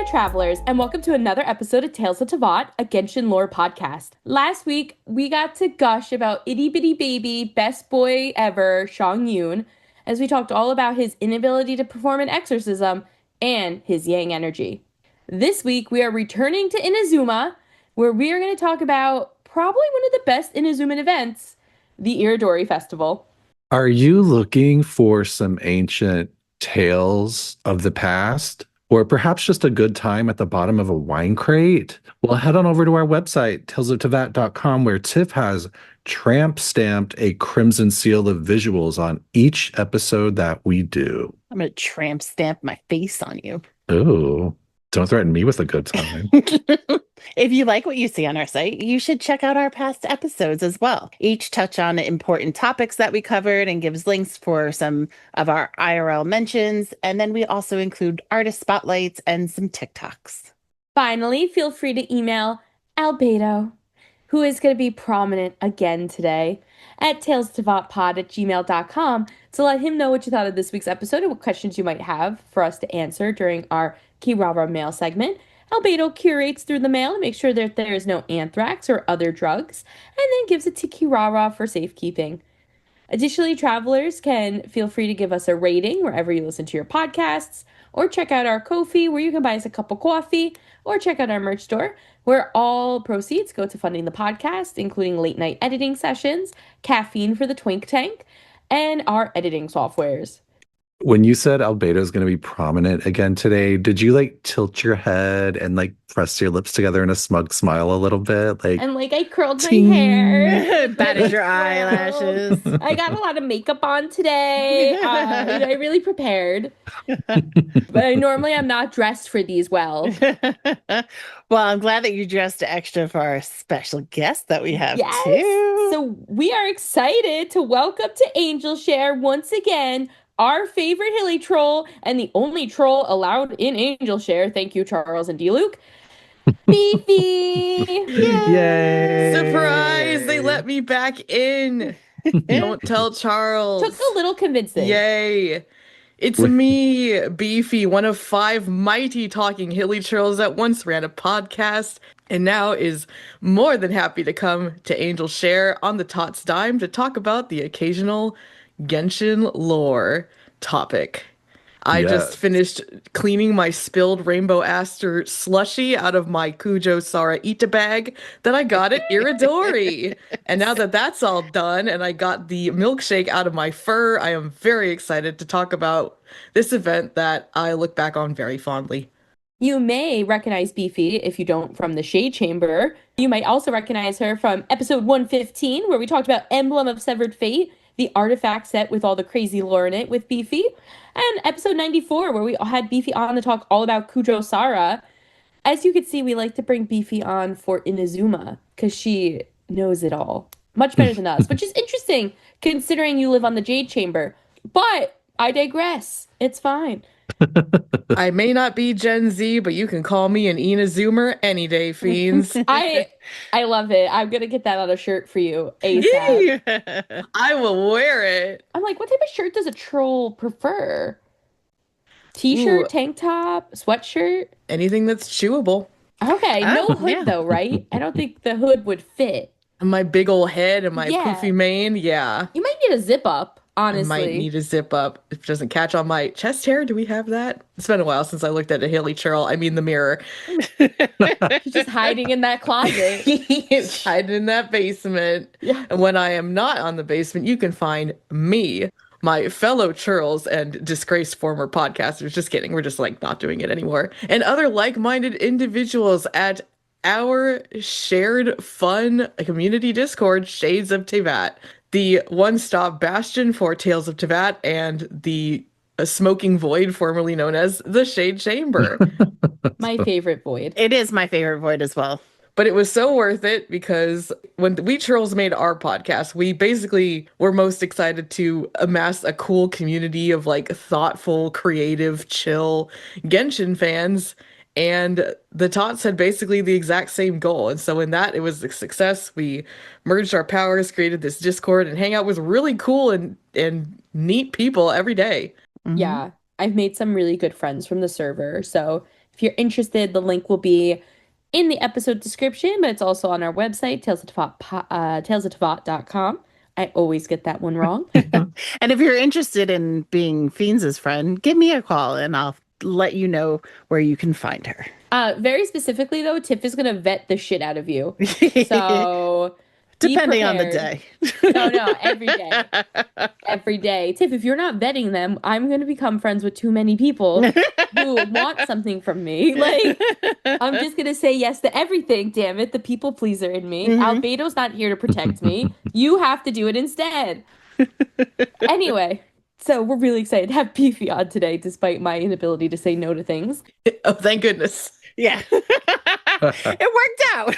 there, travelers, and welcome to another episode of Tales of Teyvat, a Genshin Lore Podcast. Last week, we got to gush about itty bitty baby, best boy ever, Xingqiu, as we talked all about his inability to perform an exorcism and his yang energy. This week, we are returning to Inazuma, where we are going to talk about probably one of the best Inazuman events, the Irodori Festival. Are you looking for some ancient tales of the past? Or perhaps just a good time at the bottom of a wine crate? Well, head on over to our website, talesofteyvat.com, where Tiff has tramp stamped a crimson seal of visuals on each episode that we do. I'm going to tramp stamp my face on you. Ooh, don't threaten me with a good time. If you like what you see on our site, you should check out our past episodes as well. Each touch on important topics that we covered and gives links for some of our IRL mentions. And then we also include artist spotlights and some TikToks. Finally, feel free to email Albedo, who is going to be prominent again today, at talesteyvatpod@gmail.com to let him know what you thought of this week's episode and what questions you might have for us to answer during our Kirara mail segment. Albedo curates through the mail to make sure that there is no anthrax or other drugs, and then gives it to Kirara for safekeeping. Additionally, travelers can feel free to give us a rating wherever you listen to your podcasts, or check out our Ko-fi where you can buy us a cup of coffee, or check out our merch store where all proceeds go to funding the podcast, including late night editing sessions, caffeine for the twink tank, and our editing softwares. When you said Albedo is going to be prominent again today, did you tilt your head and press your lips together in a smug smile a little bit? And I curled ting. my hair. Batted your eyelashes. I got a lot of makeup on today. I really prepared. But normally I'm not dressed for these well. Well, I'm glad that you dressed extra for our special guest that we have too. So we are excited to welcome to Angel Share once again our favorite hilly troll and the only troll allowed in Angel Share. Thank you, Charles and D-Luke. Beefy! Yay! Surprise! They let me back in. Don't tell Charles. Took a little convincing. Yay! It's me, Beefy, one of 5 mighty talking hilly trolls that once ran a podcast and now is more than happy to come to Angel Share on the Tots Dime to talk about the occasional Genshin lore topic. I just finished cleaning my spilled Rainbow Aster slushie out of my Kujou Sara Ita bag that I got at Irodori. And now that that's all done and I got the milkshake out of my fur, I am very excited to talk about this event that I look back on very fondly. You may recognize Beefy if you don't from the Shade Chamber. You might also recognize her from episode 115, where we talked about Emblem of Severed Fate, the artifact set with all the crazy lore in it with Beefy, and episode 94, where we had Beefy on to talk all about Kujou Sara. As you can see, we like to bring Beefy on for Inazuma, because she knows it all. Much better than us, which is interesting, considering you live on the Jade Chamber. But I digress. It's fine. I may not be Gen Z, but you can call me an Inazoomer any day, fiends. I love it. I'm gonna get that on a shirt for you ASAP. Yeah. I will wear it. I'm like, what type of shirt does a troll prefer? T-shirt, tank top, sweatshirt? Anything that's chewable. Okay, no Oh, hood yeah. though, right? I don't think the hood would fit. And my big old head and my Yeah. poofy mane, yeah. You might need a zip up, honestly. I might need a zip up. If it doesn't catch on my chest hair, do we have that? It's been a while since I looked at a hilly churl. I mean the mirror. She's just hiding in that closet. It's hiding in that basement. Yeah. And when I am not on the basement, you can find me, my fellow churls and disgraced former podcasters. Just kidding. We're just not doing it anymore. And other like-minded individuals at our shared fun community Discord, Shades of Teyvat, the one-stop bastion for Tales of Teyvat and the smoking void formerly known as the Shade Chamber. My favorite void. It is my favorite void as well. But it was so worth it because when we Trolls made our podcast, we basically were most excited to amass a cool community of thoughtful, creative, chill Genshin fans. And the Tots had basically the exact same goal. And so in that, it was a success. We merged our powers, created this Discord, and hang out with really cool and neat people every day. Mhm. Yeah, I've made some really good friends from the server. So if If you're interested, the link will be in the episode description, but it's also on our website, talesoftevat.com. I always get that one wrong. And if you're interested in being Fiends' friend, give me a call and I'll let you know where you can fiend her. Very specifically, though, Tiff is going to vet the shit out of you. So depending on the day. No, every day. Every day. Tiff, if you're not vetting them, I'm going to become friends with too many people who want something from me. Like, I'm just going to say yes to everything, damn it. The people pleaser in me. Albedo's not here to protect me. You have to do it instead. Anyway, so we're really excited to have Beefy on today, despite my inability to say no to things. Oh, thank goodness. Yeah. It worked out.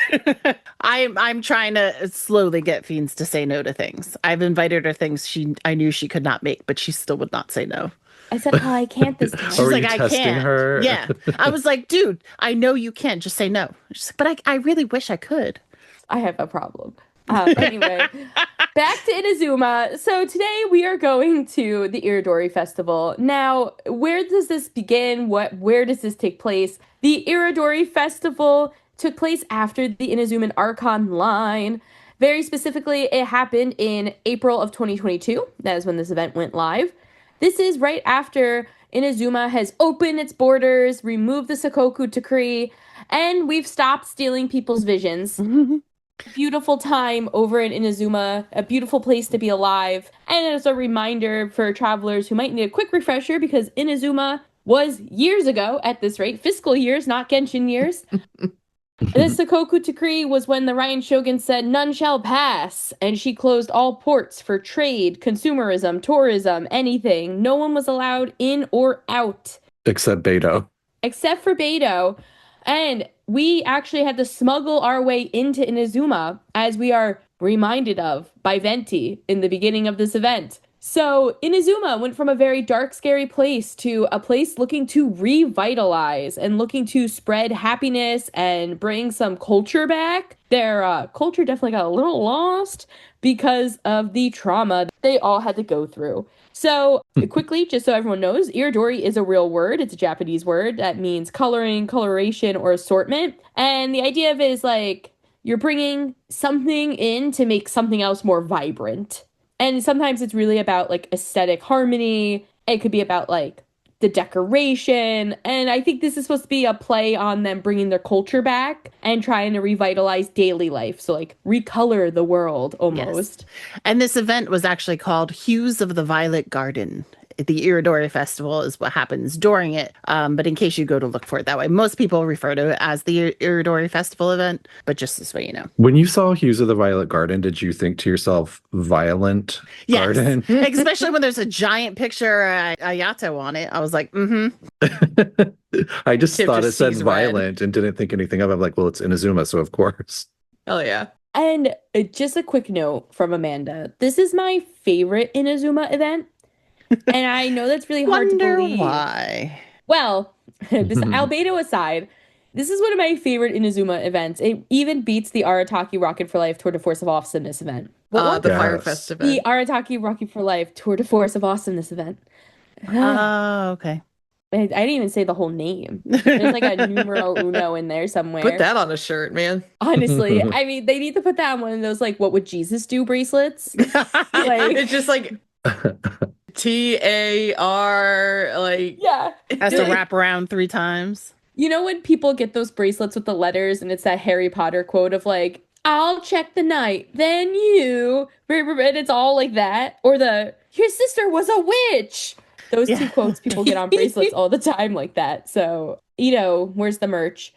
I'm trying to slowly get Fiends to say no to things. I've invited her things I knew she could not make, but she still would not say no. I said, oh, I can't this time. She's like, I testing can't. her? Yeah. I was like, dude, I know you can't. Just say no. She's like, but I really wish I could. I have a problem. Anyway, back to Inazuma. So today we are going to the Irodori Festival. Now, where does this begin? Where does this take place? The Irodori Festival took place after the Inazuman Archon line. Very specifically, it happened in April of 2022. That is when this event went live. This is right after Inazuma has opened its borders, removed the Sakoku Decree, and we've stopped stealing people's visions. Beautiful time over in Inazuma, a beautiful place to be alive. And as a reminder for travelers who might need a quick refresher, because Inazuma was years ago at this rate, fiscal years, not Genshin years. The Sakoku Decree was when the Ryan Shogun said, none shall pass, and she closed all ports for trade, consumerism, tourism, anything. No one was allowed in or out. Except Beto. Except for Beto. And we actually had to smuggle our way into Inazuma, as we are reminded of by Venti in the beginning of this event. So Inazuma went from a very dark, scary place to a place looking to revitalize and looking to spread happiness and bring some culture back. Their culture definitely got a little lost because of the trauma they all had to go through. So quickly, just so everyone knows, Irodori is a real word. It's a Japanese word that means coloring, coloration, or assortment. And the idea of it is like you're bringing something in to make something else more vibrant. And sometimes it's really about like aesthetic harmony. It could be about like the decoration. And I think this is supposed to be a play on them bringing their culture back and trying to revitalize daily life. So like recolor the world almost. Yes. And this event was actually called Hues of the Violet Garden. The Irodori Festival is what happens during it. But in case you go to look for it that way, most people refer to it as the Irodori Festival event, but just this way you know. When you saw Hues of the Violet Garden, did you think to yourself, violent garden? Especially when there's a giant picture of Ayato on it. I was like, I just Tiff thought it just said sees violent and didn't think anything of it. I'm like, well, it's Inazuma, so of course. Oh, yeah. And just a quick note from Amanda. This is my favorite Inazuma event. And I know that's really hard to believe. Why? Well, this Albedo aside, this is one of my favorite Inazuma events. It even beats the Arataki Rocket for Life Tour de Force of Awesomeness event. The Fire Yes. Fest The event. Arataki Rocket for Life Tour de Force of Awesomeness event. Oh, okay. I didn't even say the whole name. There's like a numero uno in there somewhere. Put that on a shirt, man. Honestly, I mean, they need to put that on one of those like, what would Jesus do bracelets? Like, It's just like TAR, like, yeah. Has to wrap around 3 times. You know when people get those bracelets with the letters and it's that Harry Potter quote of like, I'll check the night, then you, and it's all like that. Or your sister was a witch. Those two quotes people get on bracelets all the time like that. So, where's the merch?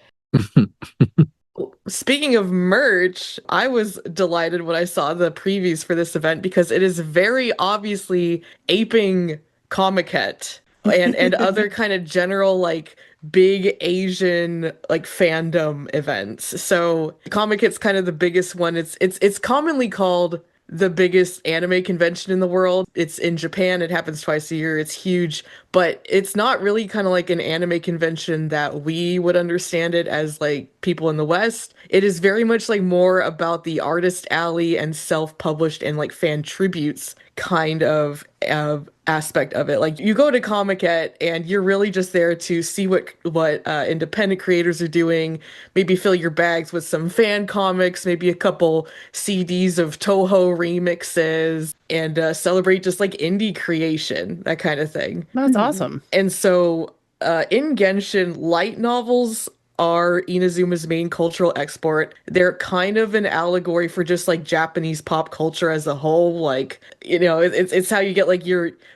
Speaking of merch, I was delighted when I saw the previews for this event because it is very obviously aping Comiket and other kind of general like big Asian like fandom events. So Comic-Con's kind of the biggest one. It's commonly called the biggest anime convention in the world. It's in Japan. It happens twice a year. It's huge, but it's not really kind of like an anime convention that we would understand it as like people in the West. It is very much like more about the artist alley and self-published and like fan tributes kind of aspect of it. Like you go to Comiket and you're really just there to see what independent creators are doing, maybe fill your bags with some fan comics, maybe a couple CDs of Toho remixes, and celebrate just like indie creation, that kind of thing. That's awesome. And so in Genshin, light novels are Inazuma's main cultural export. They're kind of an allegory for just like Japanese pop culture as a whole. Like, it's how you get like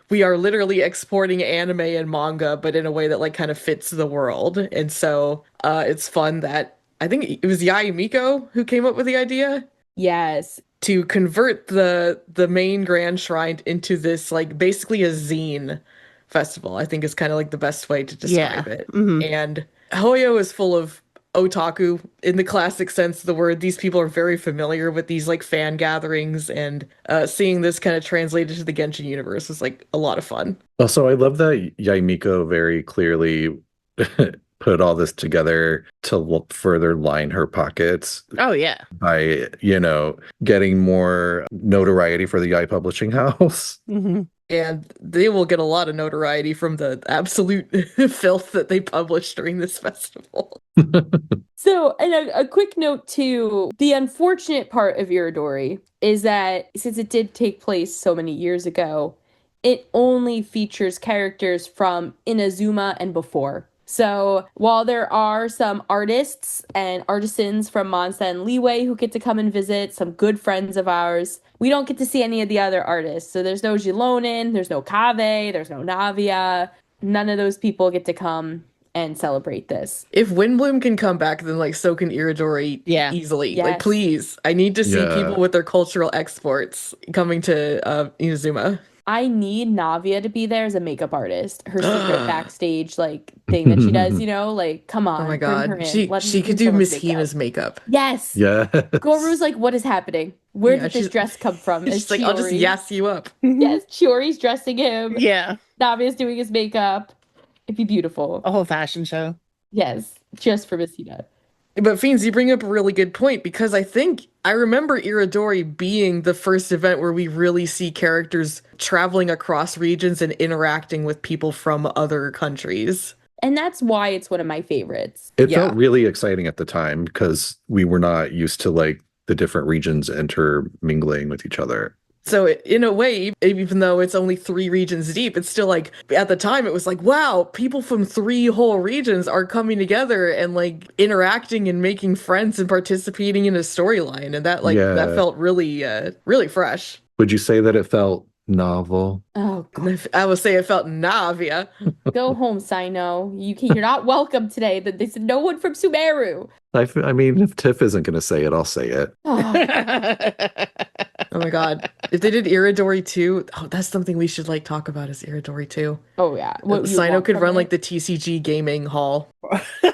we are literally exporting anime and manga, but in a way that like kind of fits the world. And so it's fun that I think it was Yae Miko who came up with the idea. Yes. To convert the main grand shrine into this like basically a zine festival, I think is kind of like the best way to describe it. And Hoyo is full of otaku in the classic sense of the word. These people are very familiar with these like fan gatherings, and seeing this kind of translated to the Genshin universe was like a lot of fun. Also, I love that Yae Miko very clearly put all this together to further line her pockets. Oh, yeah. By, getting more notoriety for the Yae Publishing House. And they will get a lot of notoriety from the absolute filth that they published during this festival. So, and a quick note too, the unfortunate part of Irodori is that since it did take place so many years ago, it only features characters from Inazuma and before. So while there are some artists and artisans from Mansa and Liyue who get to come and visit, some good friends of ours, we don't get to see any of the other artists. So there's no Jilonin, there's no Kave, there's no Navia. None of those people get to come and celebrate this. If Windbloom can come back, then like so can Irodori easily. Yes. Like please, I need to see people with their cultural exports coming to Inazuma. I need Navia to be there as a makeup artist. Her secret backstage like thing that she does, like come on. Oh my bring her god. in. She could do Miss Hina's makeup. Yes. Yeah. Goru's like, what is happening? Where did this dress come from? She's like, I'll just yas you up. Yes, Chiori's dressing him. Yeah. Navia's doing his makeup. It'd be beautiful. A whole fashion show. Yes, just for Miss Hina. But Fiends, you bring up a really good point, because I remember Irodori being the first event where we really see characters traveling across regions and interacting with people from other countries. And that's why it's one of my favorites. It felt really exciting at the time because we were not used to like the different regions intermingling with each other. So in a way, even though it's only 3 regions deep, it's still like, at the time, it was like, wow, people from 3 whole regions are coming together and like interacting and making friends and participating in a storyline. And that that felt really, really fresh. Would you say that it felt novel? Oh, God. I would say it felt Navia. Go home, Sino. You're not welcome today. They said no one from Sumeru. I mean, if Tiff isn't going to say it, I'll say it. Oh my god. If they did Irodori 2, that's something we should like talk about is Irodori 2. Oh yeah. Sino could run like the TCG gaming hall.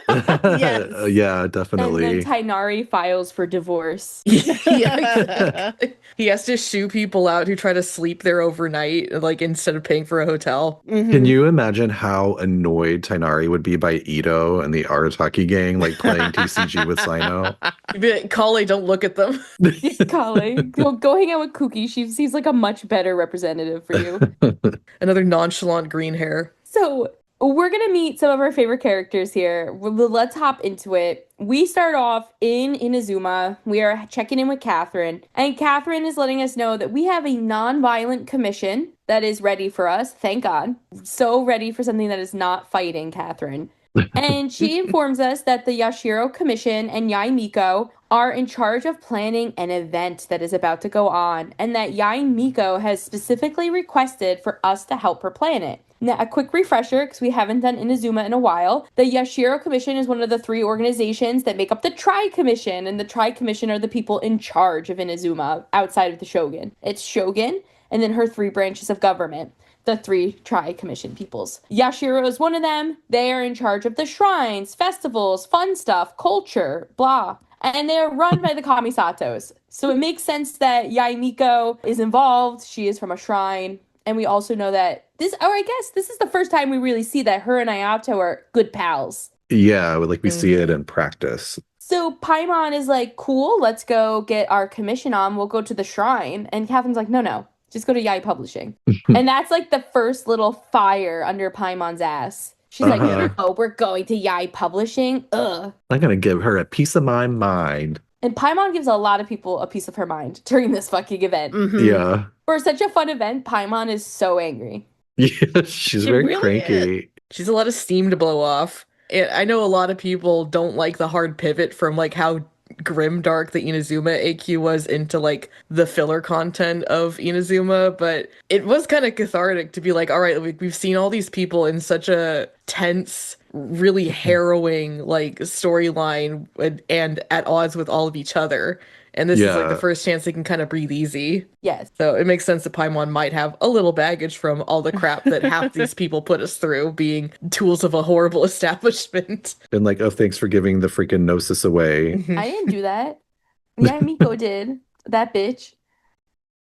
Yes. Yeah, definitely. And then Tainari files for divorce. Yeah, exactly. He has to shoo people out who try to sleep there overnight, like instead of paying for a hotel. Can you imagine how annoyed Tainari would be by Ito and the Arataki gang, like playing TCG with Sino? You'd be like, Kale, don't look at them. Kale, go hang out with Kuki. She seems like a much better representative for you. Another nonchalant green hair. So we're going to meet some of our favorite characters here. Let's hop into it. We start off in Inazuma. We are checking in with Catherine. And Catherine is letting us know that we have a non-violent commission that is ready for us. Thank God. So ready for something that is not fighting, Catherine. And she informs us that the Yashiro Commission and Yae Miko are in charge of planning an event that is about to go on, and that Yae Miko has specifically requested for us to help her plan it. Now, a quick refresher, because we haven't done Inazuma in a while. The Yashiro Commission is one of the 3 organizations that make up the Tri-Commission, and the Tri-Commission are the people in charge of Inazuma outside of the Shogun. It's Shogun, and then her 3 branches of government. The 3 Tri-Commission peoples. Yashiro is one of them. They are in charge of the shrines, festivals, fun stuff, culture, blah. And they are run by the Kamisatos. So it makes sense that Yae Miko is involved. She is from a shrine. And we also know that this is the first time we really see that her and Ayato are good pals. Yeah, like we see it in practice. So Paimon is like, cool, let's go get our commission on. We'll go to the shrine. And Catherine's like, no. Just go to Yae Publishing. And that's like the first little fire under Paimon's ass. She's like, oh, we're going to Yae Publishing? Ugh. I'm going to give her a piece of my mind. And Paimon gives a lot of people a piece of her mind during this fucking event. Yeah. For such a fun event, Paimon is so angry. Yeah, she's very really cranky. is. She's a lot of steam to blow off. I know a lot of people don't like the hard pivot from like how grim dark the Inazuma AQ was into like the filler content of Inazuma, but it was kind of cathartic to be like, all right, we've seen all these people in such a tense, really harrowing like storyline and at odds with all of each other. And this is like the first chance they can kind of breathe easy. Yes. So it makes sense that Paimon might have a little baggage from all the crap that half these people put us through, being tools of a horrible establishment. And like, oh, thanks for giving the freaking Gnosis away. I didn't do that. Yeah, Miko did. That bitch.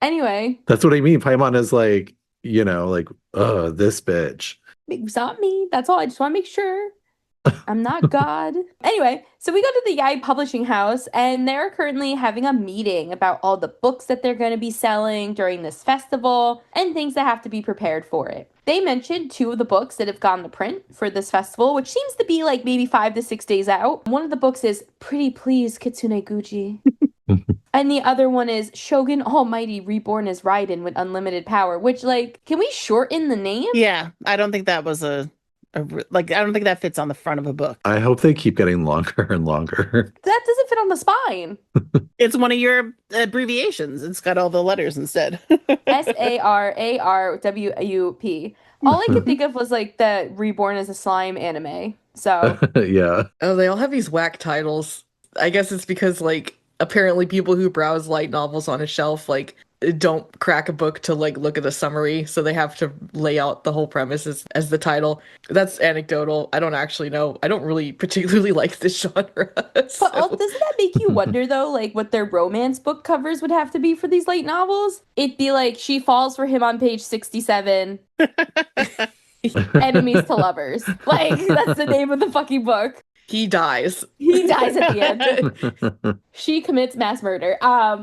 Anyway. That's what I mean. Paimon is like, you know, like, oh, this bitch. It's not me. That's all. I just want to make sure. I'm not God. Anyway, so we go to the Yae Publishing House, and they're currently having a meeting about all the books that they're going to be selling during this festival and things that have to be prepared for it. They mentioned 2 of the books that have gone to print for this festival, which seems to be like maybe 5 to 6 days out. One of the books is Pretty Please Kitsune Guji. And the other one is Shogun Almighty Reborn as Raiden with Unlimited Power, which, like, can we shorten the name? Yeah, I don't think that was I don't think that fits on the front of a book. I hope they keep getting longer and longer. That doesn't fit on the spine. It's one of your abbreviations. It's got all the letters instead. SARARWUP. All I could think of was like the Reborn as a Slime anime. So Yeah. Oh, they all have these whack titles. I guess it's because like apparently people who browse light novels on a shelf like don't crack a book to like look at the summary, so they have to lay out the whole premise as the title. That's anecdotal. I don't actually know. I don't really particularly like this genre. But So. doesn't that make you wonder, though, like what their romance book covers would have to be for these light novels? It'd be like, she falls for him on page 67. Enemies to lovers. Like, that's the name of the fucking book. He dies. He dies at the end. She commits mass murder.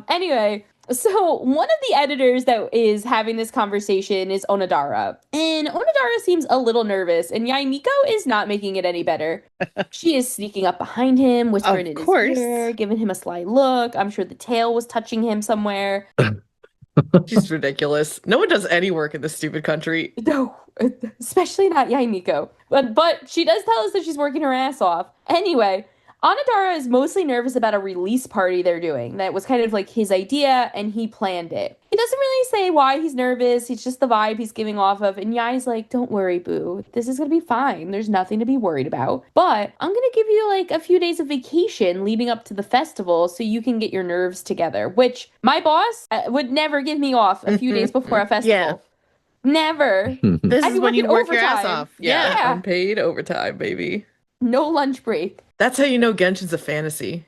Anyway, so one of the editors that is having this conversation is Onodara. And Onodara seems a little nervous, and Yae Miko is not making it any better. She is sneaking up behind him, whispering in his ear, giving him a sly look. I'm sure the tail was touching him somewhere. She's ridiculous. No one does any work in this stupid country. No, especially not Yae Miko. But she does tell us that she's working her ass off. Anyway, Onodara is mostly nervous about a release party they're doing. That was kind of like his idea, and he planned it. He doesn't really say why he's nervous. It's just the vibe he's giving off of. And Yae's like, don't worry, boo. This is going to be fine. There's nothing to be worried about. But I'm going to give you like a few days of vacation leading up to the festival so you can get your nerves together. Which my boss would never give me off a few days before a festival. Yeah. Never. This is when you work your ass overtime. off. Yeah. Unpaid overtime, baby. No lunch break. That's how you know Genshin's a fantasy.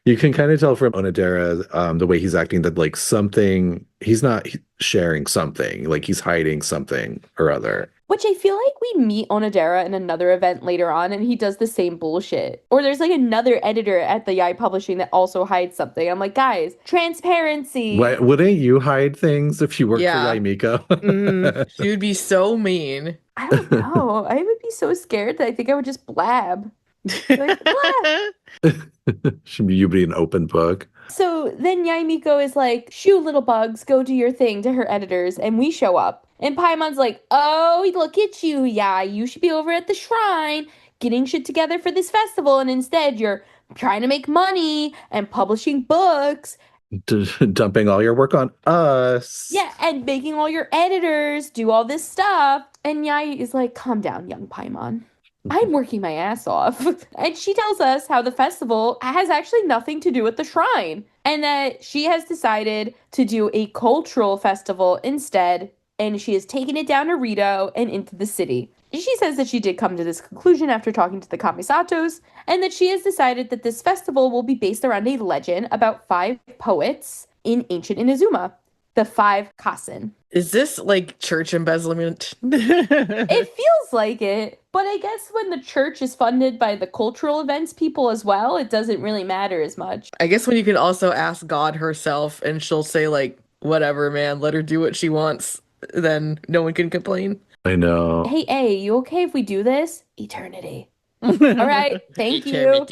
You can kind of tell from Onodera, the way he's acting, that like something, he's not sharing something, like he's hiding something or other. Which I feel like we meet Onodera in another event later on, and he does the same bullshit. Or there's like another editor at the Yae Publishing that also hides something. I'm like, guys, transparency. Wouldn't you hide things if you worked Yeah. for Yae Miko? She would be so mean. I don't know. I would be so scared that I think I would just blab. Like, blab. You'd be an open book. So then Yae Miko is like, shoo, little bugs, go do your thing to her editors, and we show up. And Paimon's like, oh, look at you, Yae, you should be over at the shrine getting shit together for this festival, and instead you're trying to make money and publishing books. Dumping all your work on us. Yeah, and making all your editors do all this stuff. And Yae is like, calm down, young Paimon. I'm working my ass off. And she tells us how the festival has actually nothing to do with the shrine, and that she has decided to do a cultural festival instead, and she has taken it down to Rito and into the city. She says that she did come to this conclusion after talking to the Kamisatos, and that she has decided that this festival will be based around a legend about 5 poets in ancient Inazuma, the 5 Kassen. Is this like church embezzlement? It feels like it, but I guess when the church is funded by the cultural events people as well, it doesn't really matter as much. I guess when you can also ask God herself and she'll say like, whatever, man. Let her do what she wants. Then no one can complain. I know. Hey, A, you okay if we do this? Eternity. All right, thank you.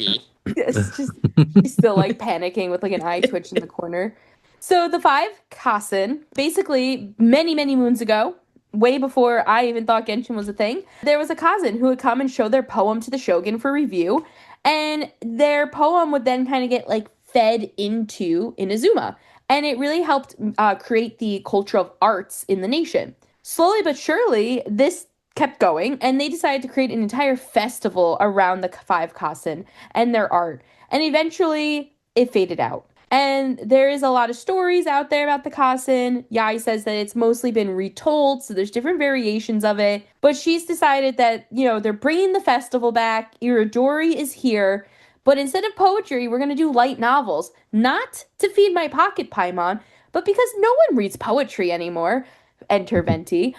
It's just she's still like panicking with like an eye twitch in the corner. So the five Kasen, basically many, many moons ago, way before I even thought Genshin was a thing, there was a Kazen who would come and show their poem to the Shogun for review, and their poem would then kind of get like fed into Inazuma, and it really helped create the culture of arts in the nation. Slowly but surely, this kept going, and they decided to create an entire festival around the five Kasen and their art, and eventually it faded out. And there is a lot of stories out there about the Kasen. Yae says that it's mostly been retold, so there's different variations of it. But she's decided that, they're bringing the festival back. Irodori is here. But instead of poetry, we're going to do light novels. Not to feed my pocket, Paimon, but because no one reads poetry anymore. Enter Venti.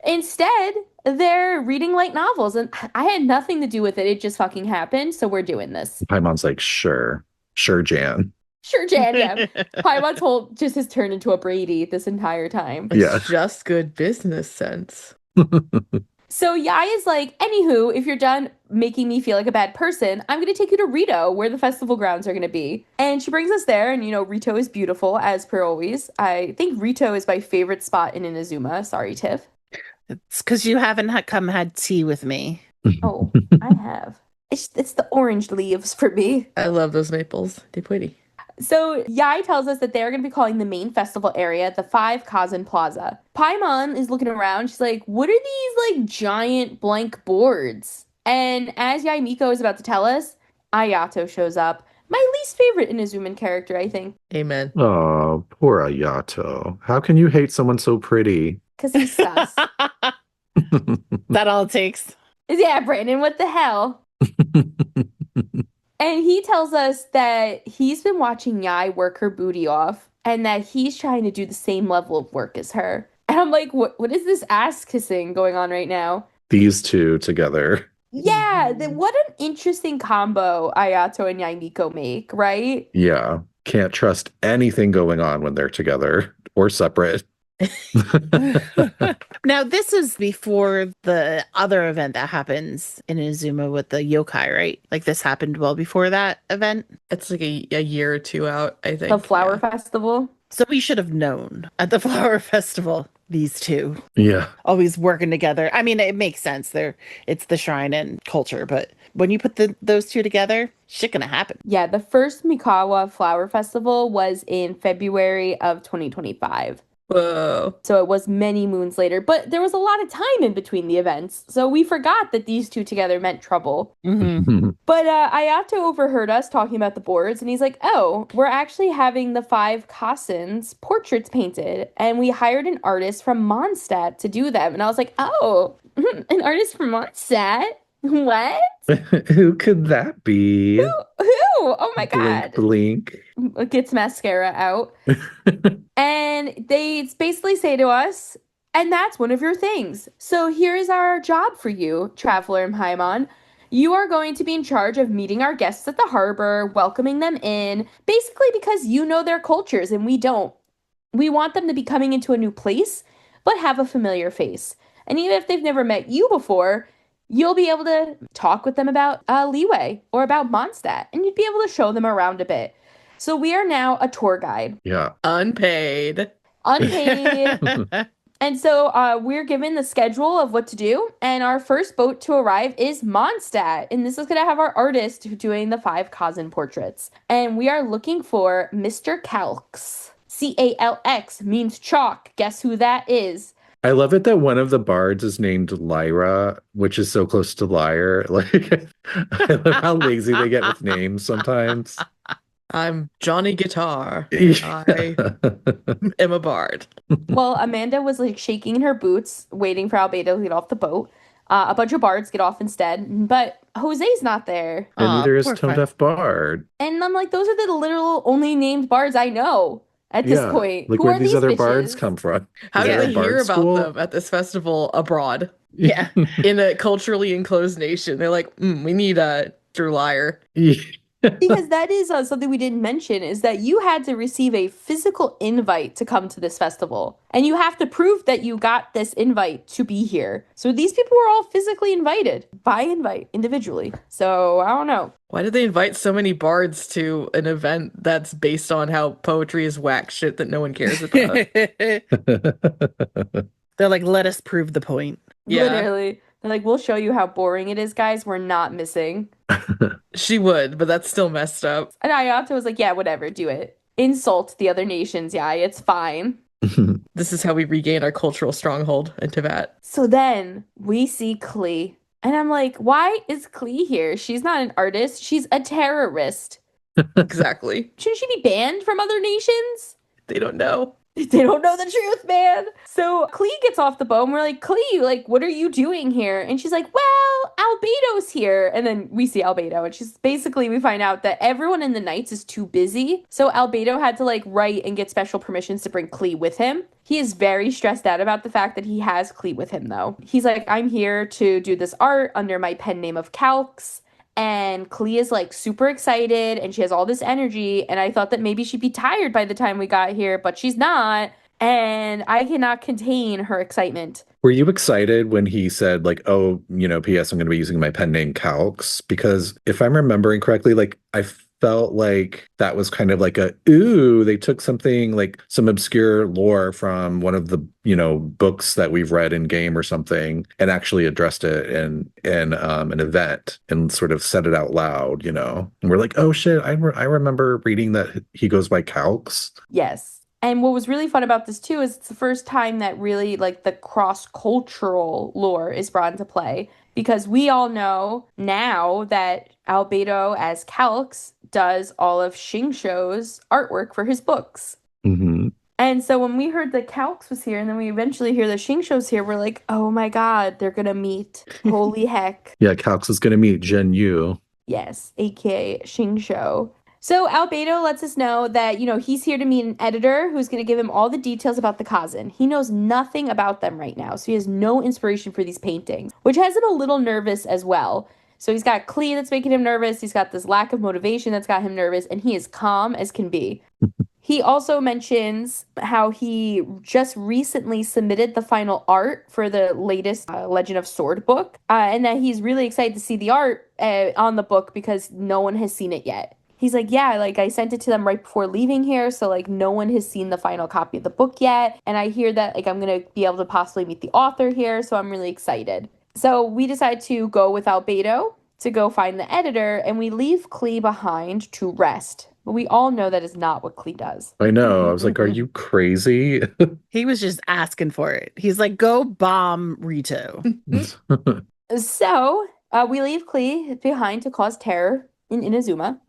Instead, they're reading light novels. And I had nothing to do with it. It just fucking happened. So we're doing this. Paimon's like, sure, Jan. Sure, Jan, yeah. Paimon's whole just has turned into a Brady this entire time. It's just good business sense. So Yae is like, anywho, if you're done making me feel like a bad person, I'm going to take you to Rito, where the festival grounds are going to be. And she brings us there, and, Rito is beautiful, as per always. I think Rito is my favorite spot in Inazuma. Sorry, Tiff. It's because you haven't had tea with me. Oh, I have. It's the orange leaves for me. I love those maples. They're pretty. So Yae tells us that they're going to be calling the main festival area the Five Kazen Plaza. Paimon is looking around. She's like, what are these giant blank boards? And as Yae Miko is about to tell us, Ayato shows up. My least favorite Inazuman character, I think. Amen. Oh, poor Ayato. How can you hate someone so pretty? Because he's sus. That all it takes. Yeah, Brandon, what the hell? And he tells us that he's been watching Yae work her booty off and that he's trying to do the same level of work as her. And I'm like, what is this ass kissing going on right now? These two together. Yeah, what an interesting combo Ayato and Yae Miko make, right? Yeah. Can't trust anything going on when they're together or separate. Now, this is before the other event that happens in Inazuma with the yokai, right? Like this happened well before that event. It's like a year or two out, I think. The Flower Festival. So we should have known at the Flower Festival, these two Yeah. always working together. I mean, it makes sense. It's the shrine and culture, but when you put those two together, shit gonna happen. Yeah, the first Mikawa Flower Festival was in February of 2025. Whoa. So it was many moons later, but there was a lot of time in between the events. So we forgot that these two together meant trouble. Mm-hmm. But Ayato overheard us talking about the boards, and he's like, oh, we're actually having the five Kasens portraits painted, and we hired an artist from Mondstadt to do them. And I was like, oh, an artist from Mondstadt? What? Who could that be? Who? Oh my God. Blink. Gets mascara out. And they basically say to us, and that's one of your things. So here is our job for you, Traveler and Paimon. You are going to be in charge of meeting our guests at the harbor, welcoming them in, basically because you know their cultures and we don't. We want them to be coming into a new place, but have a familiar face. And even if they've never met you before, you'll be able to talk with them about Leeway or about Mondstadt, and you'd be able to show them around a bit. So we are now a tour guide. Yeah. Unpaid. And so we're given the schedule of what to do. And our first boat to arrive is Mondstadt. And this is going to have our artist doing the five Kazen portraits. And we are looking for Mr. Calx. Calx means chalk. Guess who that is? I love it that one of the bards is named Lyra, which is so close to liar. Like, I love how lazy they get with names sometimes. I'm Johnny Guitar. I am a bard. Well, Amanda was like shaking in her boots, waiting for Albedo to get off the boat. A bunch of bards get off instead, but Jose's not there. And neither is poor Tone friend. Deaf Bard. And I'm like, those are the literal only named bards I know at this point. Like, Who where are these other bitches? bards come from? How Is did that they a bard hear about school? them at this festival abroad Yeah. in a culturally enclosed nation? They're like, we need a Drew Liar. Because that is something we didn't mention is that you had to receive a physical invite to come to this festival. And you have to prove that you got this invite to be here. So these people were all physically invited by invite individually. So I don't know. Why did they invite so many bards to an event that's based on how poetry is whack shit that no one cares about? They're like, let us prove the point. Yeah. Literally. They're like, we'll show you how boring it is, guys. We're not missing. She would, but that's still messed up. And Ayato was like, yeah, whatever, do it. Insult the other nations, yeah, it's fine. This is how we regain our cultural stronghold in Teyvat. So then we see Klee. And I'm like, why is Klee here? She's not an artist. She's a terrorist. Exactly. Shouldn't she be banned from other nations? They don't know. They don't know the truth, man. So Klee gets off the boat and we're like, Klee, like, what are you doing here? And she's like, well, Albedo's here. And then we see Albedo. And she's basically, we find out that everyone in the Knights is too busy. So Albedo had to like write and get special permissions to bring Klee with him. He is very stressed out about the fact that he has Klee with him, though. He's like, I'm here to do this art under my pen name of Calx. And Klee is like super excited and she has all this energy. And I thought that maybe she'd be tired by the time we got here, but she's not. And I cannot contain her excitement. Were you excited when he said, like, oh, P.S., I'm going to be using my pen name Calx? Because if I'm remembering correctly, like, I felt like that was kind of like they took something like some obscure lore from one of the, books that we've read in game or something and actually addressed it in an event and sort of said it out loud, And we're like, oh, shit, I remember reading that he goes by Calx. Yes. And what was really fun about this, too, is it's the first time that really, like, the cross-cultural lore is brought into play. Because we all know now that Albedo, as Calx, does all of Xingqiu's artwork for his books. Mm-hmm. And so when we heard that Calx was here, and then we eventually hear that Xingqiu's here, we're like, oh my god, they're gonna meet. Holy heck. Yeah, Calx is gonna meet Zhenyu. Yes, aka Xingqiu. So Albedo lets us know that, he's here to meet an editor who's going to give him all the details about the Kazan. He knows nothing about them right now, so he has no inspiration for these paintings, which has him a little nervous as well. So he's got Klee that's making him nervous, he's got this lack of motivation that's got him nervous, and he is calm as can be. He also mentions how he just recently submitted the final art for the latest Legend of Sword book, and that he's really excited to see the art on the book because no one has seen it yet. He's like, yeah, like I sent it to them right before leaving here. So like no one has seen the final copy of the book yet. And I hear that like I'm going to be able to possibly meet the author here. So I'm really excited. So we decide to go with Albedo to go find the editor. And we leave Klee behind to rest. But we all know that is not what Klee does. I know. I was like, are you crazy? He was just asking for it. He's like, go bomb Rito. So we leave Klee behind to cause terror in Inazuma.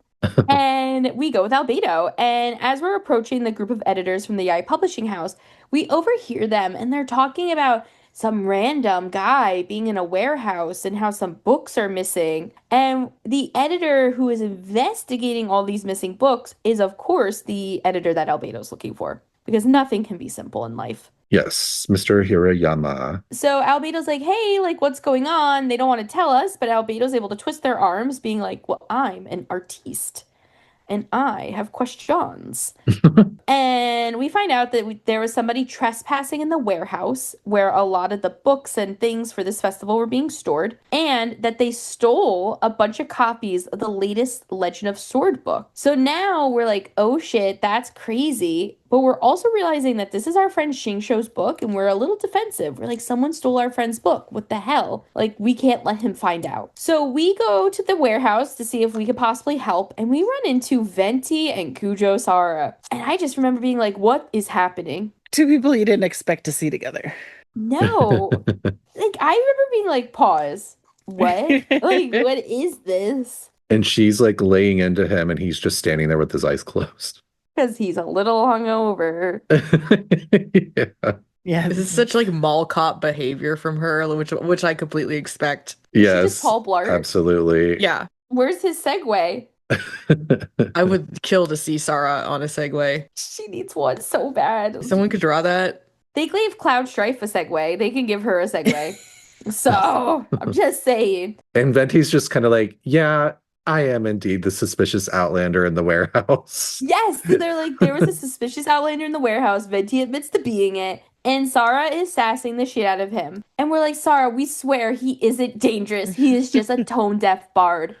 And we go with Albedo. And as we're approaching the group of editors from the Yae Publishing House, we overhear them and they're talking about some random guy being in a warehouse and how some books are missing. And the editor who is investigating all these missing books is, of course, the editor that Albedo's looking for. Because nothing can be simple in life. Yes, Mr. Hirayama. So Albedo's like, hey, like, what's going on? They don't want to tell us, but Albedo's able to twist their arms, being like, well, I'm an artiste, and I have questions. And we find out that there was somebody trespassing in the warehouse where a lot of the books and things for this festival were being stored, and that they stole a bunch of copies of the latest Legend of Sword book. So now we're like, oh shit, that's crazy. But we're also realizing that this is our friend Xingqiu's book, and we're a little defensive. We're like, someone stole our friend's book. What the hell? Like, we can't let him find out. So we go to the warehouse to see if we could possibly help, and we run into Venti and Kujou Sara. And I just remember being like, what is happening? Two people you didn't expect to see together. No. Like, I remember being like, pause. What? Like, what is this? And she's like laying into him, and he's just standing there with his eyes closed. Because he's a little hungover. Yeah. Yeah. This is such like mall cop behavior from her, which I completely expect. Yes. Just Paul Blart. Absolutely. Yeah. Where's his segue? I would kill to see Sarah on a Segway. She needs one so bad. Someone could draw that. They gave Cloud Strife a segue. They can give her a segue. So, I'm just saying. And Venti's just kind of like, yeah, I am indeed the suspicious outlander in the warehouse. Yes, they're like, there was a suspicious outlander in the warehouse. Venti admits to being it. And Sara is sassing the shit out of him. And we're like, Sara, we swear he isn't dangerous. He is just a tone-deaf bard.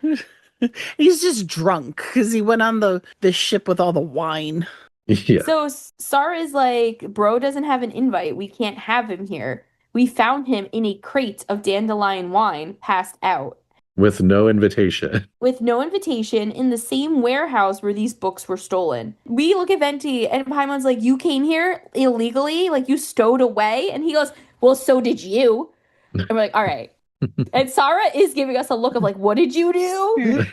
He's just drunk because he went on the ship with all the wine. Yeah. So Sara is like, bro doesn't have an invite. We can't have him here. We found him in a crate of dandelion wine, passed out. With no invitation. With no invitation, in the same warehouse where these books were stolen. We look at Venti, and Paimon's like, you came here illegally? Like, you stowed away? And he goes, well, so did you. And we're like, all right. And Sara is giving us a look of like, what did you do?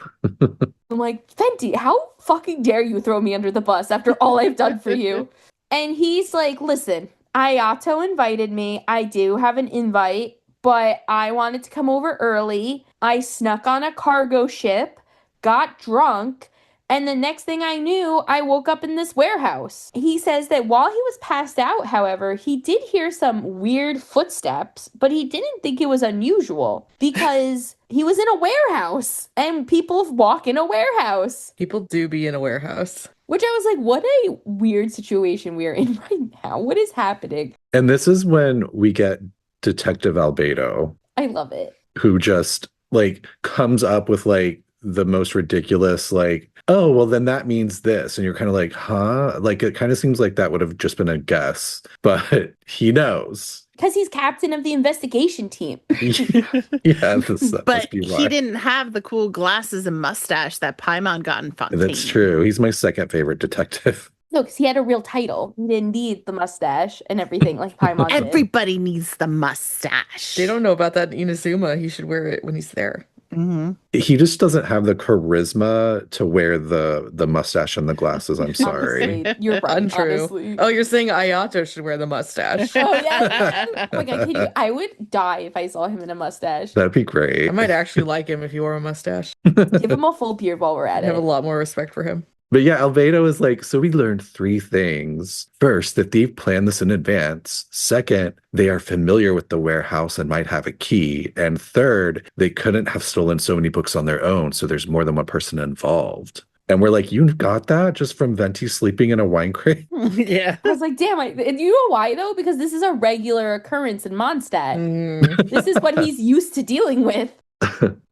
I'm like, Venti, how fucking dare you throw me under the bus after all I've done for you? And he's like, listen, Ayato invited me. I do have an invite, but I wanted to come over early. I snuck on a cargo ship, got drunk, and the next thing I knew, I woke up in this warehouse. He says that while he was passed out, however, he did hear some weird footsteps, but he didn't think it was unusual because he was in a warehouse and people walk in a warehouse. People do be in a warehouse. Which I was like, what a weird situation we are in right now. What is happening? And this is when we get Detective Albedo, I love it. who just like comes up with like the most ridiculous, like, oh, well, then that means this. And you're kind of like, huh? Like, it kind of seems like that would have just been a guess, but he knows. Because he's captain of the investigation team. Yeah, that But must be why. he didn't have the cool glasses and mustache that Paimon got in Fontaine. That's true. He's my second favorite detective. No, because he had a real title. He didn't need the mustache and everything like Paimon did. Everybody needs the mustache. They don't know about that in Inazuma. He should wear it when he's there. Mm-hmm. He just doesn't have the charisma to wear the mustache and the glasses. I'm sorry. Honestly, you're right, Untrue. honestly. Oh, you're saying Ayato should wear the mustache. Oh, yeah. Oh my God, can you? I would die if I saw him in a mustache. That'd be great. I might actually like him if he wore a mustache. Give him a full beard while we're I at have a it. lot more respect for him. But yeah, Albedo is like, so we learned three things. First, the thief planned this in advance. Second, they are familiar with the warehouse and might have a key. And third, they couldn't have stolen so many books on their own, so there's more than one person involved. And we're like, you got that just from Venti sleeping in a wine crate? Yeah. I was like, damn, and you know why though? Because this is a regular occurrence in Mondstadt. This is what he's used to dealing with.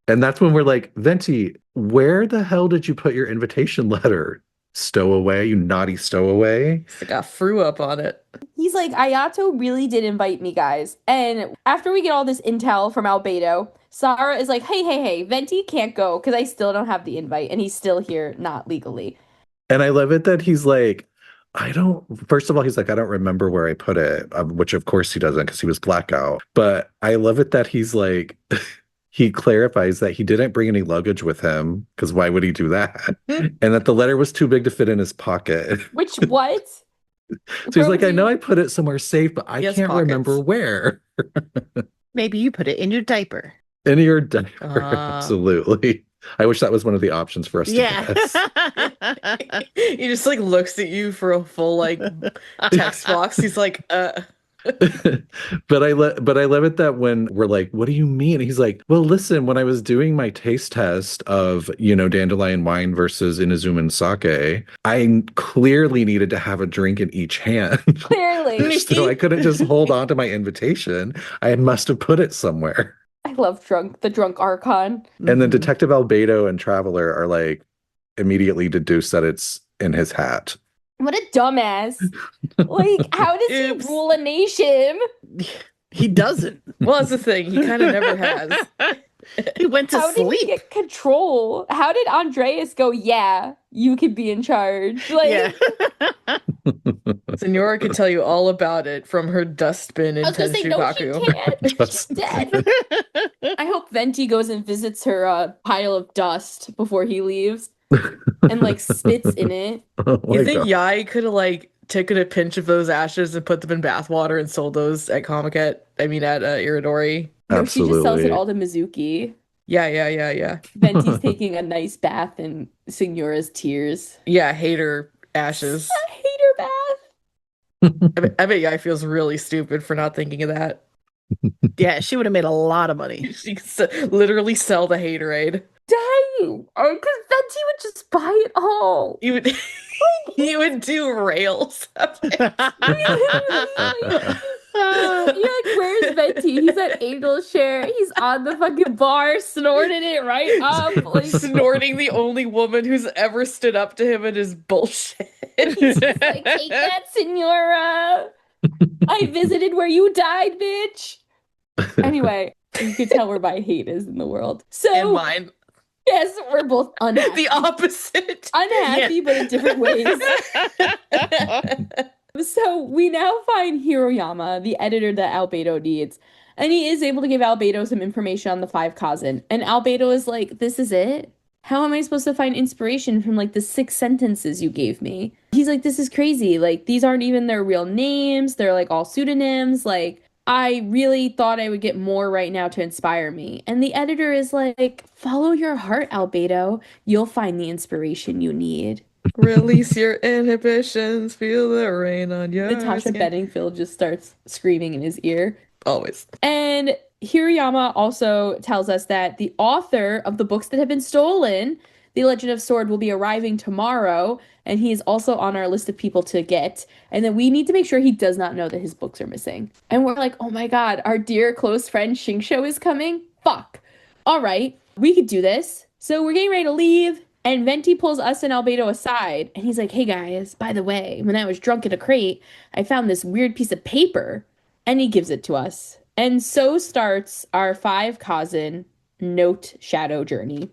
And that's when we're like, Venti, where the hell did you put your invitation letter? Stowaway, you naughty stowaway. I got threw up on it. He's like, Ayato really did invite me, guys. And after we get all this intel from Albedo, Sara is like, hey, Venti can't go because I still don't have the invite. And he's still here, not legally. And I love it that he's like, first of all, he's like, I don't remember where I put it, which of course he doesn't because he was blackout. But I love it that he's like, he clarifies that he didn't bring any luggage with him because why would he do that? And that the letter was too big to fit in his pocket. Which, what? So he's like, I know I put it somewhere safe, but I He can't has remember where. Maybe you put it in your diaper. In your diaper, Ah. Absolutely. I wish that was one of the options for us to guess. He just like looks at you for a full like text box. He's like, But I love it that when we're like, what do you mean? He's like, well, listen, when I was doing my taste test of, dandelion wine versus Inazuma and sake, I clearly needed to have a drink in each hand. Clearly. So I couldn't just hold on to my invitation. I must have put it somewhere. I love the drunk Archon. And then Detective Albedo and Traveler are like immediately deduce that it's in his hat. What a dumbass. Like, how does he Oops. rule a nation? He doesn't. well, that's the thing. He kind of never has. He went to How did he sleep. get control? How did Andreas go, yeah, you can be in charge? Like, Yeah. Senora can tell you all about it from her dustbin in I was gonna say, no, he Tenshukaku. can't. She's dead. I hope Venti goes and visits her pile of dust before he leaves and like spits in it. Oh my You think God. Yae could have like taken a pinch of those ashes and put them in bathwater and sold those at Irodori? No, she just sells it Absolutely. all to Mizuki. Yeah. Venti's taking a nice bath in Signora's tears. Yeah, hater ashes. I hate her bath. I bet Yae feels really stupid for not thinking of that. Yeah, she would have made a lot of money. She could literally sell the haterade. I Because Venti would just buy it all. You would you would do rails of it. You're like, where's Venti? He's at Angel Share. He's on the fucking bar, snorting it right up. Like, Snorting the only woman who's ever stood up to him in his bullshit. he's just like, take that, Senora. I visited where you died, bitch. Anyway, you can tell where my hate is in the world. So, And mine. yes, we're both unhappy. The opposite. Unhappy, but in different ways. So we now find Hiroyama, the editor that Albedo needs, and he is able to give Albedo some information on the five Kazan. And Albedo is like, this is it? How am I supposed to find inspiration from like the 6 sentences you gave me? He's like, this is crazy. Like, these aren't even their real names. They're like all pseudonyms. Like, I really thought I would get more right now to inspire me. And the editor is like, follow your heart, Albedo. You'll find the inspiration you need. Release your inhibitions, feel the rain on your Natasha skin. Bedingfield just starts screaming in his ear. Always. And Hiroyama also tells us that the author of the books that have been stolen, The Legend of Sword, will be arriving tomorrow, and he is also on our list of people to get. And then we need to make sure he does not know that his books are missing. And we're like, oh my god, our dear close friend Xingqiu is coming? Fuck. All right, we could do this. So we're getting ready to leave. And Venti pulls us and Albedo aside, and he's like, hey guys, by the way, when I was drunk in a crate, I found this weird piece of paper, and he gives it to us. And so starts our 5 Kazan note shadow journey.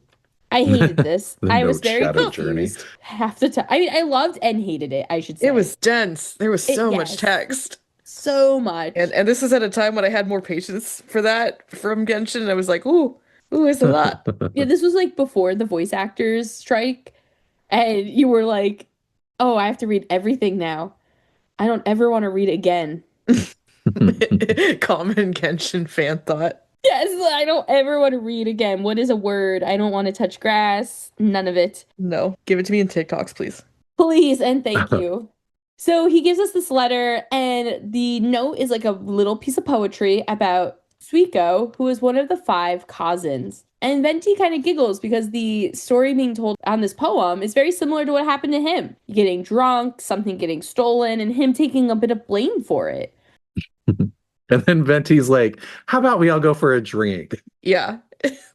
I hated this. I was note very shadow confused half the time. I mean, I loved and hated it, I should say. It was dense. There was so much yes. text. So much. And this is at a time when I had more patience for that from Genshin, and I was like, ooh, it's a lot. Yeah, this was like before the voice actors strike, and you were like, oh, I have to read everything now. I don't ever want to read again. Common Genshin fan thought. Yes, I don't ever want to read again. What is a word? I don't want to touch grass. None of it. No, give it to me in TikToks, please. Please and thank you. So he gives us this letter, and the note is like a little piece of poetry about Suiko, who is one of the 5 Kazans. And Venti kind of giggles because the story being told on this poem is very similar to what happened to him. Getting drunk, something getting stolen, and him taking a bit of blame for it. And then Venti's like, how about we all go for a drink? Yeah.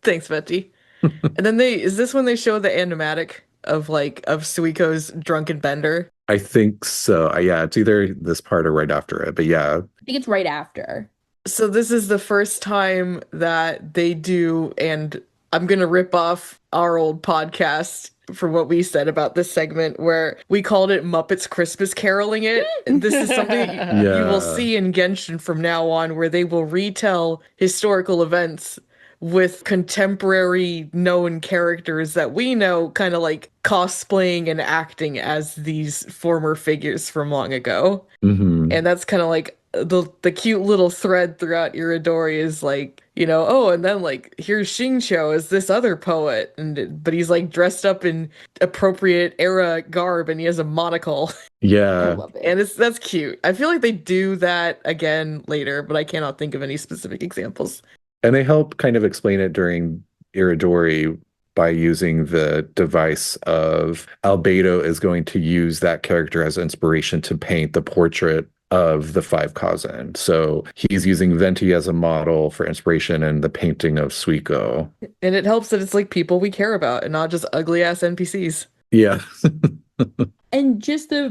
Thanks, Venti. And then is this when they show the animatic of Suiko's drunken bender? I think so. Yeah, it's either this part or right after it. But yeah. I think it's right after. So this is the first time that they do, and I'm going to rip off our old podcast for what we said about this segment, where we called it Muppets Christmas Caroling it. And this is something you will see in Genshin from now on, where they will retell historical events with contemporary known characters that we know, kind of like cosplaying and acting as these former figures from long ago. Mm-hmm. And that's kind of like the cute little thread throughout Irodori is like, oh, and then like here's Xingqiu as this other poet, but he's like dressed up in appropriate era garb and he has a monocle. Yeah. I love it. And that's cute. I feel like they do that again later, but I cannot think of any specific examples. And they help kind of explain it during Irodori by using the device of Albedo is going to use that character as inspiration to paint the portrait of the 5 Kazan. So he's using Venti as a model for inspiration in the painting of Suiko. And it helps that it's like people we care about and not just ugly ass NPCs. Yeah. And just to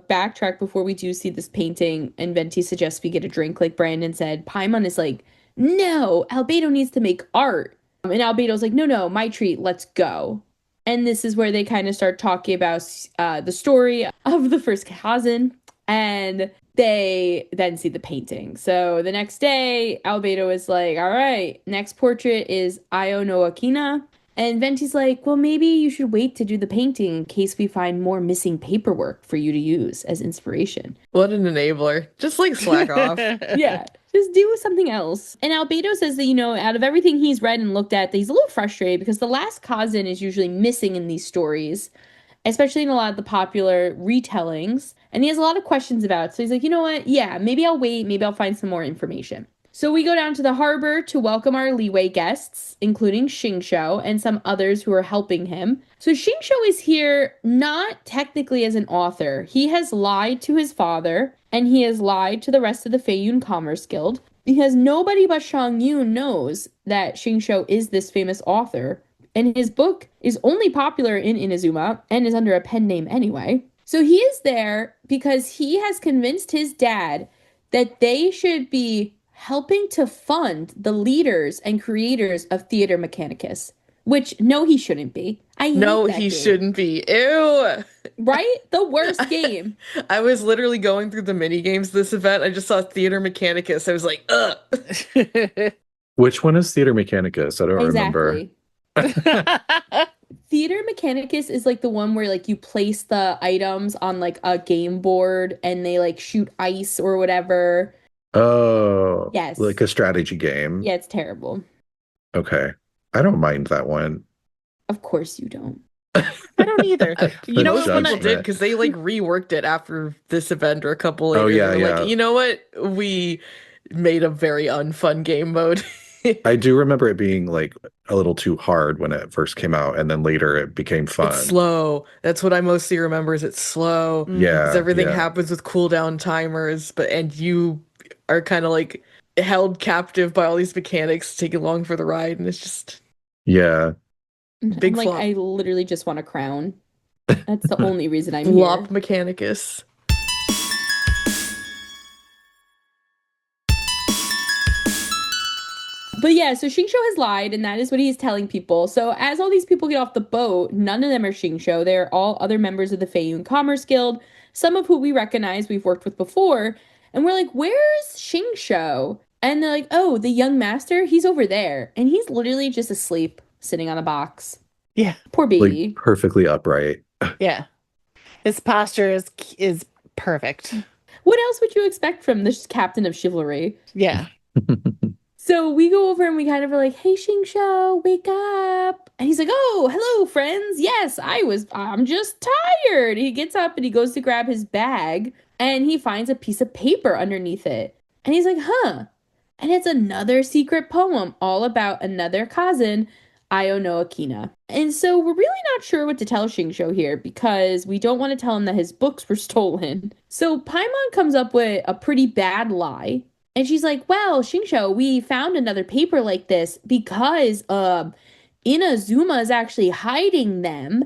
backtrack before we do see this painting, and Venti suggests we get a drink, like Brandon said, Paimon is like, no, Albedo needs to make art. And Albedo's like, no, my treat, let's go. And this is where they kind of start talking about the story of the first Kazan, and they then see the painting. So the next day, Albedo is like, all right, next portrait is Io no Akina. And Venti's like, well, maybe you should wait to do the painting in case we find more missing paperwork for you to use as inspiration. What an enabler. Just like slack off. Yeah, just do something else. And Albedo says that, out of everything he's read and looked at, that he's a little frustrated because the last Kazan is usually missing in these stories, especially in a lot of the popular retellings. And he has a lot of questions about it. So he's like, you know what? Yeah, maybe I'll wait. Maybe I'll find some more information. So we go down to the harbor to welcome our leeway guests, including Xingqiu and some others who are helping him. So Xingqiu is here not technically as an author. He has lied to his father, and he has lied to the rest of the Feiyun Commerce Guild, because nobody but Shang Yun knows that Xingqiu is this famous author. And his book is only popular in Inazuma and is under a pen name anyway. So he is there because he has convinced his dad that they should be helping to fund the leaders and creators of Theater Mechanicus. Which, no, he shouldn't be. I hate No, that he game. shouldn't be. Ew. Right? The worst game. I was literally going through the mini games this event. I just saw Theater Mechanicus. I was like, ugh. Which one is Theater Mechanicus? I don't remember. Exactly. Theater Mechanicus is like the one where like you place the items on like a game board and they like shoot ice or whatever. Oh, Yes. like a strategy game. Yeah, it's terrible. Okay. I don't mind that one. Of course you don't. I don't either. You know Most what? When People I, did because they like reworked it after this event or a couple later. Oh, yeah, They were yeah. like, you know what? We made a very unfun game mode. I do remember it being like a little too hard when it first came out, and then later it became fun. It's slow. That's what I mostly remember is it's slow. Yeah. Because everything yeah. happens with cooldown timers, and you are kind of like held captive by all these mechanics to take you along for the ride, and it's just Yeah. Big I'm like, flop. I literally just want a crown. That's the only reason I'm flop here. Mechanicus. But yeah, so Xingqiu has lied, and that is what he's telling people. So as all these people get off the boat, none of them are Xingqiu. They're all other members of the Feiyun Commerce Guild, some of who we recognize we've worked with before. And we're like, where's Xingqiu? And they're like, oh, the young master, he's over there. And he's literally just asleep, sitting on a box. yeah, Poor baby. Like perfectly upright. yeah. His posture is perfect. What else would you expect from this captain of chivalry? Yeah. So we go over and we kind of are like, hey, Xingqiu, wake up. And he's like, oh, hello, friends. Yes, I'm just tired. He gets up and he goes to grab his bag and he finds a piece of paper underneath it. And he's like, huh. And it's another secret poem all about another cousin, Io no Akina. And so we're really not sure what to tell Xingqiu here because we don't want to tell him that his books were stolen. So Paimon comes up with a pretty bad lie. And she's like, well, Xingqiu, we found another paper like this because Inazuma is actually hiding them.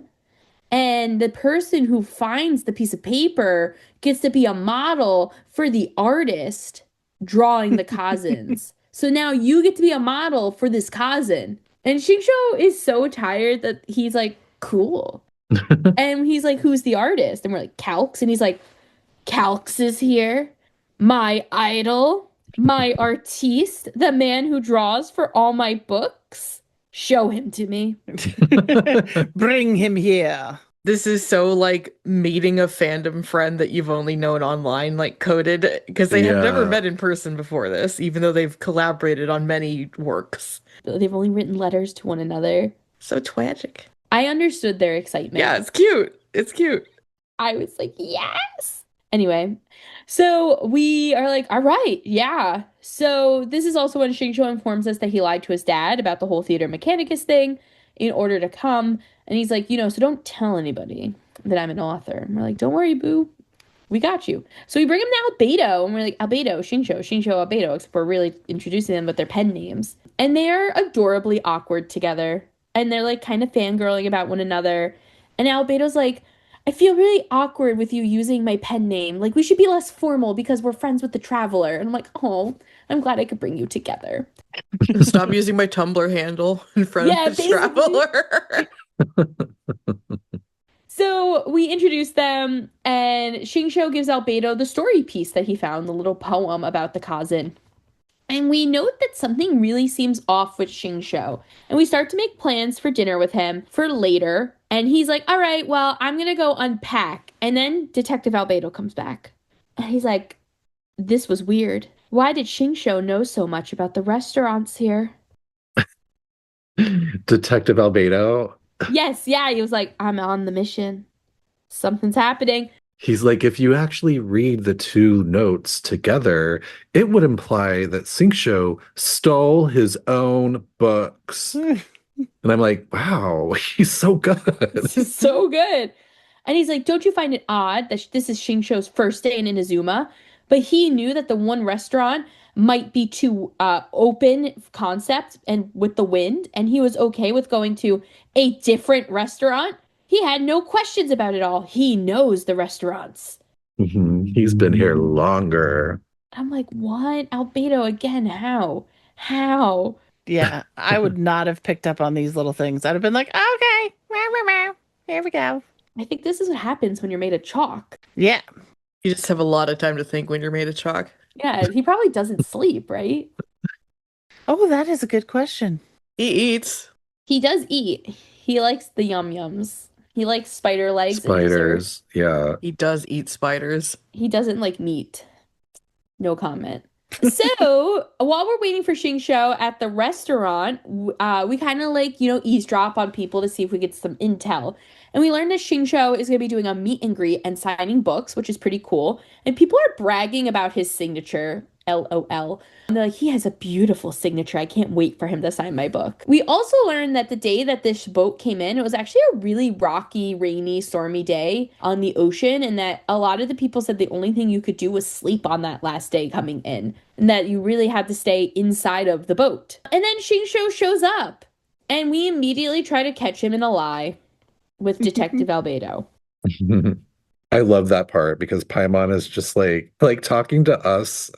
And the person who finds the piece of paper gets to be a model for the artist drawing the Kazans. So now you get to be a model for this Kazan. And Xingqiu is so tired that he's like, cool. And he's like, who's the artist? And we're like, Calx. And he's like, Calx is here. My idol. My artiste, the man who draws for all my books. Show him to me. Bring him here. This is so like meeting a fandom friend that you've only known online, like coded, because they have never Yeah. met in person before this, even though they've collaborated on many works. They've only written letters to one another. So tragic. I understood their excitement. Yeah, it's cute. It's cute. I was like, yes. Anyway, so we are like, all right, yeah. So this is also when Xingqiu informs us that he lied to his dad about the whole Theater Mechanicus thing in order to come. And he's like, so don't tell anybody that I'm an author. And we're like, don't worry, boo. We got you. So we bring him to Albedo, and we're like, Albedo, Xingqiu, Albedo, except we're really introducing them with their pen names. And they are adorably awkward together. And they're like kind of fangirling about one another. And Albedo's like, I feel really awkward with you using my pen name. Like, we should be less formal because we're friends with the Traveler. And I'm like, oh, I'm glad I could bring you together. Stop using my Tumblr handle in front Yeah, of the basically. Traveler. So we introduce them, and Xingqiu gives Albedo the story piece that he found, the little poem about the Kazan. And we note that something really seems off with Xingqiu. And we start to make plans for dinner with him for later. And he's like, all right, well, I'm going to go unpack. And then Detective Albedo comes back. And he's like, this was weird. Why did Xingqiu know so much about the restaurants here? Detective Albedo. Yes, yeah. He was like, I'm on the mission. Something's happening. He's like, if you actually read the two notes together, it would imply that Xingqiu stole his own books. And I'm like, wow, he's so good. This is so good. And he's like, don't you find it odd that this is Xingqiu's first day in Inazuma? But he knew that the one restaurant might be too open concept and with the wind, and he was okay with going to a different restaurant. He had no questions about it all. He knows the restaurants. He's been here longer. I'm like, what? Albedo again? How? How? Yeah, I would not have picked up on these little things. I'd have been like, okay, here we go. I think this is what happens when you're made of chalk. Yeah. You just have a lot of time to think when you're made of chalk. Yeah, he probably doesn't sleep, right? Oh, that is a good question. He eats. He does eat. He likes the yum-yums. He likes spider legs and dessert. Spiders, yeah. He does eat spiders. He doesn't like meat. No comment. So while we're waiting for Xingqiu at the restaurant, we kind of eavesdrop on people to see if we get some intel. And we learned that Xingqiu is going to be doing a meet and greet and signing books, which is pretty cool. And people are bragging about his signature. LOL. And they're like, he has a beautiful signature. I can't wait for him to sign my book. We also learned that the day that this boat came in, it was actually a really rocky, rainy, stormy day on the ocean. And that a lot of the people said the only thing you could do was sleep on that last day coming in. And that you really had to stay inside of the boat. And then Xingqiu shows up. And we immediately try to catch him in a lie with Detective Albedo. I love that part because Paimon is just like talking to us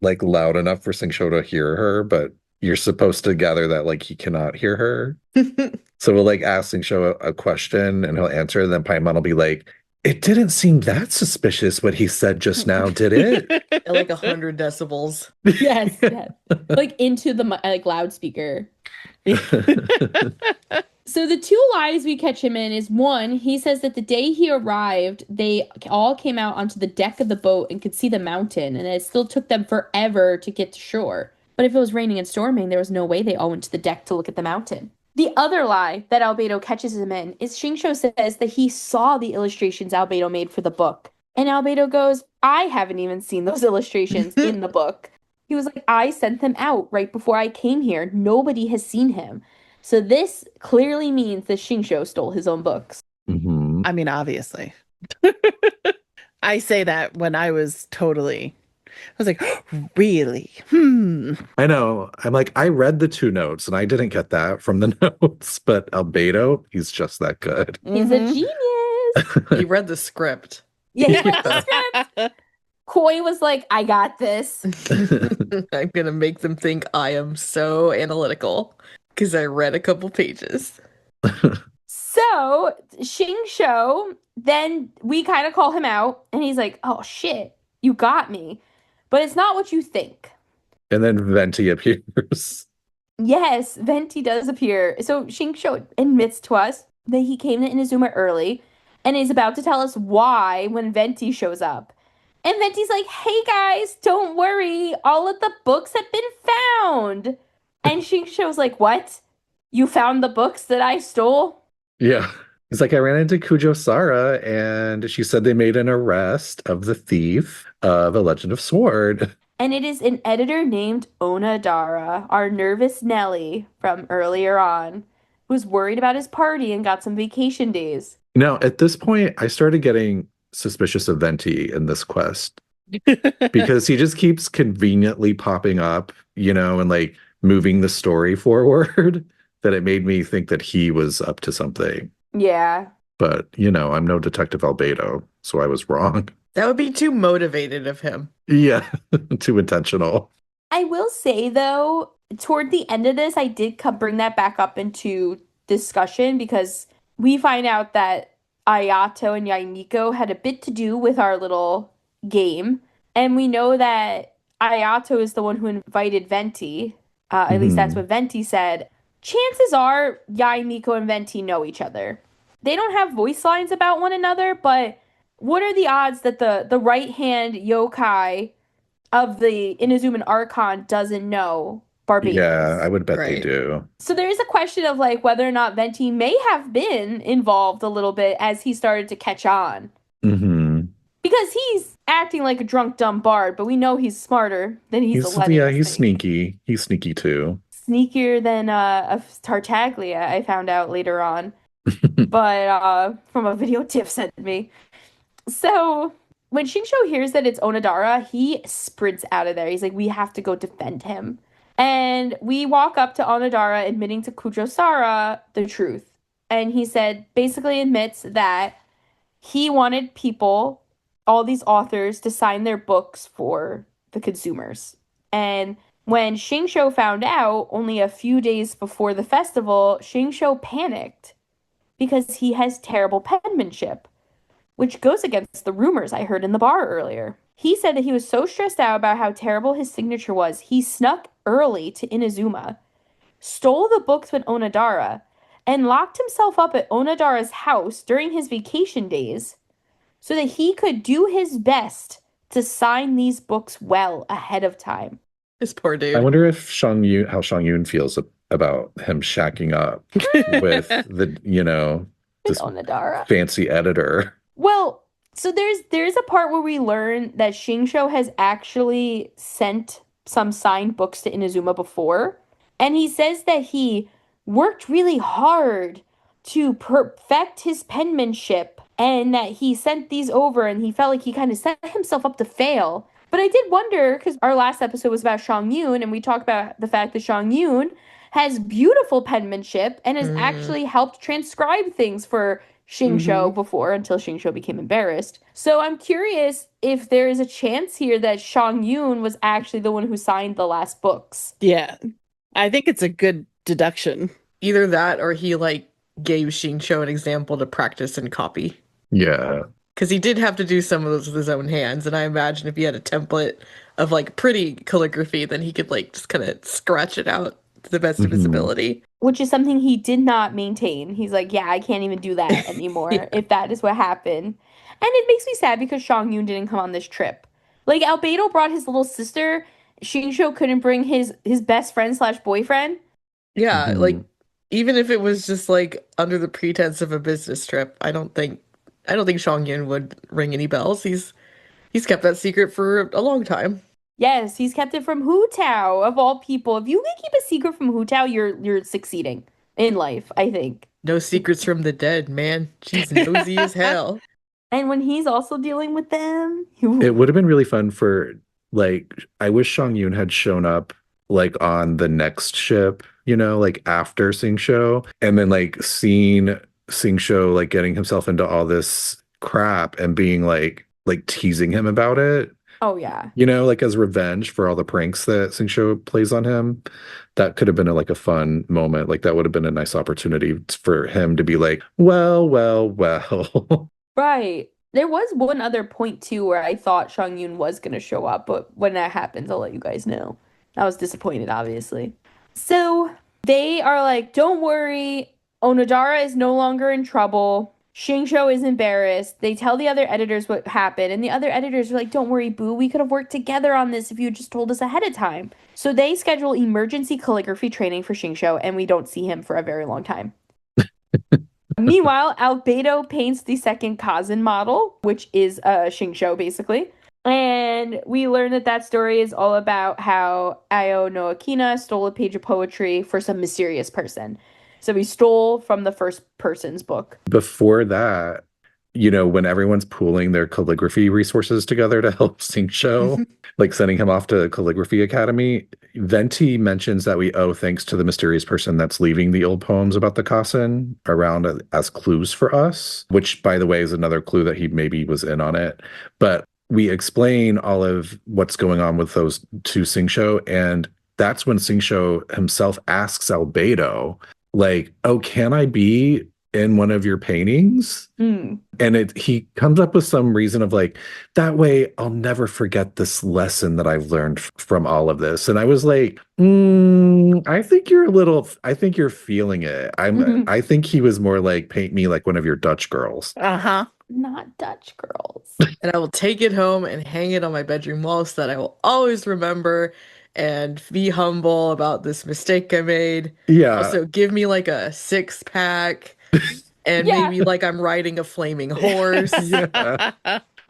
like loud enough for Xingqiu to hear her, but you're supposed to gather that like he cannot hear her. So we'll like ask Xingqiu a question and he'll answer, and then Paimon will be like, it didn't seem that suspicious what he said just now, did it? At like 100 decibels. Yes. Like into the loudspeaker. So the two lies we catch him in is one, he says that the day he arrived, they all came out onto the deck of the boat and could see the mountain, and it still took them forever to get to shore. But if it was raining and storming, there was no way they all went to the deck to look at the mountain. The other lie that Albedo catches him in is Xingqiu says that he saw the illustrations Albedo made for the book. And Albedo goes, I haven't even seen those illustrations in the book. He was like, I sent them out right before I came here. Nobody has seen him. So this clearly means that Xingqiu stole his own books. I mean, obviously. I say that when I was like, really? I know. I'm like, I read the two notes and I didn't get that from the notes, but Albedo, he's just that good. He's a genius. He read the script. Yeah, he read the script. Koi was like, I got this. I'm going to make them think I am so analytical because I read a couple pages. So Xingqiu, then we kind of call him out and he's like, oh shit, you got me. But it's not what you think. And then Venti appears. Yes, Venti does appear. So Xingqiu admits to us that he came to Inazuma early and is about to tell us why when Venti shows up. And Venti's like, hey guys, don't worry. All of the books have been found. And Xingqiu's like, what? You found the books that I stole? Yeah. He's like, I ran into Kujou Sara and she said they made an arrest of the thief of A Legend of Sword. And it is an editor named Onodara, our nervous Nelly from earlier on, who's worried about his party and got some vacation days. Now, at this point, I started getting suspicious of Venti in this quest because he just keeps conveniently popping up, and like moving the story forward, that it made me think that he was up to something. Yeah. But, I'm no Detective Albedo, so I was wrong. That would be too motivated of him. Yeah, too intentional. I will say, though, toward the end of this, I did bring that back up into discussion because we find out that Ayato and Yae Miko had a bit to do with our little game. And we know that Ayato is the one who invited Venti. At least that's what Venti said. Chances are Yae Miko and Venti know each other. They don't have voice lines about one another, but what are the odds that the right-hand yokai of the Inazuman Archon doesn't know Barbados? Yeah, I would bet they do. So there is a question of like whether or not Venti may have been involved a little bit as he started to catch on. Mm-hmm. Because he's acting like a drunk, dumb bard, but we know he's smarter than he's letting us he's think. sneaky. He's sneaky too. Sneakier than a Tartaglia, I found out later on. But from a video Tiff sent me. So when Xingqiu hears that it's Onodara, he sprints out of there. He's like, we have to go defend him. And we walk up to Onodara admitting to Kujou Sara the truth. And he basically admits that he wanted people, all these authors, to sign their books for the consumers. And when Xingqiu found out only a few days before the festival, Xingqiu panicked because he has terrible penmanship, which goes against the rumors I heard in the bar earlier. He said that he was so stressed out about how terrible his signature was, he snuck early to Inazuma, stole the books with Onodara, and locked himself up at Onodara's house during his vacation days so that he could do his best to sign these books well ahead of time. This poor dude. I wonder if how Shang-Yun feels about him shacking up with the, this Onodara. fancy editor. Well, so there's a part where we learn that Xingqiu has actually sent some signed books to Inazuma before, and he says that he worked really hard to perfect his penmanship and that he sent these over and he felt like he kind of set himself up to fail. But I did wonder, because our last episode was about Shang-Yun, and we talked about the fact that Shang-Yun has beautiful penmanship and has actually helped transcribe things for Xingqiu before, until Xingqiu became embarrassed. So I'm curious if there is a chance here that Shang-Yun was actually the one who signed the last books. Yeah, I think it's a good deduction. Either that or he gave Xingqiu an example to practice and copy. Yeah. Because he did have to do some of those with his own hands, and I imagine if he had a template of pretty calligraphy, then he could just kind of scratch it out to the best of his ability. Which is something he did not maintain. He's like, yeah, I can't even do that anymore if that is what happened. And it makes me sad because Shang-Yun didn't come on this trip. Albedo brought his little sister. Xingqiu couldn't bring his best friend / boyfriend. Yeah, even if it was just under the pretense of a business trip, I don't think Shang-Yun would ring any bells. He's kept that secret for a long time. Yes, he's kept it from Hu Tao, of all people. If you can keep a secret from Hu Tao, you're succeeding in life, I think. No secrets from the dead, man. She's nosy as hell. And when he's also dealing with them, it would have been really fun for I wish Shang-Yun had shown up on the next ship, after Xingqiu, and then seeing Xingqiu getting himself into all this crap and being teasing him about it. Oh yeah. As revenge for all the pranks that Xingqiu plays on him. That could have been a fun moment. That would have been a nice opportunity for him to be well. Right. There was one other point too where I thought Shang-Yun was going to show up, but when that happens, I'll let you guys know. I was disappointed, obviously. So they are don't worry, Onodara is no longer in trouble. Xingqiu is embarrassed. They tell the other editors what happened, and the other editors are don't worry, boo, we could have worked together on this if you just told us ahead of time. So they schedule emergency calligraphy training for Xingqiu, and we don't see him for a very long time. Meanwhile, Albedo paints the second Kazan model, which is Xingqiu, basically. And we learn that story is all about how Io no Akina stole a page of poetry for some mysterious person. So he stole from the first person's book. Before that, when everyone's pooling their calligraphy resources together to help Xingqiu, sending him off to Calligraphy Academy, Venti mentions that we owe thanks to the mysterious person that's leaving the old poems about the Kasen around as clues for us, which, by the way, is another clue that he maybe was in on it. But we explain all of what's going on with those to Xingqiu, and that's when Xingqiu himself asks Albedo, oh, can I be in one of your paintings? And he comes up with some reason of that way I'll never forget this lesson that I've learned from all of this. And I was I think you're feeling it. I think he was more paint me like one of your Dutch girls. Not Dutch girls. And I will take it home and hang it on my bedroom wall so that I will always remember and be humble about this mistake I made. Yeah. Also, give me a 6-pack and maybe I'm riding a flaming horse. Yeah.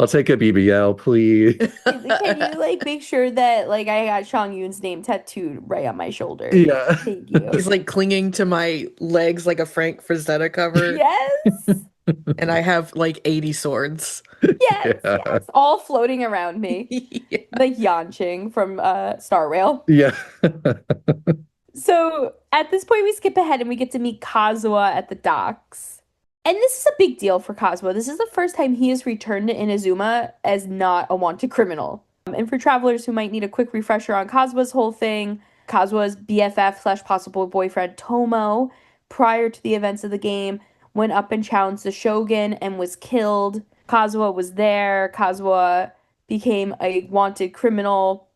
I'll take a BBL, please. Can you like make sure that like I got Shang Yun's name tattooed right on my shoulder? Yeah. Thank you. He's like clinging to my legs like a Frank Frazetta cover. Yes. And I have like 80 swords. Yes, Yeah. yes. All floating around me. Yeah. Like Yanqing from Star Rail. Yeah. So at this point, we skip ahead and we get to meet Kazuha at the docks. And this is a big deal for Kazuha. This is the first time he has returned to Inazuma as not a wanted criminal. And for travelers who might need a quick refresher on Kazuha's whole thing, Kazuha's BFF / possible boyfriend Tomo, prior to the events of the game, went up and challenged the Shogun and was killed. Kazuha was there. Kazuha became a wanted criminal.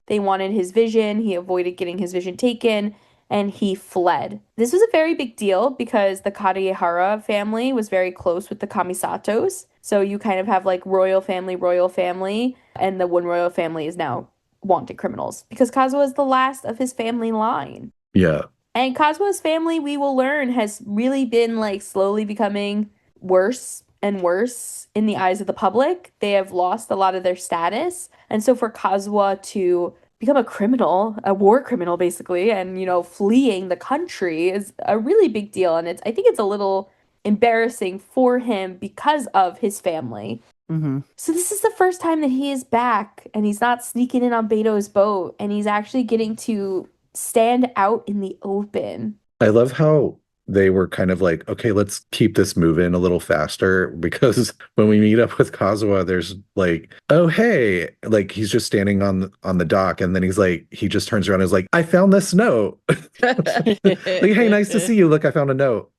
They wanted his vision. He avoided getting his vision taken, and he fled. This was a very big deal because the Kadehara family was very close with the Kamisatos. So you kind of have like royal family, and the one royal family is now wanted criminals because Kazuha is the last of his family line. Yeah. And Kazuha's family, we will learn, has really been like slowly becoming worse and worse in the eyes of the public. They have lost a lot of their status. And so for Kazuha to become a criminal, a war criminal basically, and fleeing the country is a really big deal. And I think it's a little embarrassing for him because of his family. Mm-hmm. So this is the first time that he is back and he's not sneaking in on Beto's boat and he's actually getting to stand out in the open. I love how they were kind of like, okay, let's keep this moving a little faster, because when we meet up with Kazuha, there's like, oh, hey, like he's just standing on the dock, and then he just turns around and is like, I found this note. Like, hey, nice to see you. Look, I found a note.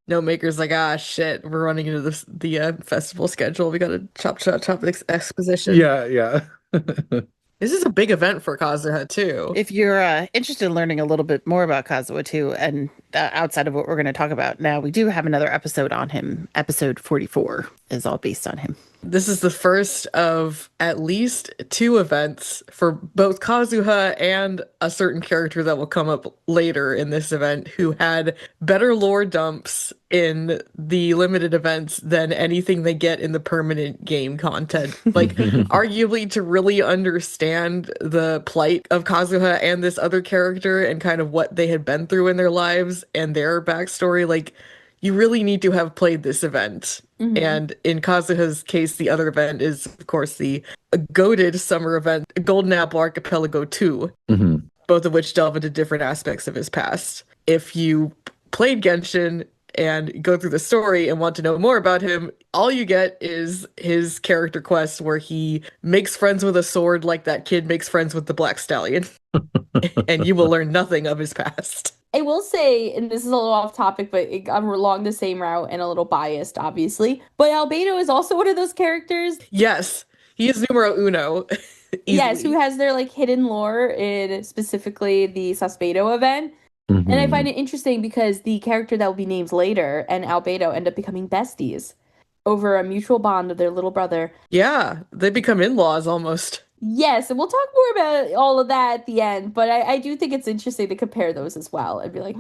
Note maker's like, shit, we're running into the festival schedule. We gotta chop this exposition. Yeah. This is a big event for Kazuha too. If you're interested in learning a little bit more about Kazuha too, and outside of what we're going to talk about now, we do have another episode on him. Episode 44 is all based on him. This is the first of at least 2 events for both Kazuha and a certain character that will come up later in this event who had better lore dumps in the limited events than anything they get in the permanent game content. Like, arguably, to really understand the plight of Kazuha and this other character and kind of what they had been through in their lives and their backstory, like, you really need to have played this event. Mm-hmm. And in Kazuha's case, the other event is, of course, the goated summer event, Golden Apple Archipelago 2, Mm-hmm. both of which delve into different aspects of his past. If you played Genshin and go through the story and want to know more about him, all you get is his character quest where he makes friends with a sword like that kid makes friends with the Black Stallion. And you will learn nothing of his past. I will say, and this is a little off topic, but I'm along the same route and a little biased, obviously. But Albedo is also one of those characters. Yes, he is numero uno. Yes, who has their like hidden lore in specifically the Saspedo event. Mm-hmm. And I find it interesting because the character that will be named later and Albedo end up becoming besties over a mutual bond of their little brother. Yeah, they become in-laws almost. Yes, and we'll talk more about all of that at the end, but I do think it's interesting to compare those as well. I'd be like,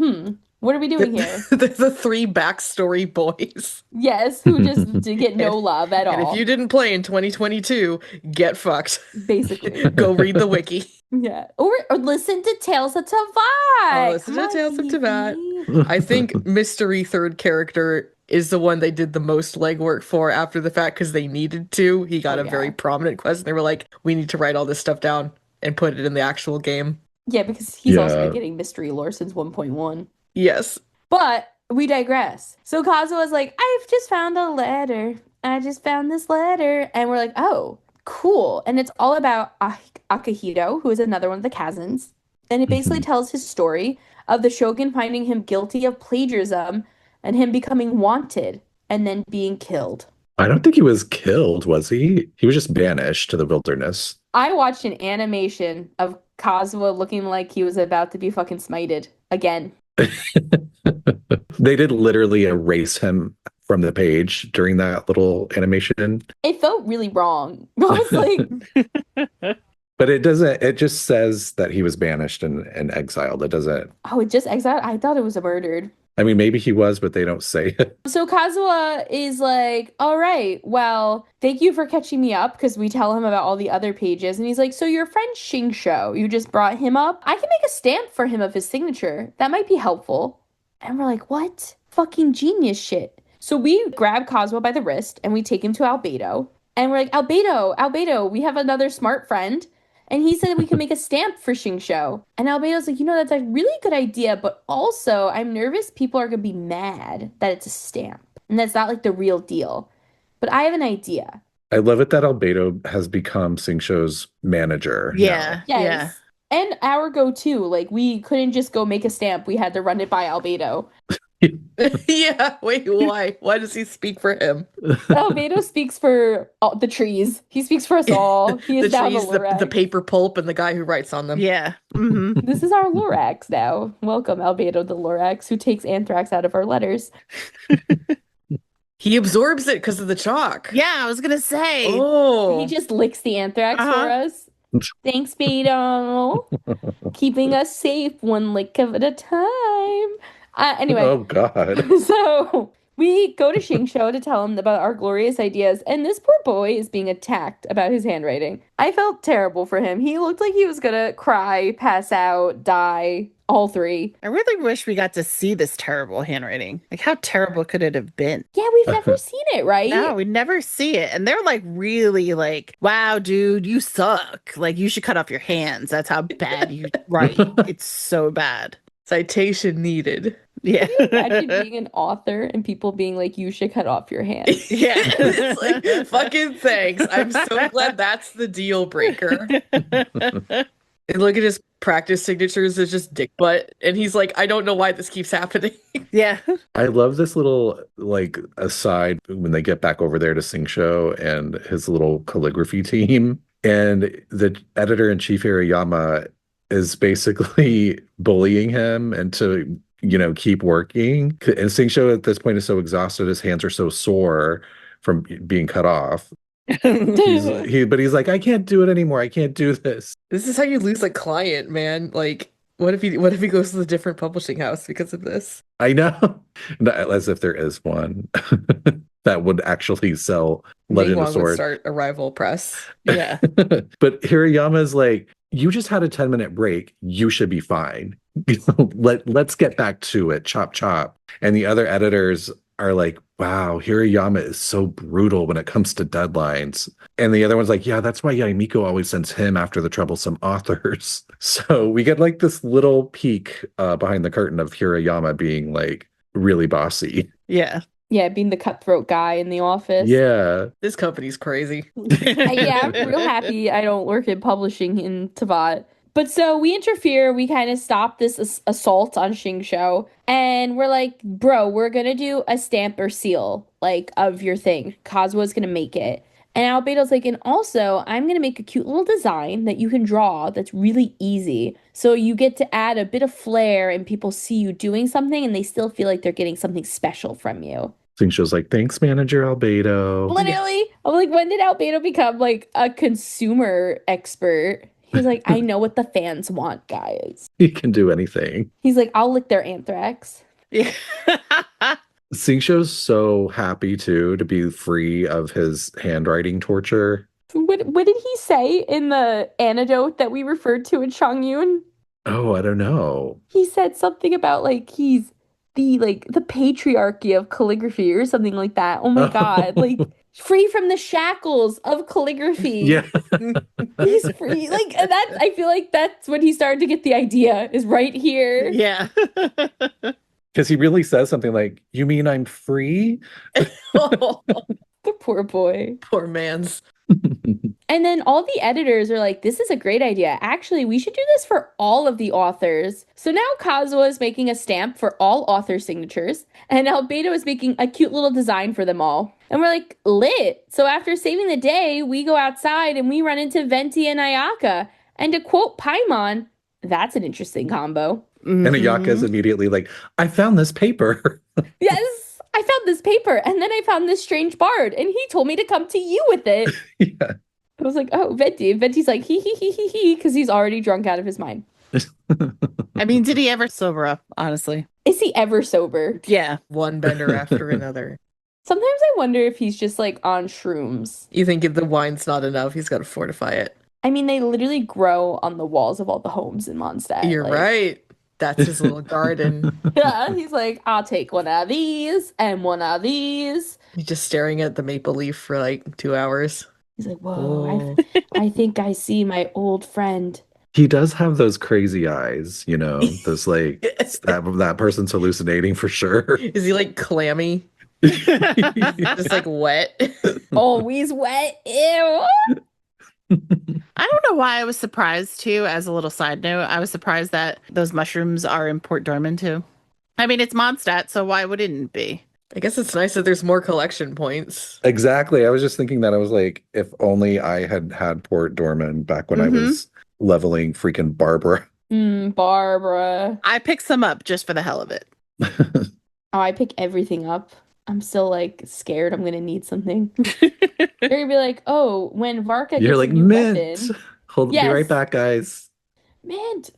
what are we doing here? The 3 backstory boys. Yes, who just get no love at all. And if you didn't play in 2022, get fucked. Basically. Go read the wiki. Yeah. Or listen to Tales of Teyvat. Listen to Tales of Teyvat. I think mystery third character is the one they did the most legwork for after the fact because they needed to. He got a very prominent quest, and they were like, we need to write all this stuff down and put it in the actual game. Yeah, because he's also been getting mystery lore since 1.1. Yes. But we digress. So Kazuha's like, I've just found a letter. I just found this letter. And we're like, oh, cool. And it's all about Akihito, who is another one of the Kazans. And it basically tells his story of the Shogun finding him guilty of plagiarism and him becoming wanted and then being killed. I don't think he was killed, was he? He was just banished to the wilderness. I watched an animation of Kazuha looking like he was about to be fucking smited again. They did literally erase him from the page during that little animation. It felt really wrong. I was like... But it doesn't, it just says that he was banished and exiled. It doesn't. Oh, it just exiled? I thought it was murdered. I mean, maybe he was, but they don't say it. So Kazuha is like, all right, well, thank you for catching me up, because we tell him about all the other pages. And he's like, so your friend Xingqiu, you just brought him up? I can make a stamp for him of his signature. That might be helpful. And we're like, what? Fucking genius shit. So we grab Kazuha by the wrist and we take him to Albedo. And we're like, Albedo, we have another smart friend. And he said we could make a stamp for Xingqiu. And Albedo's like, that's a really good idea, but also I'm nervous people are going to be mad that it's a stamp. And that's not like the real deal. But I have an idea. I love it that Albedo has become Xingqiu's manager. Yeah. Yes. Yeah. And our go-to, like, we couldn't just go make a stamp. We had to run it by Albedo. Yeah, wait, why? Why does he speak for him? Albedo speaks for all the trees. He speaks for us all. He is The now trees, the Lorax. the paper pulp, and the guy who writes on them. Yeah. Mm-hmm. This is our Lorax now. Welcome, Albedo the Lorax, who takes anthrax out of our letters. He absorbs it because of the chalk. Yeah, I was gonna say. Oh. He just licks the anthrax for us. Thanks, Beto. Keeping us safe one lick at a time. Anyway. Oh, God. So we go to Xingqiu to tell him about our glorious ideas, and this poor boy is being attacked about his handwriting. I felt terrible for him. He looked like he was gonna cry, pass out, die, all three. I really wish we got to see this terrible handwriting. Like, how terrible could it have been? Yeah, we've never seen it, right? No, we never see it. And they're like really like, wow, dude, you suck. Like, you should cut off your hands. That's how bad you write. It's so bad. Citation needed. Yeah. Imagine being an author and people being like, you should cut off your hands. Yeah. It's like, fucking thanks. I'm so glad that's the deal breaker. And look at his practice signatures, it's just dick butt. And he's like, I don't know why this keeps happening. Yeah. I love this little, like, aside when they get back over there to Xingqiu and his little calligraphy team. And the editor-in-chief, Hirayama, is basically bullying him and to, keep working. And Xingqiu at this point is so exhausted, his hands are so sore from being cut off. But he's like, I can't do it anymore. I can't do this. This is how you lose a client, man. Like, what if he goes to a different publishing house because of this? I know. As if there is one that would actually sell Legend of Would Sword. start a rival press. Yeah. But Hirayama's like, you just had a 10-minute break. You should be fine. Let's get back to it. Chop, chop. And the other editors are like, wow, Hirayama is so brutal when it comes to deadlines. And the other one's like, yeah, that's why Yae Miko always sends him after the troublesome authors. So we get like this little peek behind the curtain of Hirayama being like really bossy. Yeah. Yeah, being the cutthroat guy in the office. Yeah. This company's crazy. Yeah, I'm real happy I don't work in publishing in Teyvat. But so we interfere, we kind of stop this assault on Xingqiu, and we're like, bro, we're gonna do a stamp or seal, like, of your thing. Kazuha's gonna make it. And Albedo's like, and also, I'm gonna make a cute little design that you can draw that's really easy. So you get to add a bit of flair and people see you doing something and they still feel like they're getting something special from you. Xingqiu's like, thanks, manager Albedo. Literally. I'm like, when did Albedo become like a consumer expert? He's like, I know what the fans want, guys. He can do anything. He's like, I'll lick their anthrax. Yeah. Xingqiu's so happy too to be free of his handwriting torture. What did he say in the anecdote that we referred to in Chongyun? Oh, I don't know. He said something about like he's the patriarchy of calligraphy or something like that. Oh my God. Like free from the shackles of calligraphy. Yeah. He's free. Like that, I feel like that's when he started to get the idea, is right here. Yeah. Because he really says something like, you mean I'm free? Oh, The poor boy. poor man's. And then all the editors are like, this is a great idea. Actually, we should do this for all of the authors. So now Kazuha is making a stamp for all author signatures, and Albedo is making a cute little design for them all. And we're like, lit. So after saving the day, we go outside and we run into Venti and Ayaka. And to quote Paimon, that's an interesting combo. And Ayaka's immediately like, I found this paper. Yes, I found this paper, and then I found this strange bard, and he told me to come to you with it. Yeah. I was like, oh, Venti. Venti's like, he, because he's already drunk out of his mind. I mean, did he ever sober up, honestly? Is he ever sober? Yeah. One bender after another. Sometimes I wonder if he's just like on shrooms. You think if the wine's not enough, he's got to fortify it. I mean, they literally grow on the walls of all the homes in Mondstadt. You're like, right. That's his little garden. Yeah, he's like, I'll take one of these and one of these. He's just staring at the maple leaf for like 2 hours. He's like, whoa, I think I see my old friend. He does have those crazy eyes, you know, those like that person's hallucinating for sure. Is he like clammy? Just like wet? Always wet. Ew. I don't know why I was surprised too. As a little side note, I was surprised that those mushrooms are in Port Dorman too. I mean, it's Mondstadt, so why wouldn't it be? I guess it's nice that there's more collection points. Exactly. I was just thinking that. I was like, if only I had had Port Dorman back when I was leveling freaking Barbara. Barbara. I picked some up just for the hell of it. Oh, I pick everything up. I'm still like scared I'm gonna need something. You're gonna be like, oh, when Varka gets You're like, a new mint. weapon. Be Yes. right back, guys. Mint.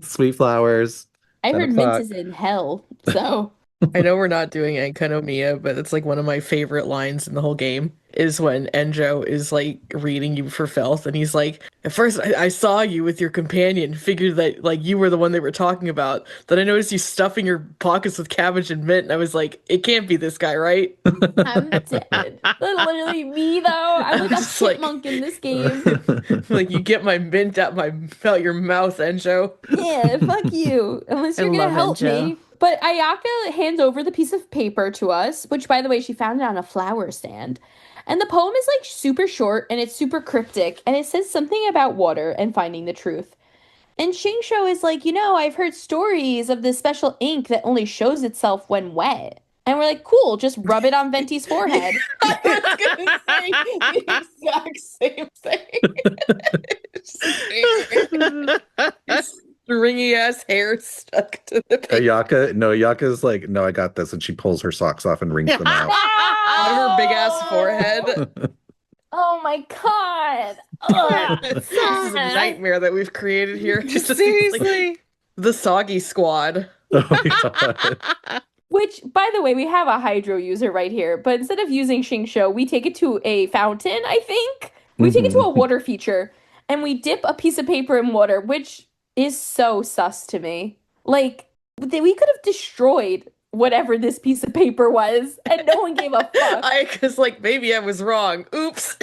Sweet flowers. I 10 heard o'clock. mint is in hell, so I know we're not doing Enkanomiya, but it's like one of my favorite lines in the whole game is when Enjo is like reading you for filth and he's like, at first I saw you with your companion, figured that like you were the one they were talking about. Then I noticed you stuffing your pockets with cabbage and mint and I was like, it can't be this guy, right? I'm dead. That's literally me though. I'm like a Just like- chipmunk in this game. Like you get my mint out your mouth, Enjo. Yeah, fuck you. Unless I you're gonna love help Enjo. me. But Ayaka hands over the piece of paper to us, which by the way, she found it on a flower stand. And the poem is like super short and it's super cryptic and it says something about water and finding the truth. And Xingqiu is like, I've heard stories of this special ink that only shows itself when wet. And we're like, cool, just rub it on Venti's forehead. I was gonna say the exact same thing. Stringy ass hair stuck to the paper. Ayaka's like, no, I got this. And she pulls her socks off and wrings them out. Out of her big ass forehead. Oh my god. This is a nightmare that we've created here. Just Seriously. the soggy squad. Oh my god. Which, by the way, we have a hydro user right here, but instead of using Xingqiu, we take it to a fountain, I think. We take it to a water feature, and we dip a piece of paper in water, which is so sus to me. Like, we could have destroyed whatever this piece of paper was, and no one gave a fuck. Because, like, maybe I was wrong. Oops.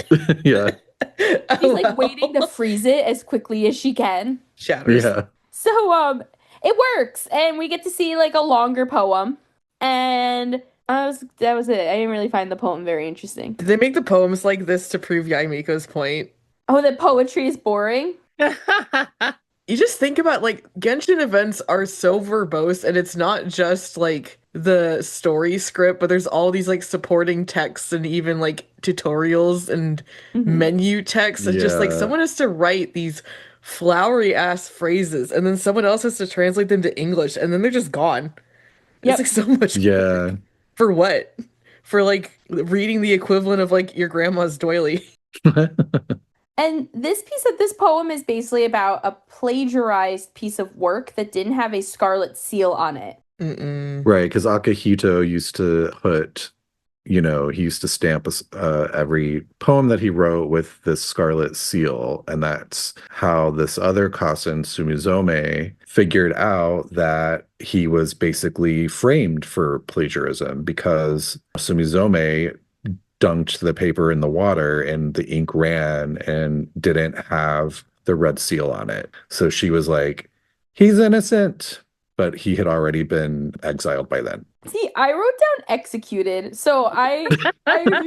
Yeah. She's, like, waiting to freeze it as quickly as she can. Shatters. Yeah. So, it works, and we get to see, like, a longer poem. And that was it. I didn't really find the poem very interesting. Did they make the poems like this to prove Yae Miko's point? Oh, that poetry is boring? You just think about, like, Genshin events are so verbose, and it's not just, like, the story script, but there's all these, like, supporting texts and even, like, tutorials and menu text. And just, like, Yeah. someone has to write these flowery-ass phrases, and then someone else has to translate them to English, and then they're just gone. Yep. It's, like, so much. Yeah. For what? For, like, reading the equivalent of, like, your grandma's doily. And this poem is basically about a plagiarized piece of work that didn't have a scarlet seal on it. Right, because Akihito used to put, he used to stamp every poem that he wrote with this scarlet seal. And that's how this other Kasen, Sumizome, figured out that he was basically framed for plagiarism because Sumizome dunked the paper in the water and the ink ran and didn't have the red seal on it. So she was like, he's innocent. But he had already been exiled by then. See, I wrote down executed, so I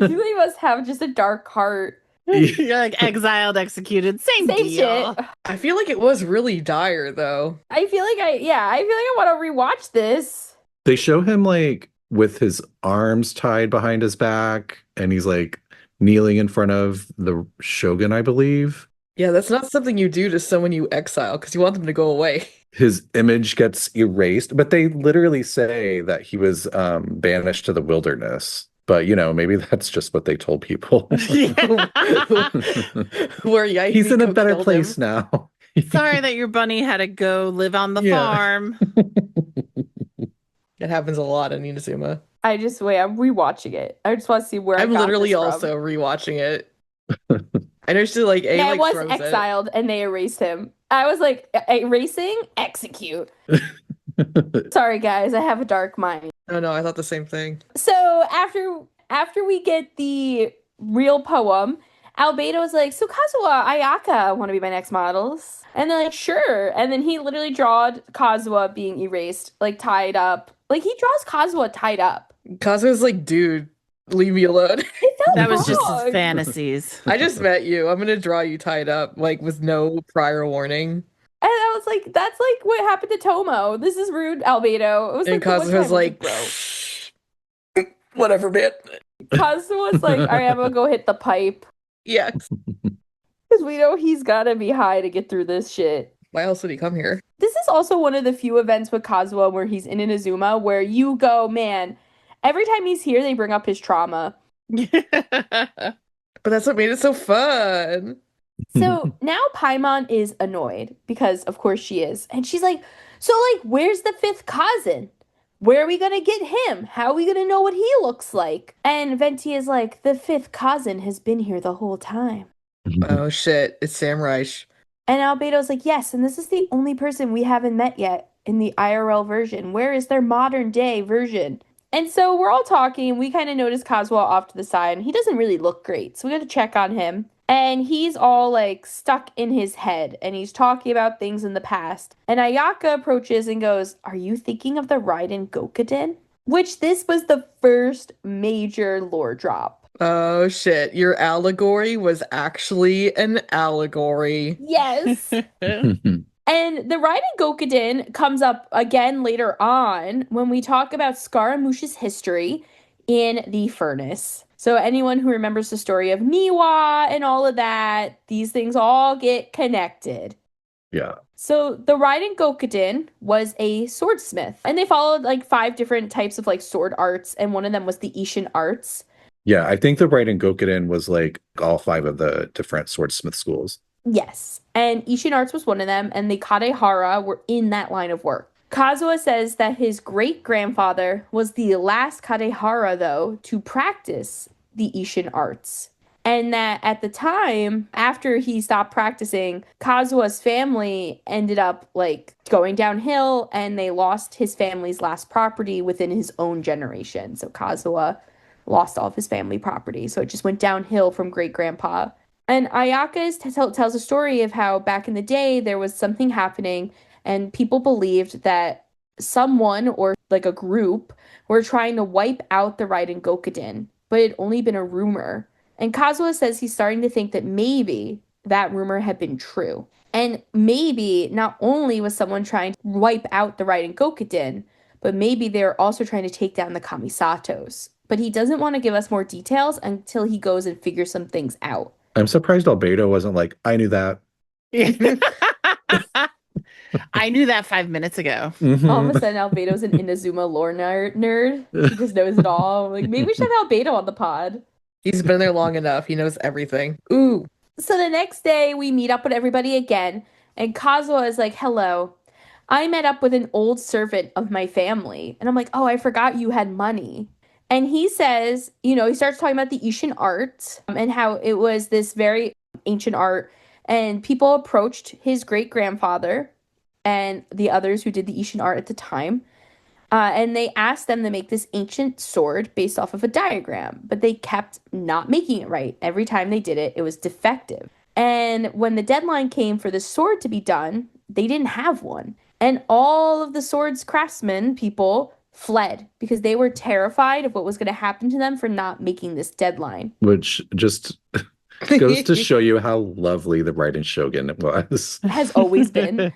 really must have just a dark heart. You're like exiled, executed, same deal. shit. I feel like it was really dire, though. I feel like I want to rewatch this. They show him like with his arms tied behind his back, and he's like kneeling in front of the shogun, I believe. Yeah, that's not something you do to someone you exile because you want them to go away. His image gets erased, but they literally say that he was banished to the wilderness. But, maybe that's just what they told people. Where Yae He's in a Miko better killed place him. now. Sorry that your bunny had to go live on the farm. It happens a lot in Inazuma. I'm rewatching it. I just want to see where I'm I got literally this from. also rewatching it. I know she like A Yeah, like it was throws exiled and they erased him. I was like, erasing? Execute. Sorry, guys, I have a dark mind. Oh no, I thought the same thing. So after we get the real poem, Albedo's like, so Kazuha, Ayaka want to be my next models? And they're like, sure. And then he literally drawed Kazuha being erased, like tied up. Like he draws Kazuha tied up. Kazuha's like, dude, leave me alone. It felt That was just wrong. his fantasies. I just met you. I'm gonna draw you tied up, like with no prior warning. And I was like, that's like what happened to Tomo. This is rude, Albedo. It was And like the one Kazuha's time, like, bro. whatever, man. Kazuha's like, all right, I'm gonna go hit the pipe. Yeah. Because we know he's gotta be high to get through this shit. Why else would he come here? This is also one of the few events with Kazuha where he's in Inazuma where you go, man, every time he's here, they bring up his trauma. But that's what made it so fun. So now Paimon is annoyed because, of course, she is. And she's like, so, like, where's the fifth cousin? Where are we going to get him? How are we going to know what he looks like? And Venti is like, the fifth cousin has been here the whole time. Oh shit, it's Sam Reich. And Albedo's like, yes, and this is the only person we haven't met yet in the IRL version. Where is their modern day version? And so we're all talking, and we kind of notice Kazuha off to the side, and he doesn't really look great. So we got to check on him. And he's all like stuck in his head, and he's talking about things in the past. And Ayaka approaches and goes, are you thinking of the Raiden Gokuden? Which this was the first major lore drop. Oh shit, your allegory was actually an allegory. Yes. And the Raiden Gokuden comes up again later on when we talk about Scaramouche's history in the furnace. So anyone who remembers the story of Niwa and all of that, these things all get connected. Yeah. So the Raiden Gokuden was a swordsmith, and they followed like 5 different types of like sword arts, and one of them was the Ishin arts. Yeah, I think the Raiden Gokuden was like all 5 of the different swordsmith schools. Yes, and Ishin arts was one of them, and the Kadehara were in that line of work. Kazuha says that his great-grandfather was the last Kadehara, though, to practice the Ishin arts. And that at the time, after he stopped practicing, Kazuha's family ended up, like, going downhill, and they lost his family's last property within his own generation. So Kazuha lost all of his family property. So it just went downhill from great-grandpa. And Ayaka tells a story of how back in the day, there was something happening, and people believed that someone or like a group were trying to wipe out the Raiden Gokuden, but it had only been a rumor. And Kazuha says he's starting to think that maybe that rumor had been true. And maybe not only was someone trying to wipe out the Raiden Gokuden, but maybe they were also trying to take down the Kamisatos. But he doesn't want to give us more details until he goes and figures some things out. I'm surprised Albedo wasn't like, I knew that. I knew that 5 minutes ago. All of a sudden, Albedo's an Inazuma lore nerd. He just knows it all. Like, maybe we should have Albedo on the pod. He's been there long enough. He knows everything. Ooh. So the next day, we meet up with everybody again, and Kazuha is like, hello. I met up with an old servant of my family. And I'm like, oh, I forgot you had money. And he says, you know, he starts talking about the Ishin art and how it was this very ancient art. And people approached his great-grandfather and the others who did the Ishin art at the time. And they asked them to make this ancient sword based off of a diagram. But they kept not making it right. Every time they did it, it was defective. And when the deadline came for the sword to be done, they didn't have one. And all of the swords craftsmen people fled because they were terrified of what was going to happen to them for not making this deadline. Which just goes to show you how lovely the Raiden Shogun was. Has always been.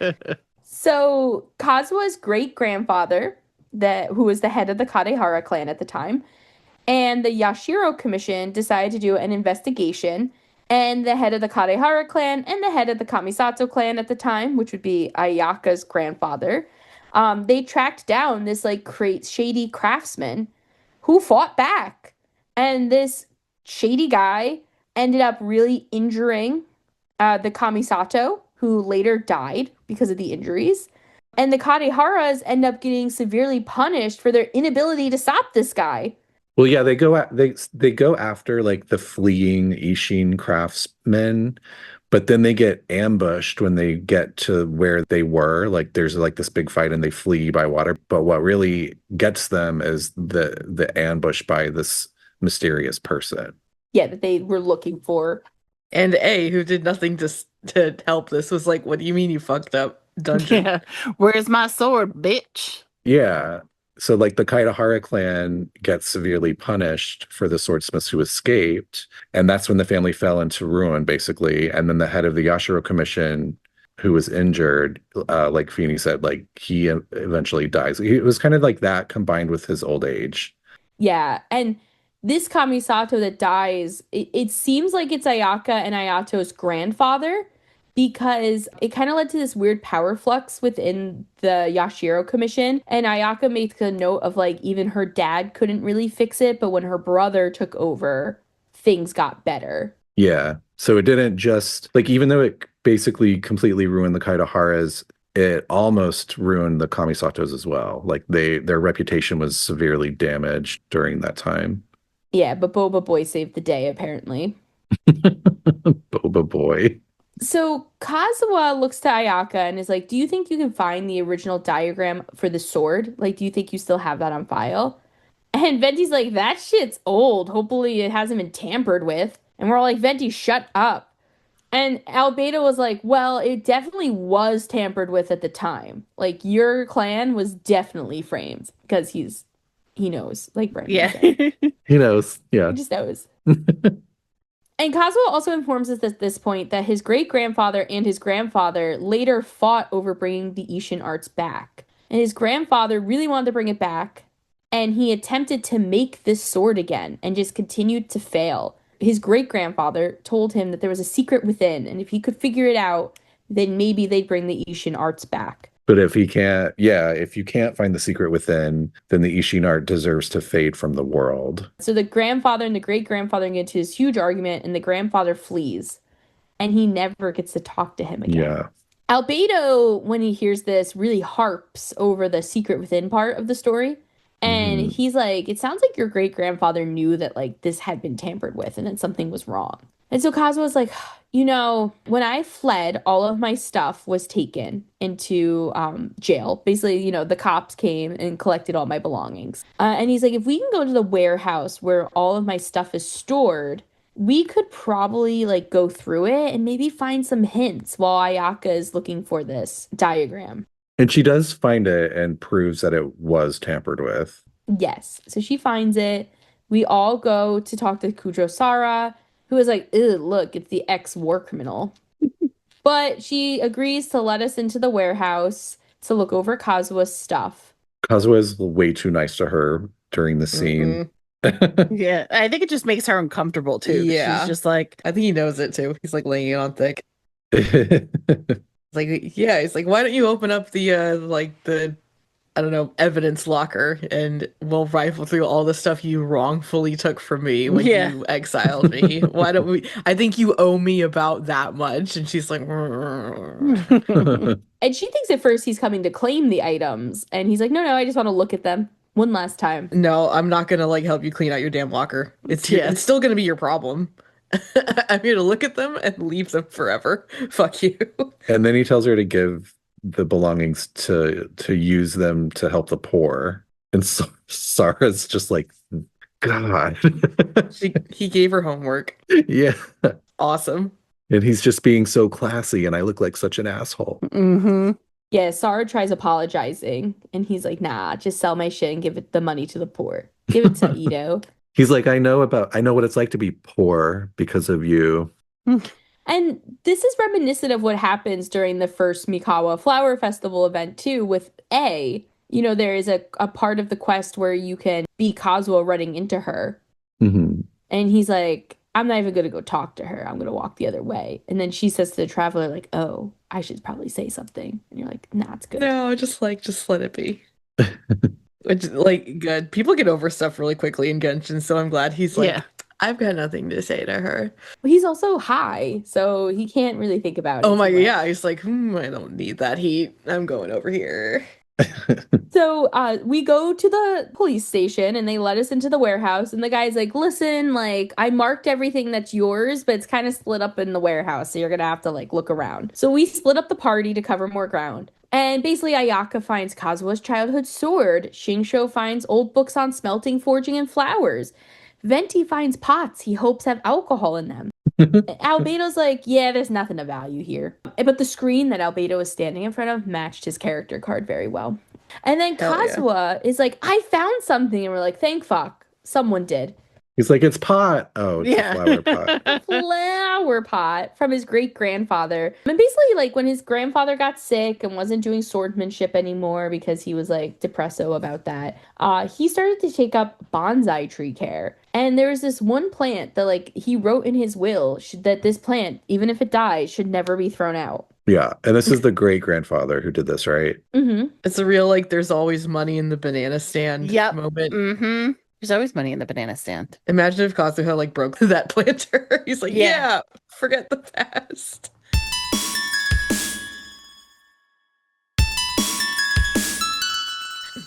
So Kazuha's great-grandfather, who was the head of the Kadehara clan at the time, and the Yashiro Commission decided to do an investigation, and the head of the Kadehara clan and the head of the Kamisato clan at the time, which would be Ayaka's grandfather, they tracked down this like shady craftsman who fought back. And this shady guy ended up really injuring the Kamisato, who later died because of the injuries. And the Kadeharas end up getting severely punished for their inability to stop this guy. Well, yeah, they go after like the fleeing Ishin craftsmen, but then they get ambushed when they get to where they were. Like there's like this big fight and they flee by water. But what really gets them is the ambush by this mysterious person. Yeah, that they were looking for. And A, who did nothing to help this, was like, what do you mean you fucked up, dungeon? Yeah. Where's my sword, bitch? Yeah. So like the Kaitahara clan gets severely punished for the swordsmiths who escaped. And that's when the family fell into ruin, basically. And then the head of the Yashiro Commission, who was injured, like Feeney said, like he eventually dies. It was kind of like that combined with his old age. Yeah, and this Kamisato that dies, it seems like it's Ayaka and Ayato's grandfather, because it kind of led to this weird power flux within the Yashiro Commission. And Ayaka makes a note of like even her dad couldn't really fix it, but when her brother took over, things got better. Yeah. So it didn't just like, even though it basically completely ruined the Kaitaharas, it almost ruined the Kamisatos as well. Like their reputation was severely damaged during that time. Yeah, but Boba Boy saved the day, apparently. Boba Boy. So Kazuha looks to Ayaka and is like, do you think you can find the original diagram for the sword? Like, do you think you still have that on file? And Venti's like, that shit's old. Hopefully it hasn't been tampered with. And we're all like, Venti, shut up. And Albedo was like, well, it definitely was tampered with at the time. Like, your clan was definitely framed. Because he knows. Like Brendan Yeah. He knows. Yeah. He just knows. And Kazuo also informs us at this point that his great-grandfather and his grandfather later fought over bringing the Ishin arts back. And his grandfather really wanted to bring it back, and he attempted to make this sword again and just continued to fail. His great-grandfather told him that there was a secret within, and if he could figure it out, then maybe they'd bring the Ishin arts back. But if if you can't find the secret within, then the Ishin art deserves to fade from the world. So the grandfather and the great-grandfather get into this huge argument, and the grandfather flees. And he never gets to talk to him again. Yeah. Albedo, when he hears this, really harps over the secret within part of the story. And he's like, it sounds like your great-grandfather knew that, like, this had been tampered with and that something was wrong. And so Kazuo's like, you know, when I fled, all of my stuff was taken into jail. Basically, you know, the cops came and collected all my belongings. And he's like, if we can go to the warehouse where all of my stuff is stored, we could probably, like, go through it and maybe find some hints while Ayaka is looking for this diagram. And she does find it and proves that it was tampered with. Yes. So she finds it. We all go to talk to Kujou Sara, who is like, ew, look, it's the ex-war criminal. But she agrees to let us into the warehouse to look over Kazua's stuff. Kazuha is way too nice to her during the scene. Yeah, I think it just makes her uncomfortable too. Yeah. She's just like, I think he knows it too. He's like laying it on thick. Like, yeah, it's like, why don't you open up the I don't know, evidence locker, and we'll rifle through all the stuff you wrongfully took from me when you exiled me. Why don't we? I think you owe me about that much. And she's like, And she thinks at first he's coming to claim the items. And he's like, no, I just want to look at them one last time. no, I'm not gonna like help you clean out your damn locker. It's still gonna be your problem. I'm here to look at them and leave them forever. Fuck you. And then he tells her to give the belongings to use them to help the poor. And Sarah's just like, God. He gave her homework. Yeah. Awesome. And he's just being so classy, and I look like such an asshole. Yeah, Sara tries apologizing, and he's like, nah, just sell my shit and give it the money to the poor. Give it to Ito. He's like, I know what it's like to be poor because of you. And this is reminiscent of what happens during the first Mikawa Flower Festival event, too, with A. You know, there is a part of the quest where you can be Kazuo running into her. Mm-hmm. And he's like, I'm not even going to go talk to her. I'm going to walk the other way. And then she says to the traveler, like, oh, I should probably say something. And you're like, nah, it's good. No, just let it be. Which, like, good. People get over stuff really quickly in Genshin, so I'm glad he's like, I've got nothing to say to her. He's also high, so he can't really think about it Oh my, too much. yeah. He's like, I don't need that heat. I'm going over here. So we go to the police station and they let us into the warehouse. And the guy's like, listen, like, I marked everything that's yours, but it's kind of split up in the warehouse. So you're going to have to, like, look around. So we split up the party to cover more ground. And basically, Ayaka finds Kazua's childhood sword. Xingqiu finds old books on smelting, forging, and flowers. Venti finds pots he hopes have alcohol in them. Albedo's like, yeah, there's nothing of value here. But the screen that Albedo was standing in front of matched his character card very well. And then Hell yeah. Kazuha is like, I found something. And we're like, thank fuck. Someone did. He's like, it's pot. Oh, it's Yeah. a flower pot. Flower pot from his great-grandfather. And basically, like, when his grandfather got sick and wasn't doing swordsmanship anymore because he was, like, depresso about that, he started to take up bonsai tree care. And there was this one plant that, like, he wrote in his will that this plant, even if it dies, should never be thrown out. Yeah. And this is the great grandfather who did this, right? Mm-hmm. It's a real, like, there's always money in the banana stand Yep. moment. Mm-hmm. There's always money in the banana stand. Imagine if Kazuha, like, broke that planter. He's like, Yeah. yeah, forget the past.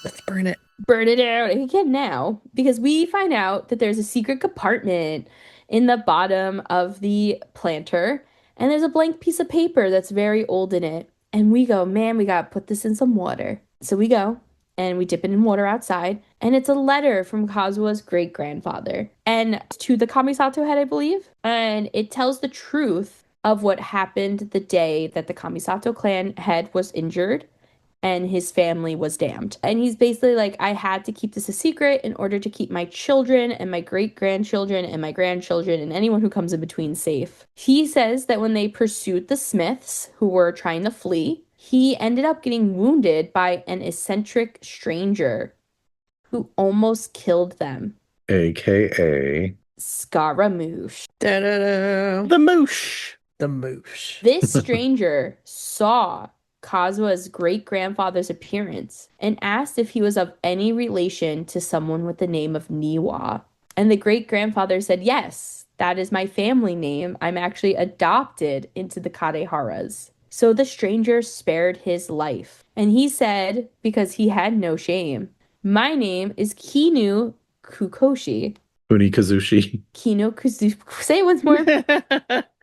Let's burn it. Burn it out. He can now because we find out that there's a secret compartment in the bottom of the planter and there's a blank piece of paper that's very old in it. And we go, man, we gotta put this in some water. So we go and we dip it in water outside and it's a letter from Kazua's great-grandfather and to the Kamisato head, I believe. And it tells the truth of what happened the day that the Kamisato clan head was injured and his family was damned. And he's basically like, I had to keep this a secret in order to keep my children and my great-grandchildren and my grandchildren and anyone who comes in between safe. He says that when they pursued the Smiths, who were trying to flee, he ended up getting wounded by an eccentric stranger who almost killed them. AKA Scaramouche. Da-da-da. The moosh. The moosh. This stranger saw Kazua's great-grandfather's appearance and asked if he was of any relation to someone with the name of Niwa. And the great-grandfather said, yes, that is my family name. I'm actually adopted into the Kadeharas. So the stranger spared his life. And he said, because he had no shame, my name is Kinu Kukoshi. Kuni Kazushi. Kino Kuzushi. Say it once more.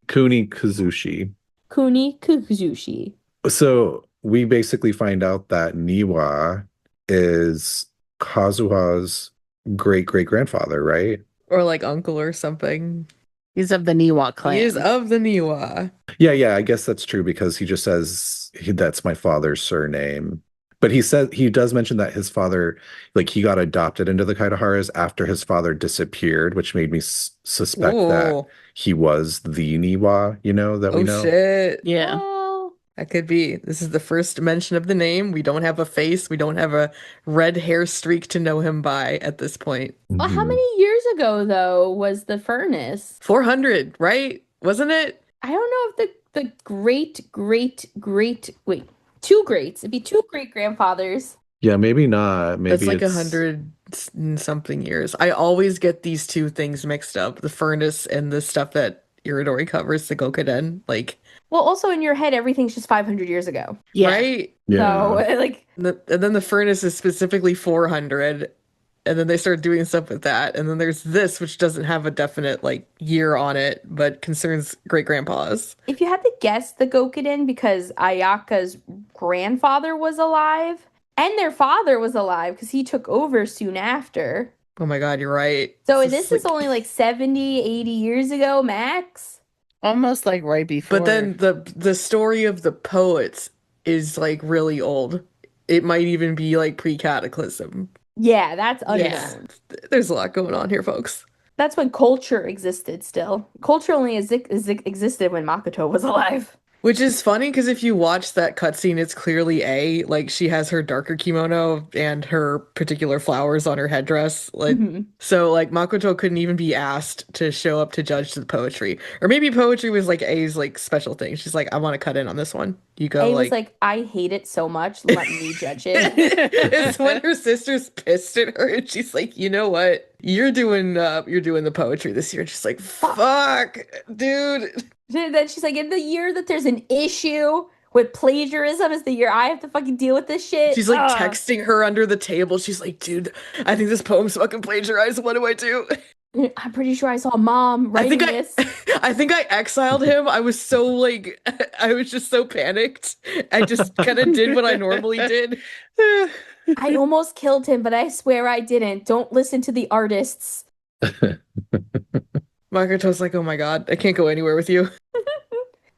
Kuni Kazushi. Kuni Kuzushi. So we basically find out that Niwa is Kazuha's great-great-grandfather, right? Or like uncle or something. He's of the Niwa clan. He is of the Niwa. Yeah, I guess that's true because he just says that's my father's surname. But he does mention that his father, like he got adopted into the Kaidaharas after his father disappeared, which made me suspect that Ooh. he was the Niwa, that we Oh know. shit. Yeah. Well, That could be. This is the first mention of the name. We don't have a face. We don't have a red hair streak to know him by at this point. well, how Mhm. many years ago, though, was the furnace? 400, right? Wasn't it? I don't know if the wait, two greats. It'd be two great-grandfathers. Yeah, maybe not. Maybe That's like it's 100 and something years. I always get these two things mixed up. The furnace and the stuff that Irodori covers, the Gokuden. Like, Well, also in your head, everything's just 500 years ago. Yeah. right? Yeah. So, like, And then the furnace is specifically 400. And then they start doing stuff with that. And then there's this, which doesn't have a definite like year on it, but concerns great grandpas. if you had to guess the Gokuden, because Ayaka's grandfather was alive and their father was alive because he took over soon after. Oh my God, you're right. So this is only like 70, 80 years ago, max. Almost like right before. But then the story of the poets is like really old. It might even be like pre-cataclysm. Yeah, that's unknown. Yeah. There's a lot going on here, folks. That's when culture existed still. Culture only existed when Makoto was alive. Which is funny because if you watch that cutscene, it's clearly A. Like she has her darker kimono and her particular flowers on her headdress. Like Mhm. so, like Makoto couldn't even be asked to show up to judge the poetry, or maybe poetry was like A's like special thing. She's like, I want to cut in on this one. You go A was like. like, I hate it so much. Let me judge it. It's when her sister's pissed at her and she's like, you know what? You're doing the poetry this year. And she's like, fuck, dude. Then she's like, in the year that there's an issue with plagiarism is the year I have to fucking deal with this shit. She's like Ugh. texting her under the table. She's like, dude, I think this poem's fucking plagiarized. What do I do? I'm pretty sure I saw Mom writing this. I think I exiled him. I was so like I was just so panicked. I just kind of did what I normally did. I almost killed him, but I swear I didn't. Don't listen to the artists. Makoto's like, oh my god, I can't go anywhere with you.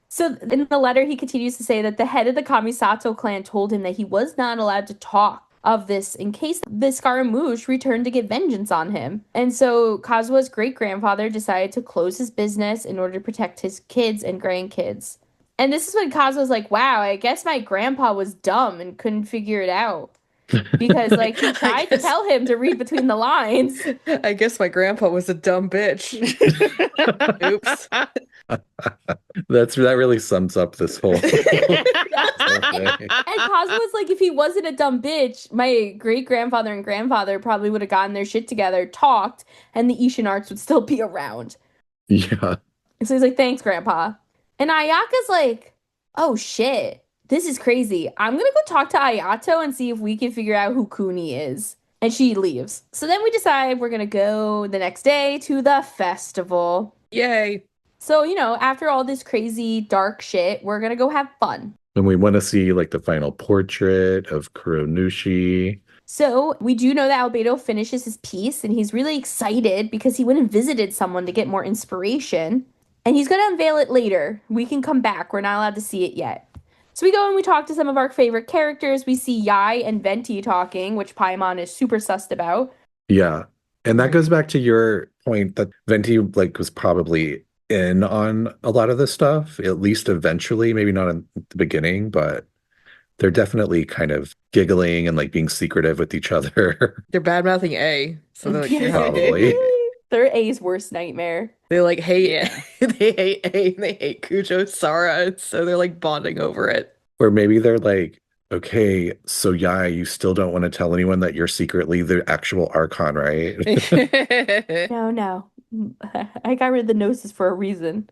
So in the letter, he continues to say that the head of the Kamisato clan told him that he was not allowed to talk of this in case the Scaramouche returned to get vengeance on him. And so Kazua's great-grandfather decided to close his business in order to protect his kids and grandkids. And this is when Kazua's like, wow, I guess my grandpa was dumb and couldn't figure it out. Because, like, he tried to tell him to read between the lines. I guess my grandpa was a dumb bitch. Oops. That really sums up this whole. And Kazua's like, if he wasn't a dumb bitch, my great-grandfather and grandfather probably would have gotten their shit together, talked, and the Ishin arts would still be around. Yeah. So he's like, thanks, Grandpa. And Ayaka's like, oh, shit. This is crazy. I'm going to go talk to Ayato and see if we can figure out who Kuni is. And she leaves. So then we decide we're going to go the next day to the festival. Yay. So, you know, after all this crazy dark shit, we're going to go have fun. And we want to see like the final portrait of Kuronushi. So we do know that Albedo finishes his piece and he's really excited because he went and visited someone to get more inspiration. And he's going to unveil it later. We can come back. We're not allowed to see it yet. So we go and we talk to some of our favorite characters. We see Yae and Venti talking, which Paimon is super sussed about. Yeah. And that goes back to your point that Venti like was probably in on a lot of this stuff, at least eventually, maybe not in the beginning, but they're definitely kind of giggling and like being secretive with each other. They're bad-mouthing A. So they're like, Probably. They're A's worst nightmare. They like hate they hate A and they hate Kujou Sara, so they're like bonding over it. Or maybe they're like, okay, so yeah, you still don't want to tell anyone that you're secretly the actual Archon, right? No. I got rid of the gnosis for a reason.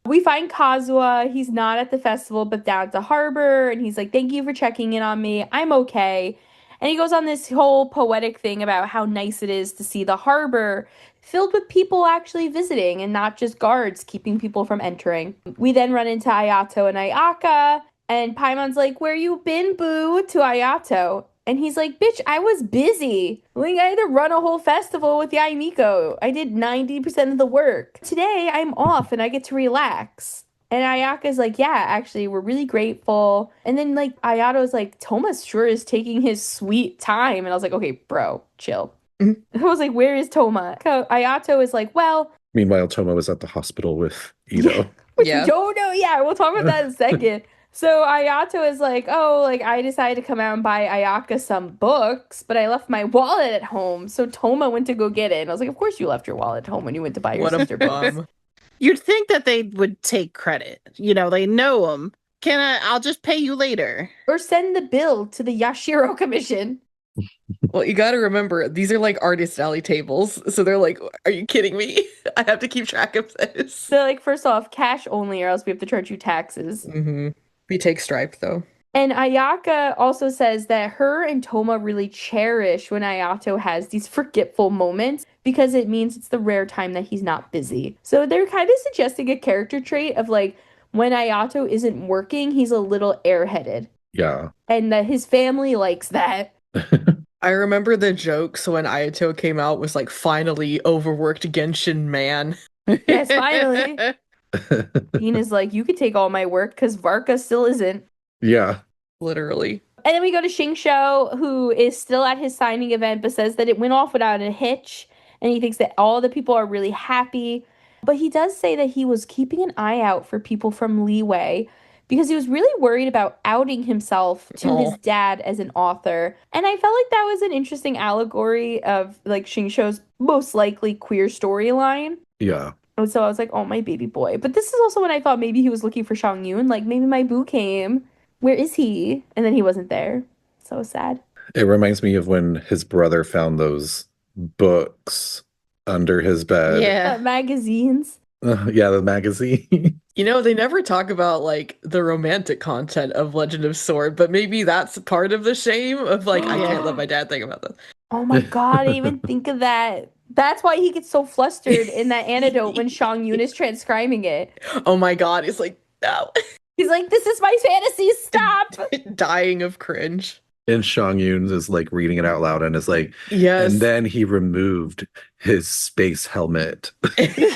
We find Kazuha. He's not at the festival, but down at the harbor. And he's like, thank you for checking in on me. I'm okay. And he goes on this whole poetic thing about how nice it is to see the harbor filled with people actually visiting and not just guards keeping people from entering. We then run into Ayato and Ayaka. And Paimon's like, where you been, boo? To Ayato. And he's like, bitch, I was busy. Like, I had to run a whole festival with Yae Miko. I did 90% of the work. Today, I'm off and I get to relax. And Ayaka's like, yeah, actually, we're really grateful. And then, like, Ayato's like, Thomas sure is taking his sweet time. And I was like, okay, bro, chill. I was like, where is Toma? Ayato is like, well. Meanwhile, Toma was at the hospital with Ito. Which we don't know. Yeah, we'll talk about that in a second. So Ayato is like, oh, like, I decided to come out and buy Ayaka some books, but I left my wallet at home. So Toma went to go get it. And I was like, of course you left your wallet at home when you went to buy your sister books. You'd think that they would take credit. You know, they know them. I'll just pay you later. Or send the bill to the Yashiro Commission. Well, you got to remember, these are like artist alley tables. So they're like, are you kidding me? I have to keep track of this. So, like, first off, cash only, or else we have to charge you taxes. Mm-hmm. We take Stripe, though. And Ayaka also says that her and Toma really cherish when Ayato has these forgetful moments because it means it's the rare time that he's not busy. So they're kind of suggesting a character trait of, like, when Ayato isn't working, he's a little airheaded. Yeah. And that his family likes that. I remember the jokes when Ayato came out was like, finally overworked Genshin man. Yes, finally. Dean is like, you could take all my work because Varka still isn't. Yeah. Literally. And then we go to Xingqiu, who is still at his signing event, but says that it went off without a hitch. And he thinks that all the people are really happy. But he does say that he was keeping an eye out for people from Leeway because he was really worried about outing himself to his dad as an author. And I felt like that was an interesting allegory of like Xingqiu's most likely queer storyline. Yeah. And so I was like, oh, my baby boy. But this is also when I thought maybe he was looking for Xiangyun. Like, maybe my boo came. Where is he? And then he wasn't there. So sad. It reminds me of when his brother found those books under his bed. Yeah. Magazines. Yeah, the magazine. You know, they never talk about like the romantic content of Legend of Sword, but maybe that's part of the shame of like, I can't let my dad think about this. Oh my God, I didn't even think of that. That's why he gets so flustered in that anecdote when Xiangyun is transcribing it. Oh my God, it's like, no. He's like, this is my fantasy, stop! Dying of cringe. And Xiangyun is like reading it out loud and is like, Yes. and then he removed his space helmet.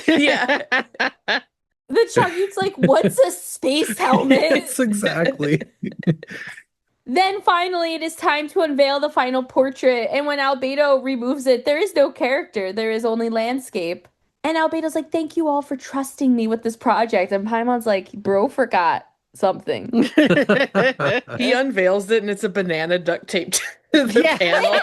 Yeah. The Xiangyun's like, what's a space helmet? Yes, exactly. Then finally, it is time to unveil the final portrait. And when Albedo removes it, there is no character. There is only landscape. And Albedo's like, thank you all for trusting me with this project. And Paimon's like, bro forgot something. He unveils it and it's a banana duct taped to the panel.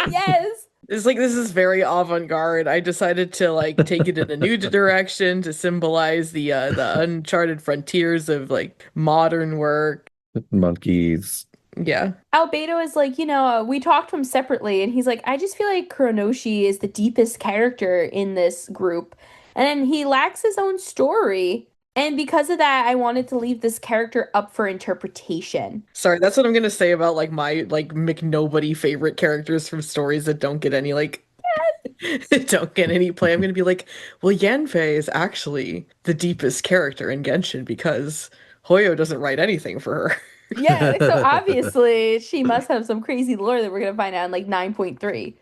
Yes. It's like, this is very avant-garde. I decided to like take it in a new direction to symbolize the uncharted frontiers of like modern work. Monkeys. Yeah. Albedo is like, we talked to him separately, and he's like, I just feel like Kuronoshi is the deepest character in this group. And he lacks his own story. And because of that, I wanted to leave this character up for interpretation. Sorry, that's what I'm gonna say about like my like McNobody favorite characters from stories that don't get any like don't get any play. I'm gonna be like, well, Yanfei is actually the deepest character in Genshin because Hoyo doesn't write anything for her. Yeah, so obviously she must have some crazy lore that we're gonna find out in like 9.3.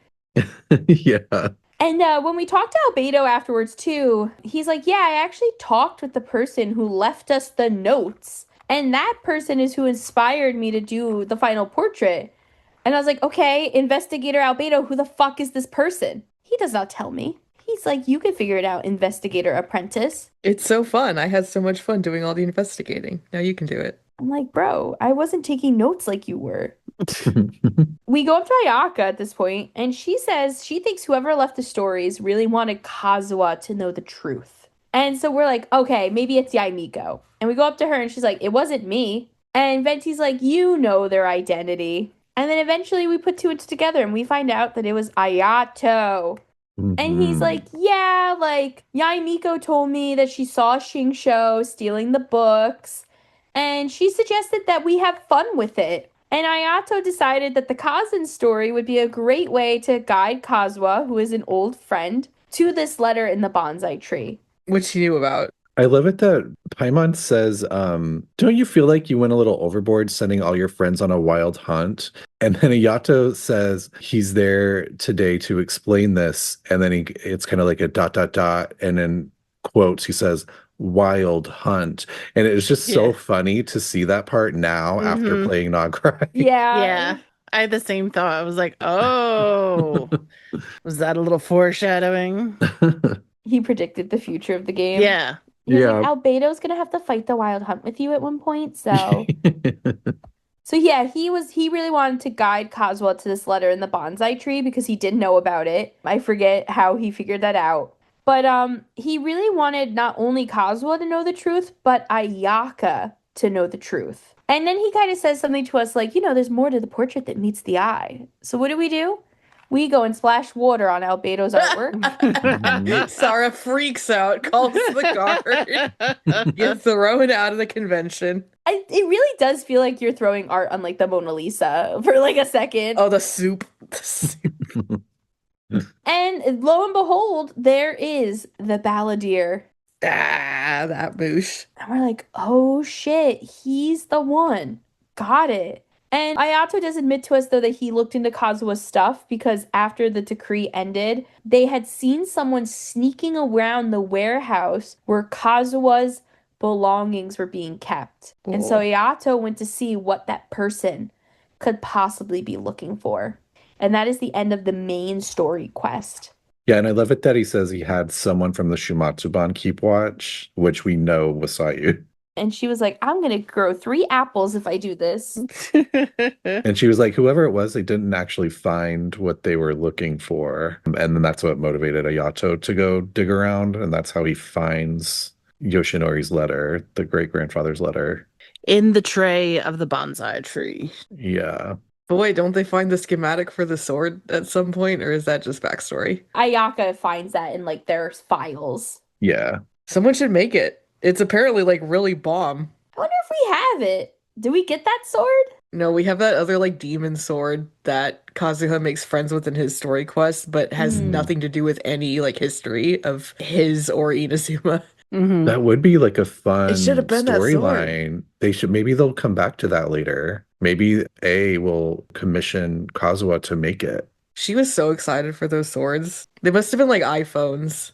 Yeah. And when we talked to Albedo afterwards too, he's like, yeah, I actually talked with the person who left us the notes. And that person is who inspired me to do the final portrait. And I was like, okay, Investigator Albedo, who the fuck is this person? He does not tell me. He's like, you can figure it out, Investigator Apprentice. It's so fun. I had so much fun doing all the investigating. Now you can do it. I'm like, bro, I wasn't taking notes like you were. We go up to Ayaka at this point, and she says she thinks whoever left the stories really wanted Kazuha to know the truth. And so we're like, okay, maybe it's Yae Miko. And we go up to her, and she's like, it wasn't me. And Venti's like, you know their identity. And then eventually we put two and two together, and we find out that it was Ayato. And he's like, yeah, like, Yae Miko told me that she saw Xingqiu stealing the books, and she suggested that we have fun with it. And Ayato decided that the Kazan story would be a great way to guide Kazuha, who is an old friend, to this letter in the bonsai tree. Which she knew about. I love it that Paimon says, don't you feel like you went a little overboard sending all your friends on a wild hunt? And then Ayato says he's there today to explain this. And then it's kind of like a ... And then quotes, he says, wild hunt. And it was just so funny to see that part now after playing Nograi. Yeah. I had the same thought. I was like, oh, was that a little foreshadowing? He predicted the future of the game. Yeah. He's like, Albedo's gonna have to fight the wild hunt with you at one point, so so yeah, he really wanted to guide Kazuha to this letter in the bonsai tree because he didn't know about it. I forget how he figured that out. But he really wanted not only Kazuha to know the truth, but Ayaka to know the truth. And then he kind of says something to us like, there's more to the portrait that meets the eye. So what do? We go and splash water on Albedo's artwork. Sara freaks out, calls the guard, gets thrown out of the convention. It really does feel like you're throwing art on like the Mona Lisa for like a second. Oh, the soup. And lo and behold, there is the balladeer. That boosh. And we're like, oh shit, he's the one. Got it. And Ayato does admit to us, though, that he looked into Kazuha's stuff because after the decree ended, they had seen someone sneaking around the warehouse where Kazuha's belongings were being kept. Cool. And so Ayato went to see what that person could possibly be looking for. And that is the end of the main story quest. Yeah, and I love it that he says he had someone from the Shumatsuban keep watch, which we know was Sayu. And she was like, I'm going to grow 3 apples if I do this. And she was like, whoever it was, they didn't actually find what they were looking for. And then that's what motivated Ayato to go dig around. And that's how he finds Yoshinori's letter, the great-grandfather's letter. In the tray of the bonsai tree. Yeah. But wait, don't they find the schematic for the sword at some point, or is that just backstory? Ayaka finds that in like their files. Yeah. Someone should make it. It's apparently like really bomb. I wonder if we have it. Do we get that sword? No, we have that other like demon sword that Kazuha makes friends with in his story quest, but has nothing to do with any like history of his or Inazuma. Mm-hmm. That would be like a fun It should have been that sword. storyline. Maybe they'll come back to that later. Maybe A will commission Kazuha to make it. She was so excited for those swords. They must have been like iPhones.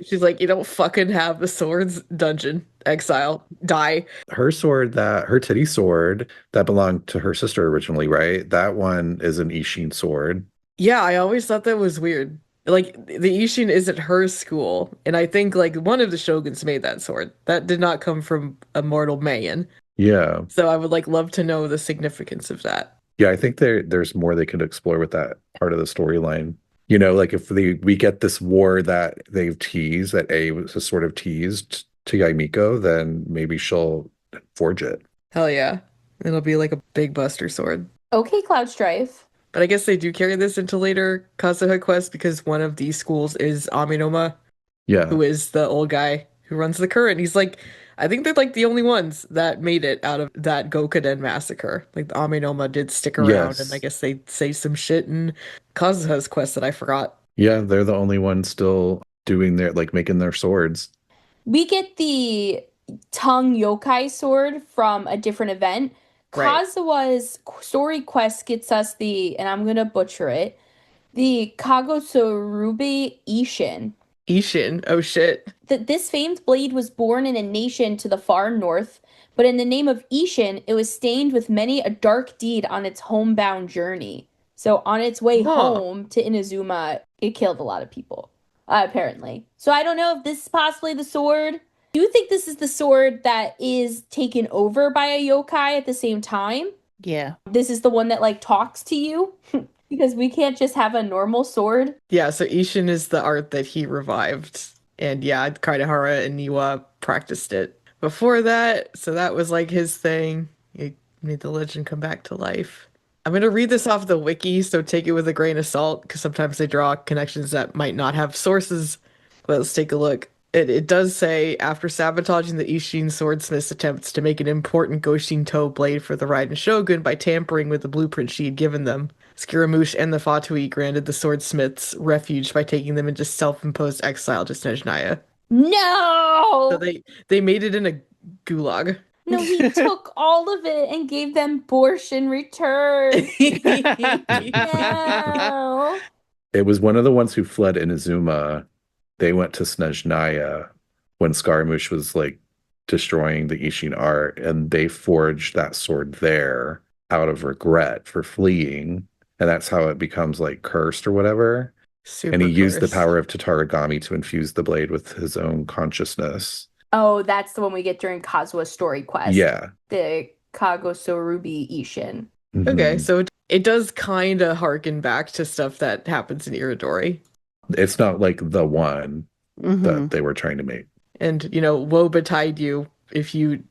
She's like, you don't fucking have the swords, dungeon, exile, die. Her titty sword that belonged to her sister originally, right? That one is an Ishin sword. Yeah, I always thought that was weird. Like, the Ishin is at her school, and I think, like, one of the shoguns made that sword. That did not come from a mortal man. Yeah. So I would, like, love to know the significance of that. Yeah, I think there's more they could explore with that part of the storyline. You know, like if we get this war that they've teased, that A was sort of teased to Yae Miko, then maybe she'll forge it. Hell yeah. It'll be like a big buster sword. Okay, Cloud Strife. But I guess they do carry this into later Kazuha quests because one of these schools is Aminoma, Yeah. who is the old guy who runs the current. He's like, I think they're like the only ones that made it out of that Gokuden massacre. Like the Aminoma did stick around, Yes. and I guess they say some shit in Kazuha's quest that I forgot. Yeah, they're the only ones still doing making their swords. We get the tongue yokai sword from a different event. Right. Kazua's story quest gets us and I'm going to butcher it, the Kagosurubi Ishin. Ishin, oh shit. This famed blade was born in a nation to the far north, but in the name of Ishin, it was stained with many a dark deed on its homebound journey. So on its way home to Inazuma, it killed a lot of people, apparently. So I don't know if this is possibly the sword. Do you think this is the sword that is taken over by a yokai at the same time? Yeah. This is the one that like talks to you? Because we can't just have a normal sword. Yeah, so Ishin is the art that he revived. And yeah, Kaidahara and Niwa practiced it before that. So that was like his thing. He made the legend come back to life. I'm going to read this off the wiki, so take it with a grain of salt, because sometimes they draw connections that might not have sources. But let's take a look. It does say, after sabotaging the Ishin swordsmith's attempts to make an important Goshinto blade for the Raiden Shogun by tampering with the blueprint she had given them, Scaramouche and the Fatui granted the swordsmiths refuge by taking them into self-imposed exile to Snezhnaya. No! So they made it in a gulag. No, he took all of it and gave them borscht in return. No. It was one of the ones who fled Inazuma. They went to Snezhnaya when Scaramouche was like destroying the Ishin art, and they forged that sword there out of regret for fleeing. And that's how it becomes like cursed or whatever. Super and he used the cursed. power of Tatarigami to infuse the blade with his own consciousness. Oh, that's the one we get during Kazua's story quest. Yeah. The Kagosurubi Ishin. Okay, Mhm. so it does kind of harken back to stuff that happens in Irodori. It's not like the one Mm-hmm. that they were trying to make. And, woe betide you if you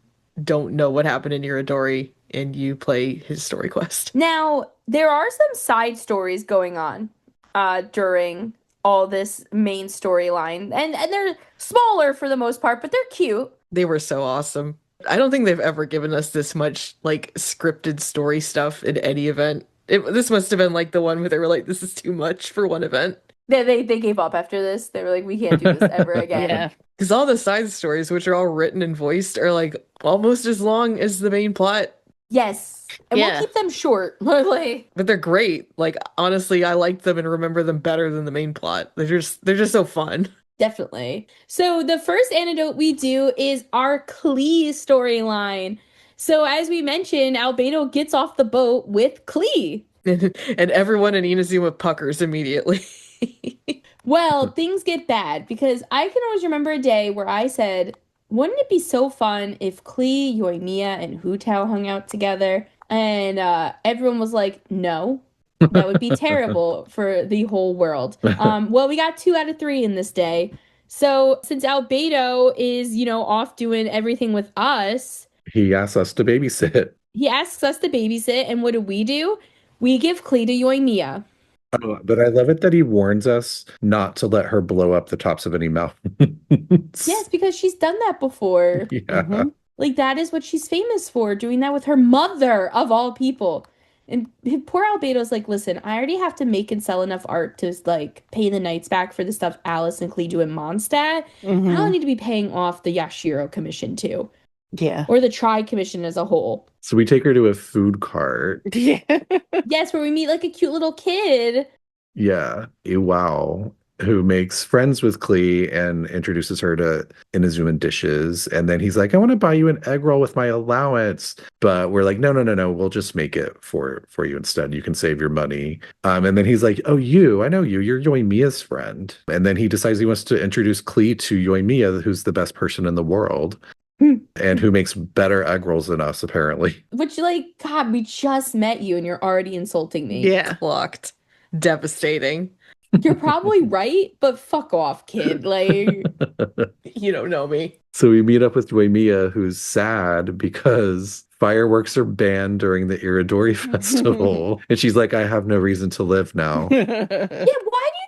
don't know what happened in Irodori and you play his story quest. Now, there are some side stories going on during all this main storyline. And they're smaller for the most part, but they're cute. They were so awesome. I don't think they've ever given us this much, like, scripted story stuff in any event. This must have been, like, the one where they were like, this is too much for one event. They gave up after this. They were like, we can't do this ever again. Yeah. Because all the side stories, which are all written and voiced, are, like, almost as long as the main plot. Yes. And Yeah. we'll keep them short. Like, But they're great. Like, honestly, I like them and remember them better than the main plot. They're just so fun. definitely. So the first anecdote we do is our Klee storyline. So as we mentioned, Albedo gets off the boat with Klee. And everyone in Inazuma puckers immediately. Well, things get bad because I can always remember a day where I said, wouldn't it be so fun if Klee, Yoimiya, and Hu Tao hung out together? And everyone was like, no, that would be terrible for the whole world. Well, we got 2 out of 3 in this day. So since Albedo is, off doing everything with us, He asked us to babysit. he asks us to babysit. And what do? We give Klee to Yoimiya. Oh, but I love it that he warns us not to let her blow up the tops of any mountains. Yes, because she's done that before. Yeah. Mm-hmm. Like, that is what she's famous for, doing that with her mother, of all people. And poor Albedo's like, listen, I already have to make and sell enough art to, like, pay the Knights back for the stuff Alice and Klee do in Mondstadt. I don't need to be paying off the Yashiro commission, too. Yeah. Or the Tri commission as a whole. So we take her to a food cart. Yeah. Yes, where we meet, like, a cute little kid. Yeah. Wow. Who makes friends with Klee and introduces her to Inazuma dishes. And then he's like, I want to buy you an egg roll with my allowance. But we're like, no. We'll just make it for you instead. You can save your money. And then he's like, oh, I know you. You're Yoimiya's friend. And then he decides he wants to introduce Klee to Yoimiya, who's the best person in the world. And who makes better egg rolls than us, apparently. Which, like, God, we just met you and you're already insulting me. Yeah. Clocked. Devastating. You're probably right, but fuck off, kid. Like, You don't know me. So we meet up with Yoimiya, who's sad because fireworks are banned during the Irodori Festival. And she's like, I have no reason to live now. yeah, why do you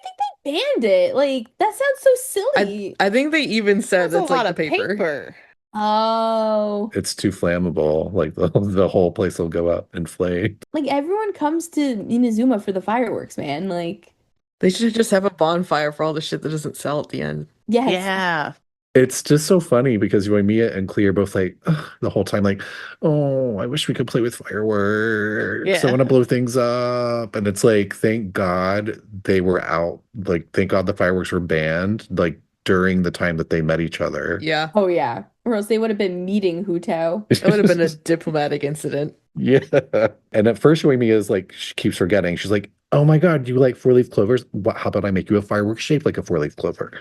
think they banned it? Like, that sounds so silly. I think they even said That's a that's lot like of the paper. Oh. It's too flammable. Like the whole place will go up in flames. Like, everyone comes to Inazuma for the fireworks, man. Like, They should just have a bonfire for all the shit that doesn't sell at the end. yes. Yeah. It's just so funny because Yoimiya and Klee are both like, ugh, the whole time, like, oh, I wish we could play with fireworks. Yeah. I want to blow things up. And it's like, thank God they were out. Like, thank God the fireworks were banned, like, during the time that they met each other. Yeah. Oh, yeah. Or else they would have been meeting Hu Tao. It would have been a diplomatic incident. Yeah. And at first, Yoimiya is like, she keeps forgetting. She's like, oh my God, you like 4-leaf clovers? How about I make you a firework shaped like a 4-leaf clover?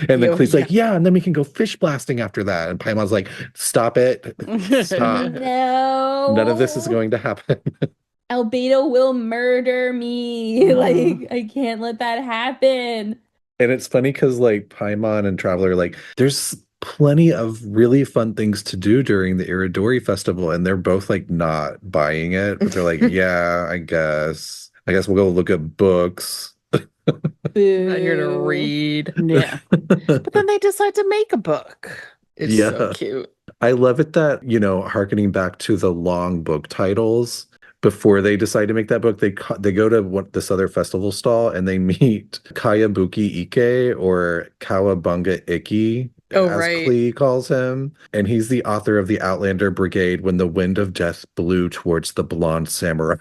And then Klee's like, yeah, and then we can go fish blasting after that. And Paimon's like, stop it. Stop. No. None of this is going to happen. Albedo will murder me. Like, I can't let that happen. And it's funny because like Paimon and Traveler, like there's plenty of really fun things to do during the Irodori Festival, and they're both like not buying it, but they're like, yeah, I guess we'll go look at books. Boo. Not here to read. Yeah. But then they decide to make a book. It's so cute. I love it that, hearkening back to the long book titles, before they decide to make that book, they go to this other festival stall and they meet Kayabuki Ike, or Kawabunga Iki, Oh, as right. Klee calls him. And he's the author of the Outlander Brigade, When the Wind of Death Blew Towards the Blonde Samurai.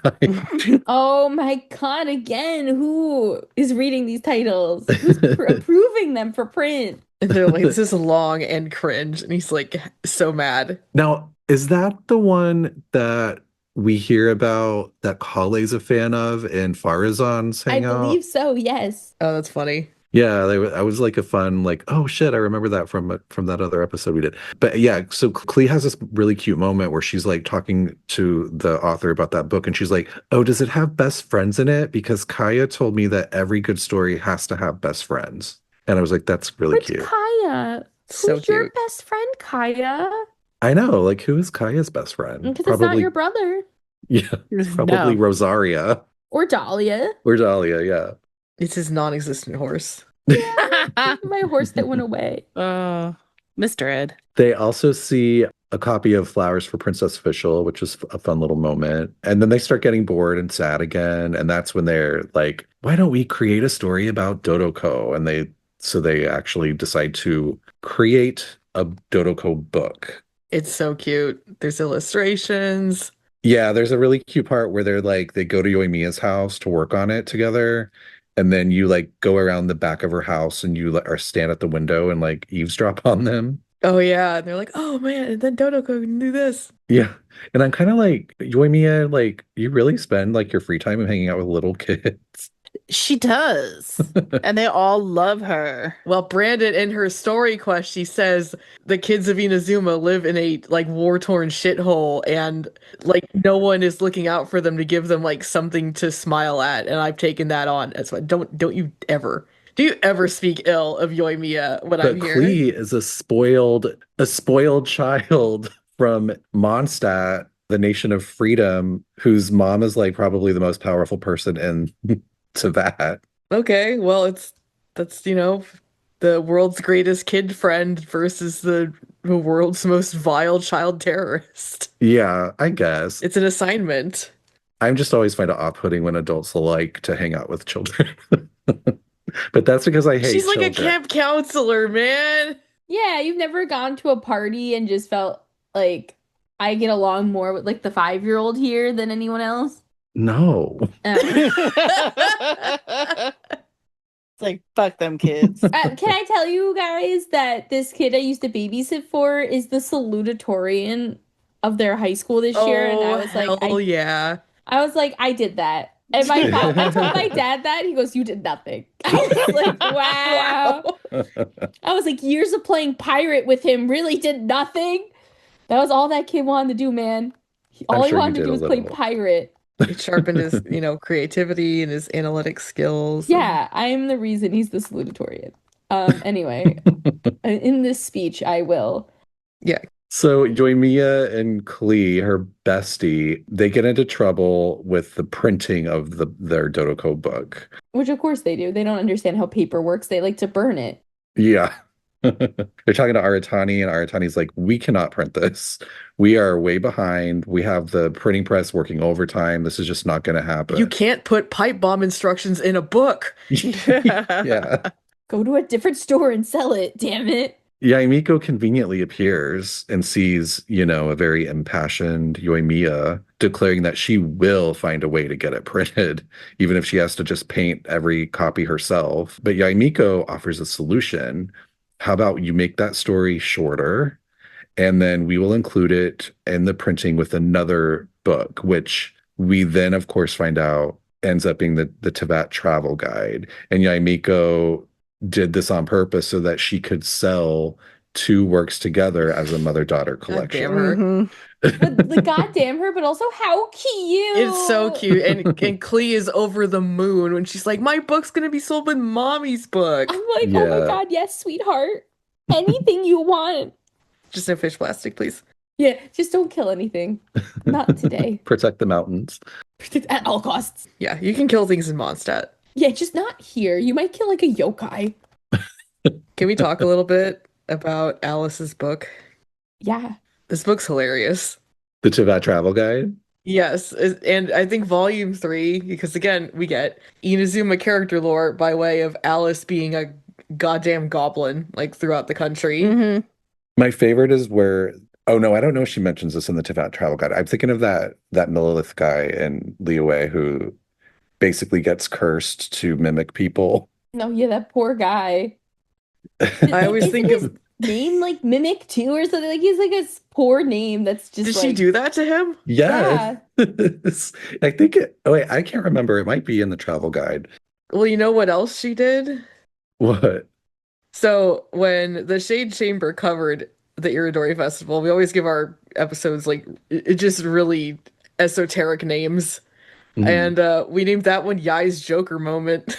Oh my God, again, who is reading these titles? Who's approving them for print? And they're like, this is long and cringe. And he's like, so mad. Now, is that the one that we hear about that Kale's a fan of and Farazan's I hangout? believe so, yes. Oh, that's funny. Yeah, I was like a fun, like, oh shit, I remember that from that other episode we did. But yeah, so Klee has this really cute moment where she's like talking to the author about that book, and she's like, oh, does it have best friends in it? Because Kaya told me that every good story has to have best friends. And I was like, that's really Which cute. Kaya? So Who's your cute. best friend, Kaya? I know, like, who is Kaya's best friend? Because it's not your brother. Yeah, probably No. Rosaria Or Dahlia. or Dahlia, yeah. It's his non-existent horse. Yeah, my horse that went away. Mr. Ed. They also see a copy of Flowers for Princess Official, which is a fun little moment. And then they start getting bored and sad again. And that's when they're like, why don't we create a story about Dodoko? And they actually decide to create a Dodoko book. It's so cute. There's illustrations. Yeah, there's a really cute part where they go to Yoimiya's house to work on it together. And then you like go around the back of her house and you stand at the window and like eavesdrop on them. Oh yeah, and they're like, oh man, and then Dodoko can do this. Yeah. And I'm kind of like, Yoimiya, like, you really spend like your free time hanging out with little kids. She does. And they all love her. Well, Brandon, in her story quest, she says the kids of Inazuma live in a like war-torn shithole, and like no one is looking out for them to give them like something to smile at. And I've taken that on. That's why don't you ever do you ever speak ill of Yoimiya when But I'm here? Klee is a spoiled child from Mondstadt, the nation of freedom, whose mom is like probably the most powerful person in Teyvat. Okay, well, that's the world's greatest kid friend versus the world's most vile child terrorist. Yeah, I guess. It's an assignment. I'm just always find it off-putting when adults like to hang out with children. But that's because I hate She's like children. a camp counselor, man. Yeah, you've never gone to a party and just felt like I get along more with like the 5-year-old here than anyone else. No. It's like, fuck them kids. Can I tell you guys that this kid I used to babysit for is the salutatorian of their high school this year? And I was like, hell yeah. I was like, I did that. And I told my dad that. He goes, you did nothing. I was like, wow. I was like, years of playing pirate with him really did nothing. That was all that kid wanted to do, man. All he wanted to do was play pirate. It sharpened his, creativity and his analytic skills. Yeah, I'm the reason he's the salutatorian. Anyway, in this speech, I will. Yeah. So Yoimiya and Klee, her bestie, they get into trouble with the printing of their Dodoko book. Which of course they do. They don't understand how paper works. They like to burn it. Yeah. They're talking to Aratani, and Aratani's like, we cannot print this. We are way behind. We have the printing press working overtime. This is just not going to happen. You can't put pipe bomb instructions in a book. Yeah. Go to a different store and sell it, damn it. Yae Miko conveniently appears and sees, a very impassioned Yoimiya declaring that she will find a way to get it printed, even if she has to just paint every copy herself. But Yae Miko offers a solution. How about you make that story shorter, and then we will include it in the printing with another book, which we then, of course, find out ends up being the Teyvat travel guide. And Yae Miko did this on purpose so that she could sell 2 works together as a mother-daughter collection. God damn her. But the goddamn her, but also how cute. It's so cute. And Klee is over the moon when she's like, my book's going to be sold with mommy's book. I'm like, oh my God, yes, sweetheart. Anything you want. Just no fish plastic, please. Yeah, just don't kill anything. Not today. Protect the mountains. At all costs. Yeah, you can kill things in Mondstadt. Yeah, just not here. You might kill like a yokai. Can we talk a little bit about Alice's book? Yeah. This book's hilarious. The Teyvat travel guide? Yes, and I think volume 3, because again, we get Inazuma character lore by way of Alice being a goddamn goblin, like throughout the country. Mm-hmm. My favorite is where, oh no, I don't know if she mentions this in the Teyvat travel guide. I'm thinking of that Millilith guy in Liyue who basically gets cursed to mimic people. No, yeah, that poor guy. I always Isn't think his of name like Mimic too or something? Like he's like a poor name that's just Did like, she do that to him? Yeah. I think wait, I can't remember. It might be in the travel guide. Well, you know what else she did? What? So when the Shade Chamber covered the Irodori Festival, we always give our episodes like just really esoteric names. And we named that one Yae's Joker moment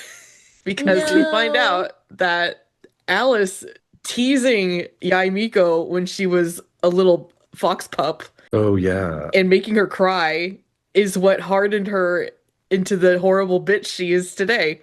because we find out that Alice teasing Yae Miko when she was a little fox pup Oh yeah. and making her cry is what hardened her into the horrible bitch she is today.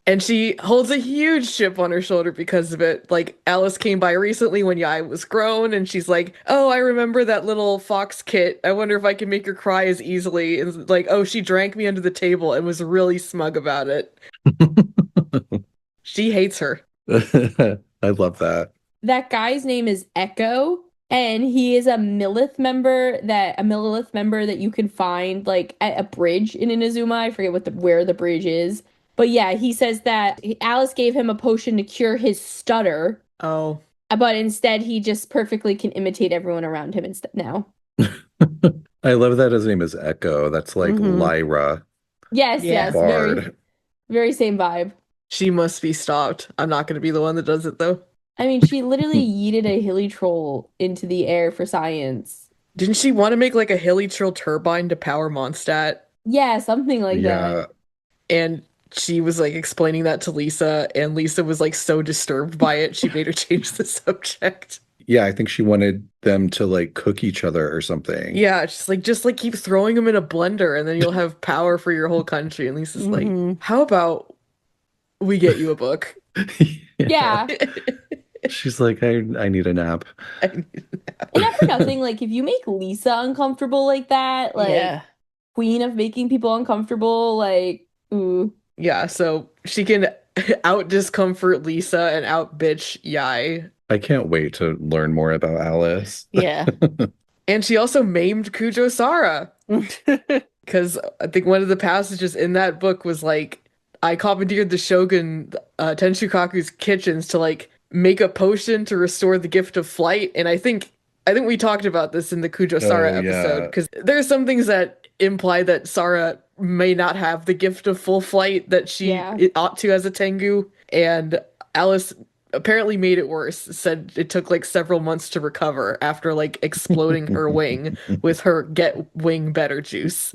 And she holds a huge chip on her shoulder because of it. Like, Alice came by recently when Yae was grown, and she's like, oh, I remember that little fox kit. I wonder if I can make her cry as easily. And like, oh, she drank me under the table and was really smug about it. She hates her. I love that. That guy's name is Echo, and he is a Millilith member that you can find like at a bridge in Inazuma. I forget where the bridge is. But yeah, he says that Alice gave him a potion to cure his stutter. Oh. But instead, he just perfectly can imitate everyone around him instead now. I love that his name is Echo. That's like Lyra. Yes, Yeah. yes, very, Bard. very same vibe. She must be stopped. I'm not going to be the one that does it, though. I mean, she literally yeeted a hilly troll into the air for science. Didn't she want to make like a Hilly-Trill turbine to power Mondstadt? Yeah, something like Yeah. that. And she was like explaining that to Lisa, and Lisa was like so disturbed by it, she made her change the subject. Yeah, I think she wanted them to like cook each other or something. Yeah, it's just like keep throwing them in a blender and then you'll have power for your whole country. And Lisa's like, how about we get you a book? Yeah. She's like, I need a nap. And not for nothing, like if you make Lisa uncomfortable like that, like Yeah. queen of making people uncomfortable, like, ooh. Yeah, so she can out discomfort Lisa and out bitch Yae. I can't wait to learn more about Alice. Yeah. And she also maimed Kujou Sara. Because I think one of the passages in that book was like, I commandeered the Shogun Tenshukaku's kitchens to like make a potion to restore the gift of flight. And I think we talked about this in the Kujou Sara episode, because there are some things that imply that Sara may not have the gift of full flight that she ought to as a Tengu. And Alice apparently made it worse, said it took like several months to recover after like exploding her wing with her get wing better juice.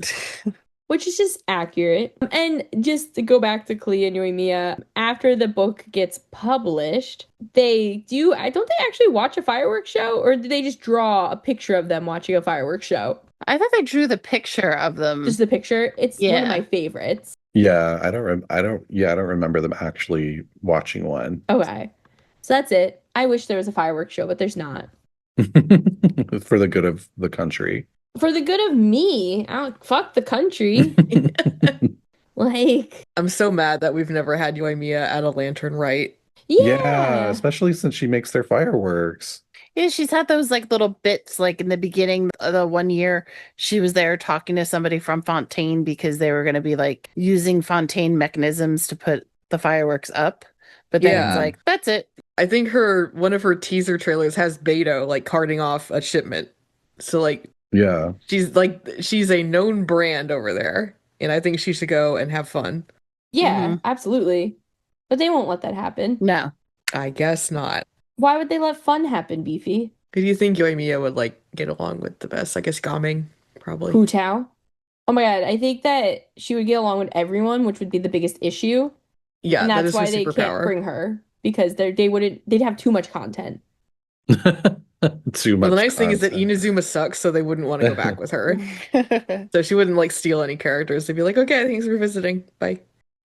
Which is just accurate. And just to go back to Klee and Yoimiya, after the book gets published, don't they actually watch a fireworks show? Or do they just draw a picture of them watching a fireworks show? I thought they drew the picture of them. Just the picture? It's one of my favorites. Yeah, I don't remember them actually watching one. Okay. So that's it. I wish there was a fireworks show, but there's not. For the good of the country. For the good of me. Fuck the country. Like, I'm so mad that we've never had Yoimiya at a lantern rite. Yeah, especially since she makes their fireworks. Yeah, she's had those like little bits like in the beginning of the one year she was there talking to somebody from Fontaine because they were going to be like using Fontaine mechanisms to put the fireworks up. But then it's like, that's it. I think one of her teaser trailers has Beto like carting off a shipment. So like, yeah, she's a known brand over there, and I think she should go and have fun. Yeah, absolutely. But they won't let that happen. No. I guess not. Why would they let fun happen, Beefy? Who do you think Yoimiya would like get along with the best? I guess Gaming, probably. Hu Tao? Oh my god, I think that she would get along with everyone, which would be the biggest issue. Yeah, and that's why they superpower. can't bring her, because they'd have too much content. Too much. Well, the nice thing is that content. Inazuma sucks, so they wouldn't want to go back with her. So she wouldn't like steal any characters. They'd be like, okay, thanks for visiting. Bye.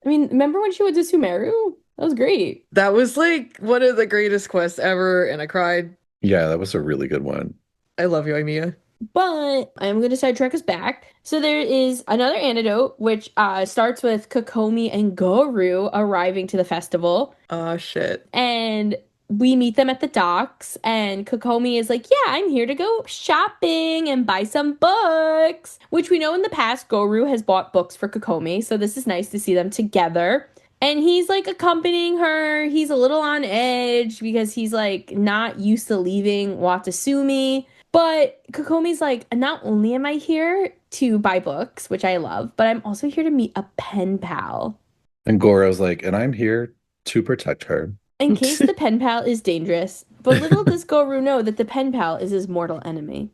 I mean, remember when she went to Sumeru? That was great. That was like one of the greatest quests ever, and I cried. Yeah, that was a really good one. I love Yoimiya. But I'm going to sidetrack us back. So there is another anecdote, which starts with Kokomi and Goru arriving to the festival. Oh, shit. And we meet them at the docks, and Kokomi is like, yeah, I'm here to go shopping and buy some books, which we know in the past Goru has bought books for Kokomi, so this is nice to see them together. And he's like accompanying her. He's a little on edge because he's like not used to leaving Watatsumi. But Kokomi's like, not only am I here to buy books, which I love, but I'm also here to meet a pen pal. And Goro's like, and I'm here to protect her. In case the pen pal is dangerous. But little does Goru know that the pen pal is his mortal enemy.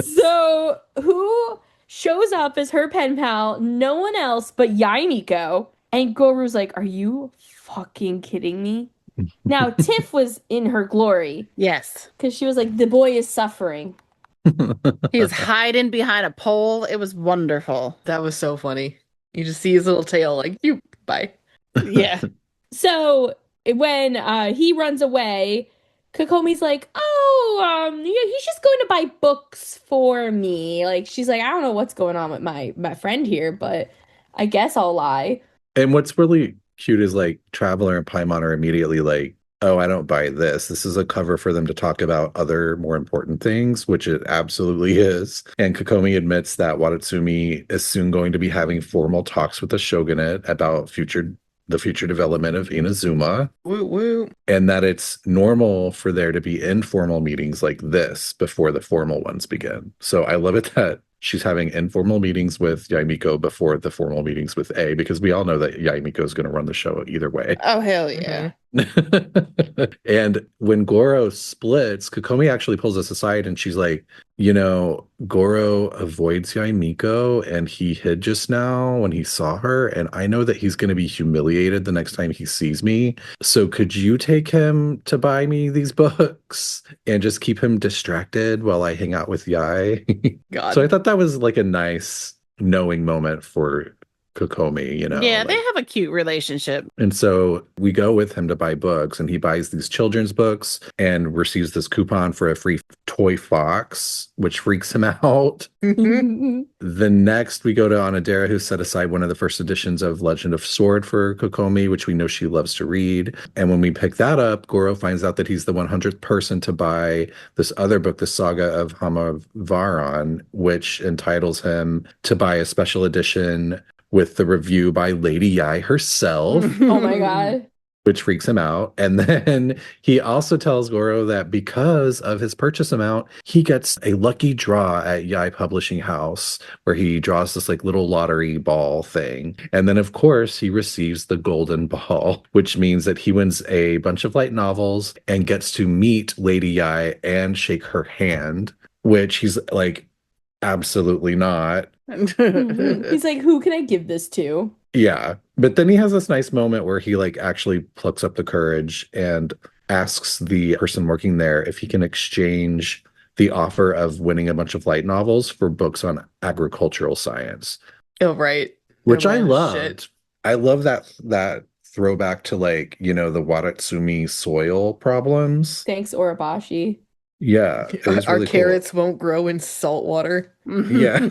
So who shows up as her pen pal? No one else but Yae Miko. And Goru's like, are you fucking kidding me? Now, Tiff was in her glory. Yes. Because she was like, the boy is suffering. He was hiding behind a pole. It was wonderful. That was so funny. You just see his little tail like, you, bye. Yeah. So when he runs away, Kokomi's like, oh, he's just going to buy books for me. Like, she's like, I don't know what's going on with my friend here, but I guess I'll lie. And what's really cute is like Traveler and Paimon are immediately like, oh, I don't buy this. This is a cover for them to talk about other more important things, which it absolutely is. And Kokomi admits that Watatsumi is soon going to be having formal talks with the shogunate about future the future development of Inazuma, Woo woo. and that it's normal for there to be informal meetings like this before the formal ones begin. So I love it that she's having informal meetings with Yae Miko before the formal meetings with A, because we all know that Yae Miko is going to run the show either way. Oh, hell yeah. And when Goro splits, Kokomi actually pulls us aside and she's like, Goro avoids Yae Miko and he hid just now when he saw her. And I know that he's going to be humiliated the next time he sees me. So could you take him to buy me these books and just keep him distracted while I hang out with Yae? God. So I thought that was like a nice knowing moment for Kokomi, Yeah, they have a cute relationship. And so we go with him to buy books, and he buys these children's books and receives this coupon for a free toy fox, which freaks him out. The next, we go to Onodera, who set aside one of the first editions of Legend of Sword for Kokomi, which we know she loves to read. And when we pick that up, Goro finds out that he's the 100th person to buy this other book, the Saga of Hamavaran, which entitles him to buy a special edition with the review by Lady Yae herself. Oh my God. Which freaks him out. And then he also tells Goro that because of his purchase amount, he gets a lucky draw at Yae Publishing House, where he draws this like little lottery ball thing. And then, of course, he receives the golden ball, which means that he wins a bunch of light novels and gets to meet Lady Yae and shake her hand, which he's like, absolutely not. He's like, who can I give this to? Yeah. But then he has this nice moment where he like actually plucks up the courage and asks the person working there if he can exchange the offer of winning a bunch of light novels for books on agricultural science. Oh, right. Which I Oh, loved. shit. I love that throwback to like, the Watatsumi soil problems. Thanks, Urabashi. Yeah. It was Our really cool. carrots won't grow in salt water. Yeah.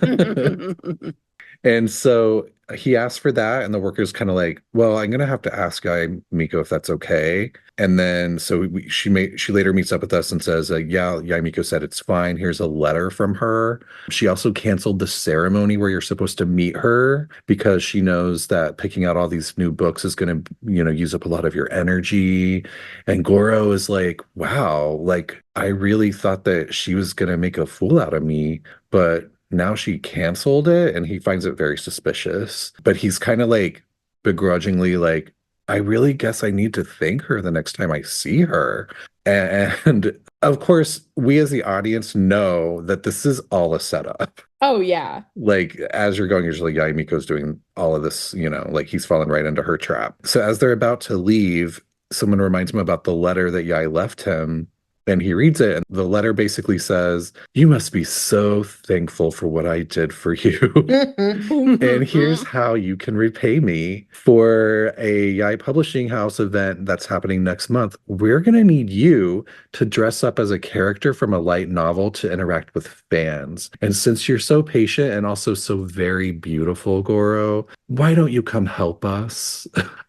And so he asked for that, and the worker's kind of like, well, I'm going to have to ask Yae Miko if that's okay. And then so she later meets up with us and says, yeah, Yae Miko said it's fine. Here's a letter from her. She also canceled the ceremony where you're supposed to meet her because she knows that picking out all these new books is going to, use up a lot of your energy. And Goro is like, wow, like I really thought that she was going to make a fool out of me, but now she canceled it, and he finds it very suspicious. But he's kind of like begrudgingly like, I really guess I need to thank her the next time I see her. And of course, we as the audience know that this is all a setup. Oh, yeah. Like, as you're going, usually Yae Miko's doing all of this, like he's falling right into her trap. So as they're about to leave, someone reminds him about the letter that Yae left him. And he reads it, and the letter basically says, you must be so thankful for what I did for you. And here's how you can repay me. For a Yae Publishing House event that's happening next month, we're going to need you to dress up as a character from a light novel to interact with fans. And since you're so patient and also so very beautiful, Goro, why don't you come help us?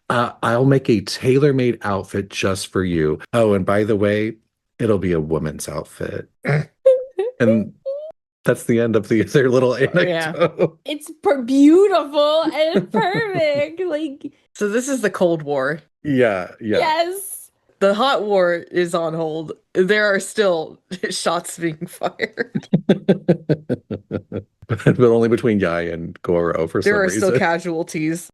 I'll make a tailor-made outfit just for you. Oh, and by the way, it'll be a woman's outfit. And that's the end of their little anecdote. Yeah. It's beautiful and perfect. Like, So this is the Cold War. Yeah. yes. The hot war is on hold. There are still shots being fired. But only between Yae and Goro for some There are reason. still casualties.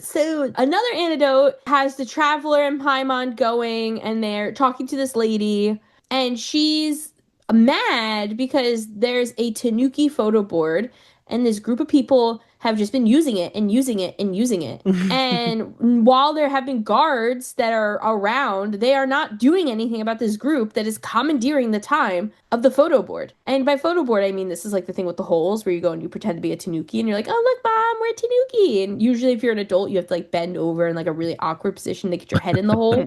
So another anecdote has the Traveler and Paimon going, and they're talking to this lady, and she's mad because there's a Tanuki photo board, and this group of people have just been using it and using it and using it. And while there have been guards that are around, they are not doing anything about this group that is commandeering the time of the photo board. And by photo board, I mean this is like the thing with the holes where you go and you pretend to be a Tanuki and you're like, oh, look, Mom, we're a Tanuki. And usually if you're an adult, you have to like bend over in like a really awkward position to get your head in the hole.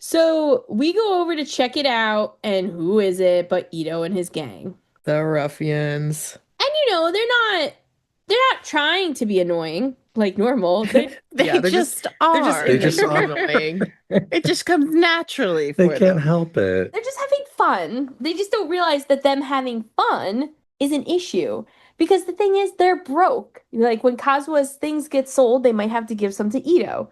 So we go over to check it out, and who is it but Ito and his gang? The ruffians. And they're not trying to be annoying like normal. They Yeah, they're just They're are. just annoying. It just comes naturally They for can't them. help it. They're just having fun. They just don't realize that them having fun is an issue. Because the thing is, they're broke. Like when Kazua's things get sold, they might have to give some to Ito.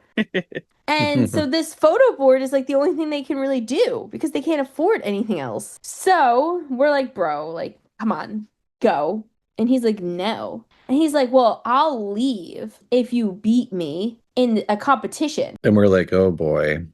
And so this photo board is like the only thing they can really do because they can't afford anything else. So we're like, bro, like, come on, go. And he's like, no. And he's like, well, I'll leave if you beat me in a competition. And we're like, oh boy.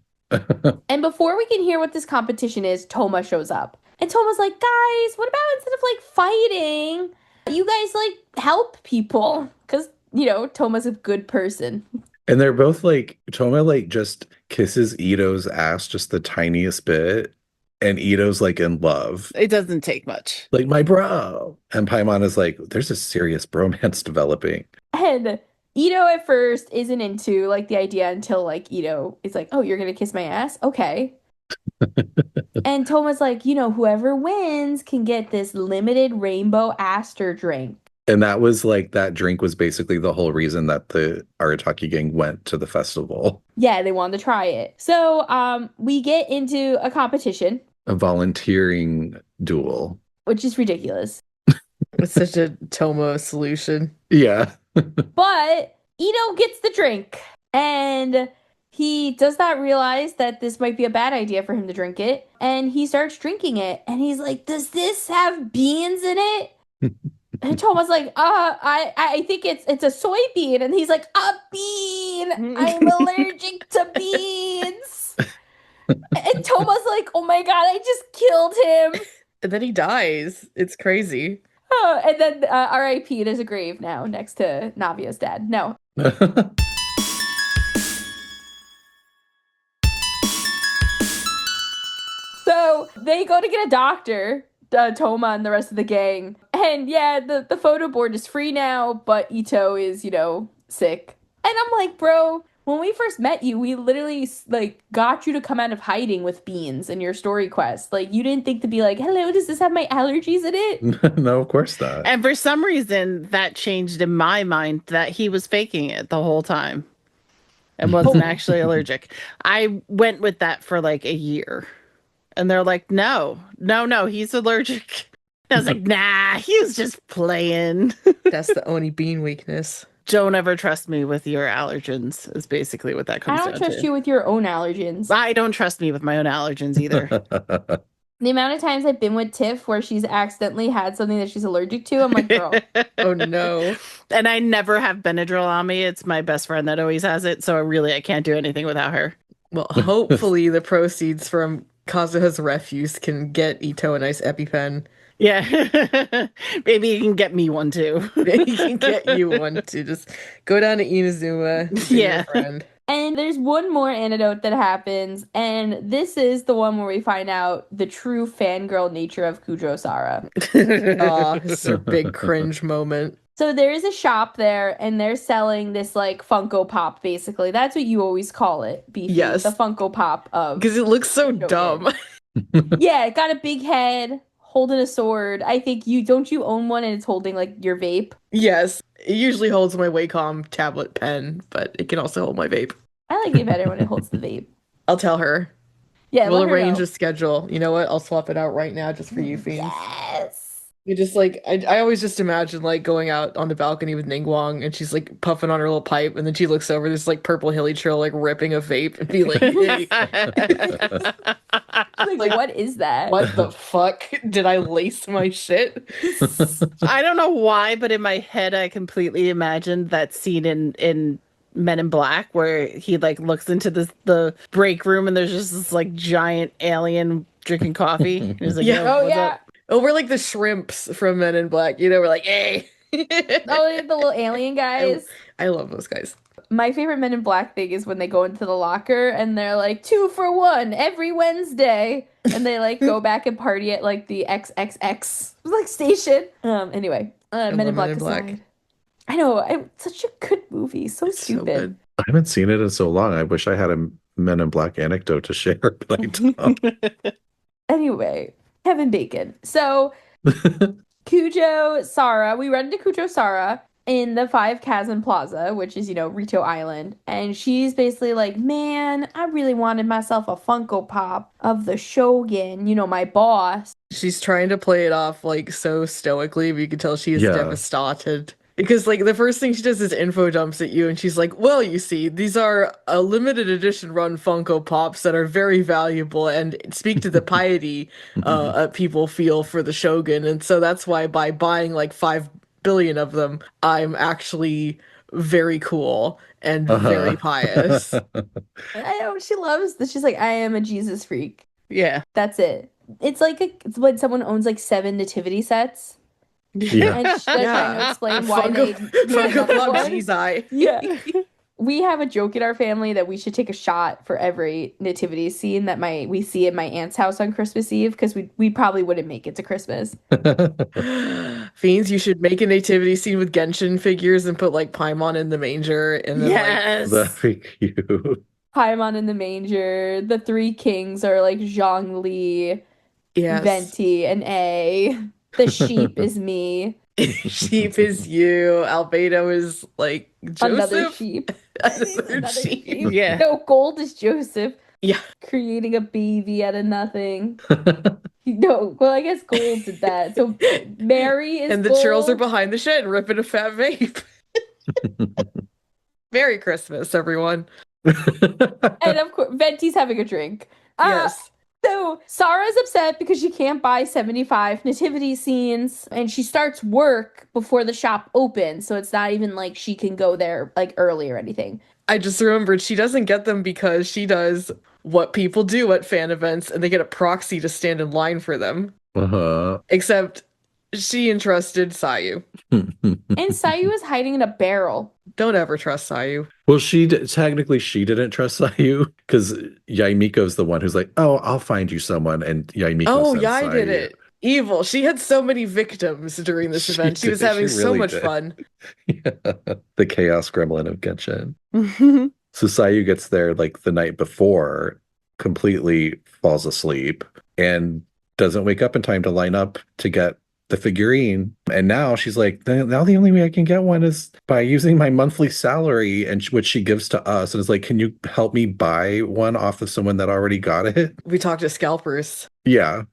And before we can hear what this competition is, Toma shows up. And Toma's like, guys, what about instead of like fighting, you guys like help people? Because, you know, Toma's a good person. And they're both like, Toma like just kisses Ito's ass just the tiniest bit. And Ito's like in love. It doesn't take much. Like, my bro. And Paimon is like, there's a serious bromance developing. And Ito at first isn't into like the idea until like Ito is like, oh, you're gonna kiss my ass? Okay. And Toma's like, you know, whoever wins can get this limited rainbow Aster drink. And that was like, that drink was basically the whole reason that the Arataki gang went to the festival. Yeah, they wanted to try it. So we get into a competition. A volunteering duel. Which is ridiculous. It's such a Toma solution. Yeah. But Ito gets the drink. And he does not realize that this might be a bad idea for him to drink it. And he starts drinking it. And he's like, does this have beans in it? And Toma's like, I think it's a soybean. And he's like, a bean. I'm allergic to beans. And Toma's like, oh my God, I just killed him. And then he dies. It's crazy. And then R.I.P. There's a grave now next to Navio's dad. No. So they go to get a doctor, Toma and the rest of the gang. And yeah, the photo board is free now, but Ito is, you know, sick. And I'm like, bro, when we first met you, we literally like got you to come out of hiding with beans in your story quest. Like, you didn't think to be like, hello, does this have my allergies in it? No, of course not. And for some reason, that changed in my mind that he was faking it the whole time and wasn't actually allergic. I went with that for like a year. And they're like, no, he's allergic. And I was like, nah, he was just playing. That's the only bean weakness. Don't ever trust me with your allergens is basically what that comes down to. I don't trust you with your own allergens. I don't trust me with my own allergens either. The amount of times I've been with Tiff where she's accidentally had something that she's allergic to, I'm like, girl. Oh, no. And I never have Benadryl on me. It's my best friend that always has it. So I can't do anything without her. Well, hopefully the proceeds from Kazuha's refuse can get Ito a nice EpiPen. Yeah. Maybe you can get me one too. He can get you one too. Just go down to Inazuma. Yeah. Friend. And there's one more anecdote that happens, and this is the one where we find out the true fangirl nature of Kujou Sara. Oh, this is a big cringe moment. So there is a shop there, and they're selling this, like, Funko Pop, basically. That's what you always call it, Beefy. Yes. The Funko Pop of... Because it looks so dumb. Yeah, it got a big head, holding a sword. I think don't you own one and it's holding, like, your vape? Yes. It usually holds my Wacom tablet pen, but it can also hold my vape. I like it better when it holds the vape. I'll tell her. Yeah, we'll let her arrange know. a schedule. You know what? I'll swap it out right now just for you, Fiends. Yes! You just like I always just imagine like going out on the balcony with Ningguang and she's like puffing on her little pipe and then she looks over this like purple hilly trail like ripping a vape and be like, hey. Like, what is that? What the fuck? Did I lace my shit? I don't know why, but in my head I completely imagined that scene in Men in Black where he like looks into the break room and there's just this like giant alien drinking coffee. And he's like, Yeah. Oh, what's yeah. up? Oh, we're like the shrimps from Men in Black. You know, we're like, hey. Oh, the little alien guys. I love those guys. My favorite Men in Black thing is when they go into the locker and they're like 2 for 1 every Wednesday, and they like go back and party at like the XXX like station. Anyway, Men in Black aside. I know, such a good movie, so It's so stupid. good. I haven't seen it in so long. I wish I had a Men in Black anecdote to share, but I don't. Anyway, Kevin Bacon. So Kujou Sara, we run into Kujou Sara in the Five Chasm Plaza, which is, Rito Island. And she's basically like, man, I really wanted myself a Funko Pop of the Shogun, my boss. She's trying to play it off like so stoically, but you can tell she is Yeah. devastated. Because like the first thing she does is info dumps at you, and she's like, "Well, you see, these are a limited edition run Funko Pops that are very valuable and speak to the piety people feel for the Shogun, and so that's why by buying like 5 billion of them, I'm actually very cool and very pious." I know she loves this. She's like, I am a Jesus freak. Yeah. That's it. It's like it's when someone owns like 7 nativity sets. Yeah. And she's trying to explain why they need Funko another Pop one. Jesus. Yeah. We have a joke in our family that we should take a shot for every nativity scene that we see in my aunt's house on Christmas Eve, because we probably wouldn't make it to Christmas. Fiends, you should make a nativity scene with Genshin figures and put like Paimon in the manger, and then Yes. That'd be cute. Paimon in the manger. The 3 kings are like Zhongli, yes. Venti, and A. The sheep is me. Sheep is you. Albedo is like Joseph. Another sheep. Another sheep. Yeah. No, gold is Joseph. Yeah. Creating a baby out of nothing. No, well, I guess gold did that. So Mary is And the gold. churls are behind the shed ripping a fat vape. Merry Christmas, everyone. And of course, Venti's having a drink. Yes. So Sarah's upset because she can't buy 75 nativity scenes, and she starts work before the shop opens, so it's not even like she can go there like early or anything. I just remembered she doesn't get them because she does what people do at fan events, and they get a proxy to stand in line for them. Uh-huh. Except she entrusted Sayu. And Sayu is hiding in a barrel. Don't ever trust Sayu. Well, technically she didn't trust Sayu because Yae Miko's the one who's like, "Oh, I'll find you someone," and Yae Miko Oh, sends yeah, I did Sayu. it. Evil. She had so many victims during this She event. She did. was having She so really much did. fun. Yeah. The chaos gremlin of Genshin. So Sayu gets there like the night before, completely falls asleep, and doesn't wake up in time to line up to get the figurine. And now she's like, now the only way I can get one is by using my monthly salary, and which she gives to us. And it's like, can you help me buy one off of someone that already got it? We talked to scalpers. Yeah.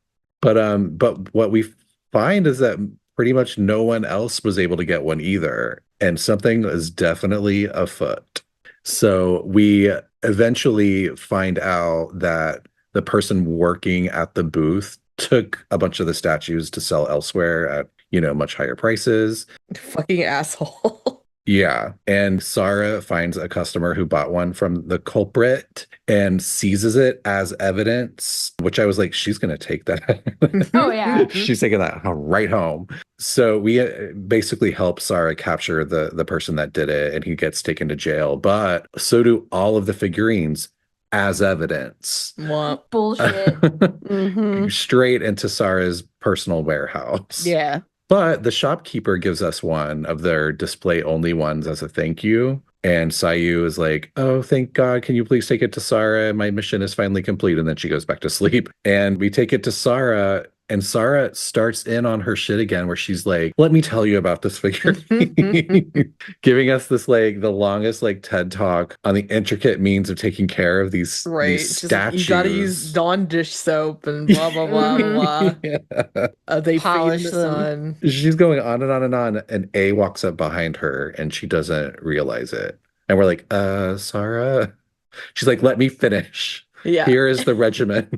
But what we find is that pretty much no one else was able to get one either. And something is definitely afoot. So we eventually find out that the person working at the booth took a bunch of the statues to sell elsewhere at, much higher prices. Fucking asshole. Yeah. And Sara finds a customer who bought one from the culprit and seizes it as evidence, which I was like, she's going to take that. Oh, yeah. She's taking that right home. So we basically help Sara capture the person that did it, and he gets taken to jail. But so do all of the figurines as evidence. Womp. Bullshit. Straight into Sara's personal warehouse. Yeah. But the shopkeeper gives us one of their display only ones as a thank you. And Sayu is like, "Oh, thank God. Can you please take it to Sara? My mission is finally complete." And then she goes back to sleep. And we take it to Sara. And Sara starts in on her shit again, where she's like, "Let me tell you about this figure." Giving us this like the longest like TED talk on the intricate means of taking care of these Just like, statues. you gotta use Dawn dish soap and blah blah blah blah. Yeah. They Polish fade in the sun. She's going on and on and on, and A walks up behind her and she doesn't realize it. And we're like, Sara? She's like, "Let me finish. Yeah. Here is the regimen."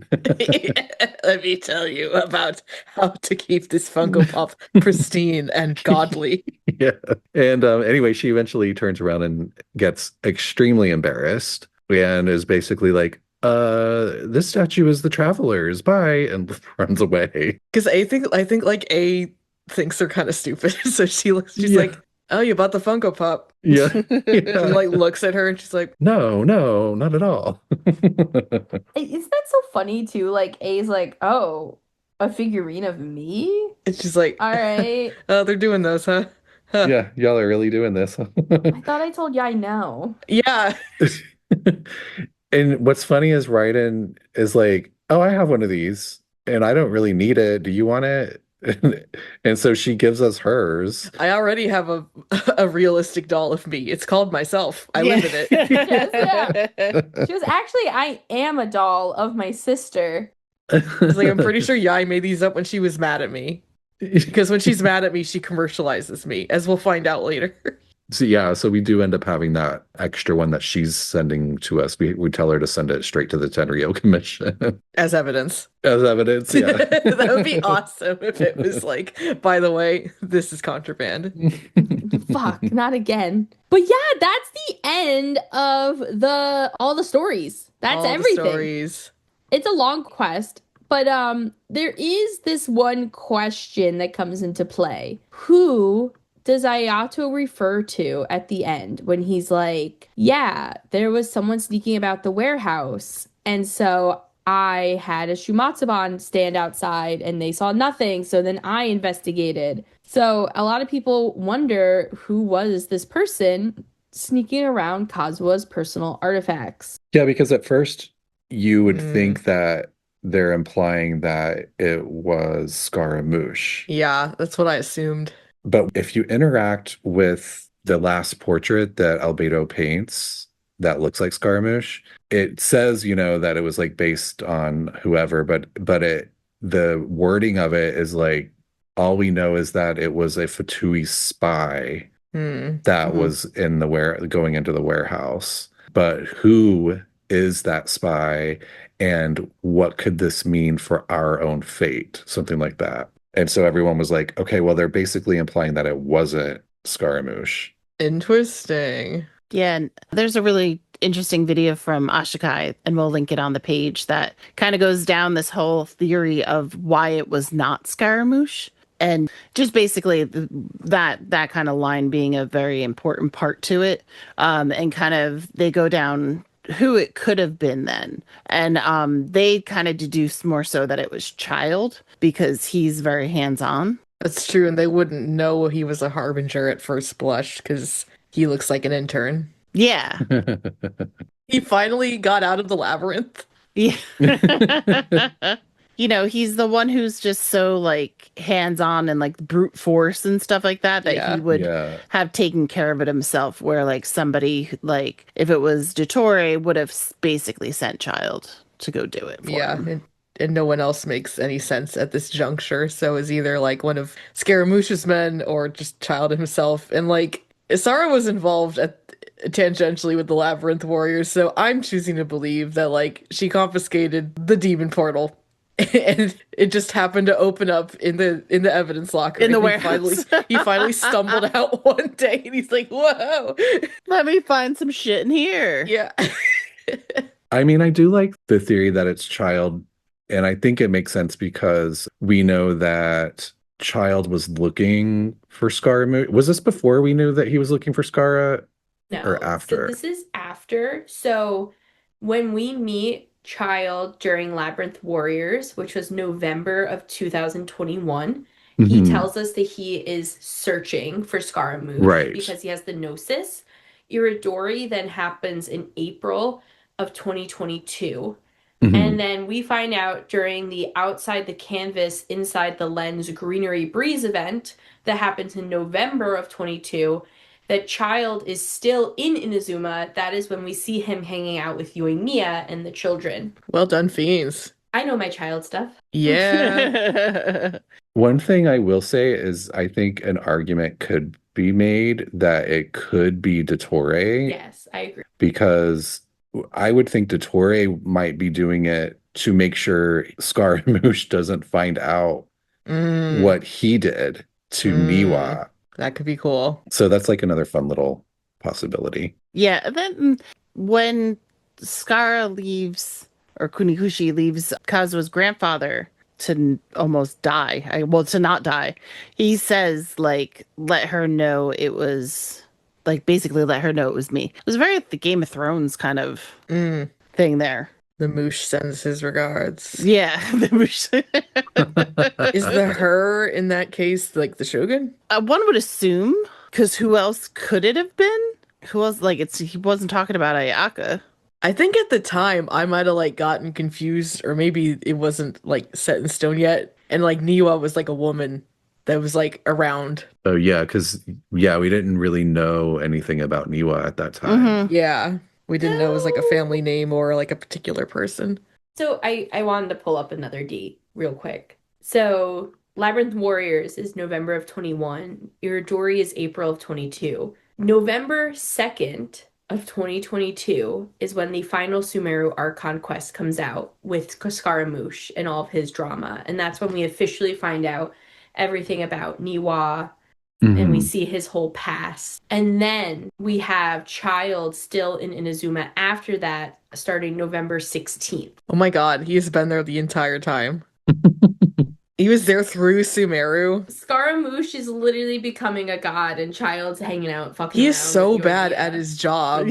Let me tell you about how to keep this Funko Pop pristine and godly. Yeah. And anyway, she eventually turns around and gets extremely embarrassed and is basically like, "This statue is the Travelers. Bye," and runs away. Because I think like A thinks they're kind of stupid. So she's Yeah. like, "Oh, you bought the Funko Pop." Yeah. And like looks at her and she's like, No, not at all. Isn't that so funny too? Like A's like, "Oh, a figurine of me? and she's like, All right. "Oh, they're doing those, huh?" Yeah, y'all are really doing this. I thought I told you I know." Yeah. And what's funny is Raiden is like, "Oh, I have one of these and I don't really need it. Do you want it?" And so she gives us hers. I already have a realistic doll of me. It's called myself. I live in it. Yes, yeah. She was actually, "I am a doll of my sister." It's like, I'm pretty sure Yae made these up when she was mad at me. Because when she's mad at me, she commercializes me, as we'll find out later. So yeah, so we do end up having that extra one that she's sending to us. We tell her to send it straight to the Tenryou Commission. As evidence. As evidence, yeah. That would be awesome if it was like, by the way, this is contraband. Fuck, not again. But yeah, that's the end of all the stories. That's All the everything. stories. It's a long quest, but there is this one question that comes into play. Who does Ayato refer to at the end when he's like, yeah, there was someone sneaking about the warehouse, and so I had a Shumatsuban stand outside and they saw nothing, so then I investigated. So a lot of people wonder who was this person sneaking around Kazua's personal artifacts. Yeah, because at first you would think that they're implying that it was Scaramouche. Yeah, that's what I assumed. But if you interact with the last portrait that Albedo paints that looks like Scaramouche, it says, that it was like based on whoever, but the wording of it is like, all we know is that it was a Fatui spy that was in going into the warehouse. But who is that spy, and what could this mean for our own fate? Something like that. And so everyone was like, okay, well, they're basically implying that it wasn't Scaramouche. Interesting. Yeah, and there's a really interesting video from Ashikai, and we'll link it on the page, that kind of goes down this whole theory of why it was not Scaramouche. And just basically that kind of line being a very important part to it. And kind of they go down who it could have been then. And they kind of deduce more so that it was Child, because he's very hands-on. That's true, and they wouldn't know he was a harbinger at first blush because he looks like an intern. Yeah. He finally got out of the labyrinth. Yeah. He's the one who's just so like hands-on and like brute force and stuff like that he would have taken care of it himself, where like somebody, like if it was Dottore, would have basically sent Child to go do it for him. And no one else makes any sense at this juncture, so it's either like one of Scaramouche's men or just Child himself. And like Sara was involved tangentially with the Labyrinth Warriors, so I'm choosing to believe that like she confiscated the demon portal and it just happened to open up in the evidence locker in the warehouse. He finally stumbled out one day and he's like, whoa, let me find some shit in here. Yeah. I mean, I do like the theory that it's Child, and I think it makes sense because we know that Child was looking for Scaramouche. Was this before we knew that he was looking for Scara? No. Or after? So this is after. So when we meet Child during Labyrinth Warriors, which was November of 2021, he tells us that he is searching for Scaramouche because he has the Gnosis. Irodori then happens in April of 2022. And then we find out during the Outside the Canvas, Inside the Lens Greenery Breeze event that happens in November of 22 that Child is still in Inazuma. That is when we see him hanging out with Yoimiya and the children. Well done, Fiends. I know my Child stuff. Yeah. One thing I will say is I think an argument could be made that it could be Dottore. Yes, I agree. Because I would think Dottore might be doing it to make sure Scaramouche doesn't find out what he did to Niwa. That could be cool. So that's like another fun little possibility. Yeah, and then when Scara leaves, or Kunikushi leaves Kazua's grandfather to almost die, to not die, he says, like, let her know it was... Like, basically let her know it was me. It was very the Game of Thrones kind of thing there. The moosh sends his regards. Yeah, the moosh. Is the her, in that case, like the Shogun? One would assume, because who else could it have been? Who else? Like, he wasn't talking about Ayaka. I think at the time, I might have, like, gotten confused, or maybe it wasn't, like, set in stone yet, and, like, Niwa was, like, a woman that was like around. Oh yeah, because we didn't really know anything about Niwa at that time. Yeah, we didn't know it was like a family name or like a particular person. So I wanted to pull up another date real quick. So Labyrinth Warriors is November of 21. Irodori is April of 22. November 2nd of 2022 is when the final Sumeru Archon quest comes out with Scaramouche and all of his drama. And that's when we officially find out everything about Niwa and we see his whole past. And then we have Child still in Inazuma after that, starting November 16th. Oh my god, he's been there the entire time. He was there through Sumeru. Scaramouche is literally becoming a god, and Child's hanging out, fucking He is around so with bad Yoimiya. at his job.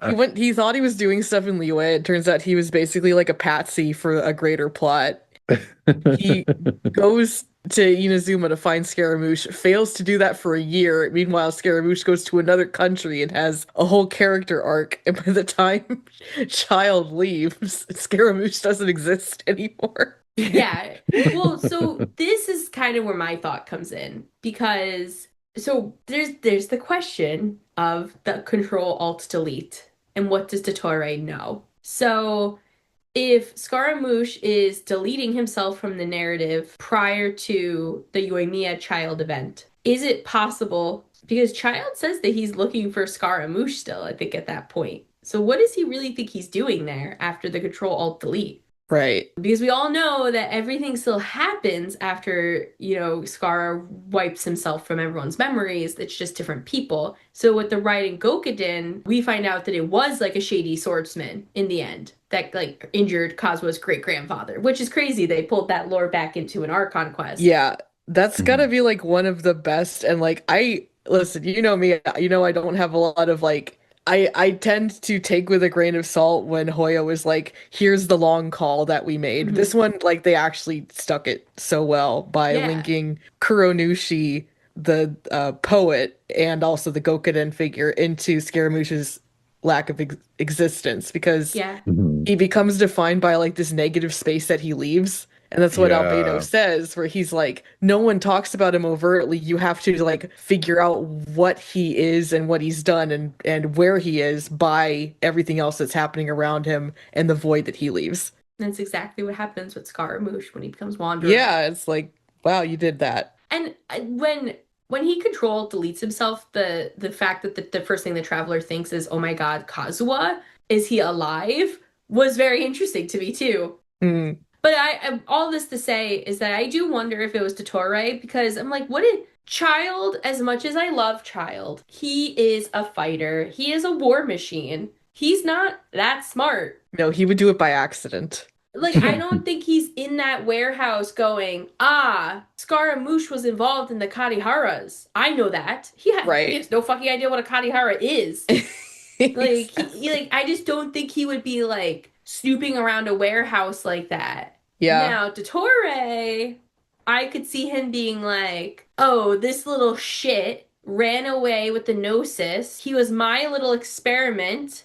Like he thought he was doing stuff in Liyue. It turns out he was basically like a patsy for a greater plot. He goes to Inazuma to find Scaramouche, fails to do that for a year. Meanwhile, Scaramouche goes to another country and has a whole character arc. And by the time Child leaves, Scaramouche doesn't exist anymore. Yeah. Well, so this is kind of where my thought comes in because so there's the question of the Control Alt Delete and what does Dottore know? So if Scaramouche is deleting himself from the narrative prior to the Yoimiya Child event, is it possible? Because Child says that he's looking for Scaramouche still, I think, at that point. So what does he really think he's doing there after the Control Alt Delete? Right. Because we all know that everything still happens after, Scar wipes himself from everyone's memories. It's just different people. So with the Raiden Gokuden, we find out that it was like a shady swordsman in the end that like injured Kazua's great-grandfather, which is crazy. They pulled that lore back into an Archon quest. Yeah, that's gotta be like one of the best. And like, listen, you know me, I don't have a lot of like, I tend to take with a grain of salt when Hoya was like, here's the long call that we made. This one, like, they actually stuck it so well by linking Kuronushi, the poet, and also the Gokuden figure into Scaramouche's lack of existence because he becomes defined by like this negative space that he leaves. And that's what Albedo says, where he's like, no one talks about him overtly. You have to like figure out what he is and what he's done and where he is by everything else that's happening around him and the void that he leaves. That's exactly what happens with Scaramouche when he becomes Wanderer. Yeah, it's like, wow, you did that. And when he Control deletes himself, the fact that the first thing the Traveler thinks is, oh my god, Kazuha, is he alive? Was very interesting to me too. But I all this to say is that I do wonder if it was Dottore because I'm like, what did Child, as much as I love Child, he is a fighter. He is a war machine. He's not that smart. No, he would do it by accident. Like, I don't think he's in that warehouse going, Scaramouche was involved in the Katiharas. I know that. He has no fucking idea what a Katihara is. I just don't think he would be, like, snooping around a warehouse like that. Yeah. Now, Dottore, I could see him being like, oh, this little shit ran away with the Gnosis. He was my little experiment.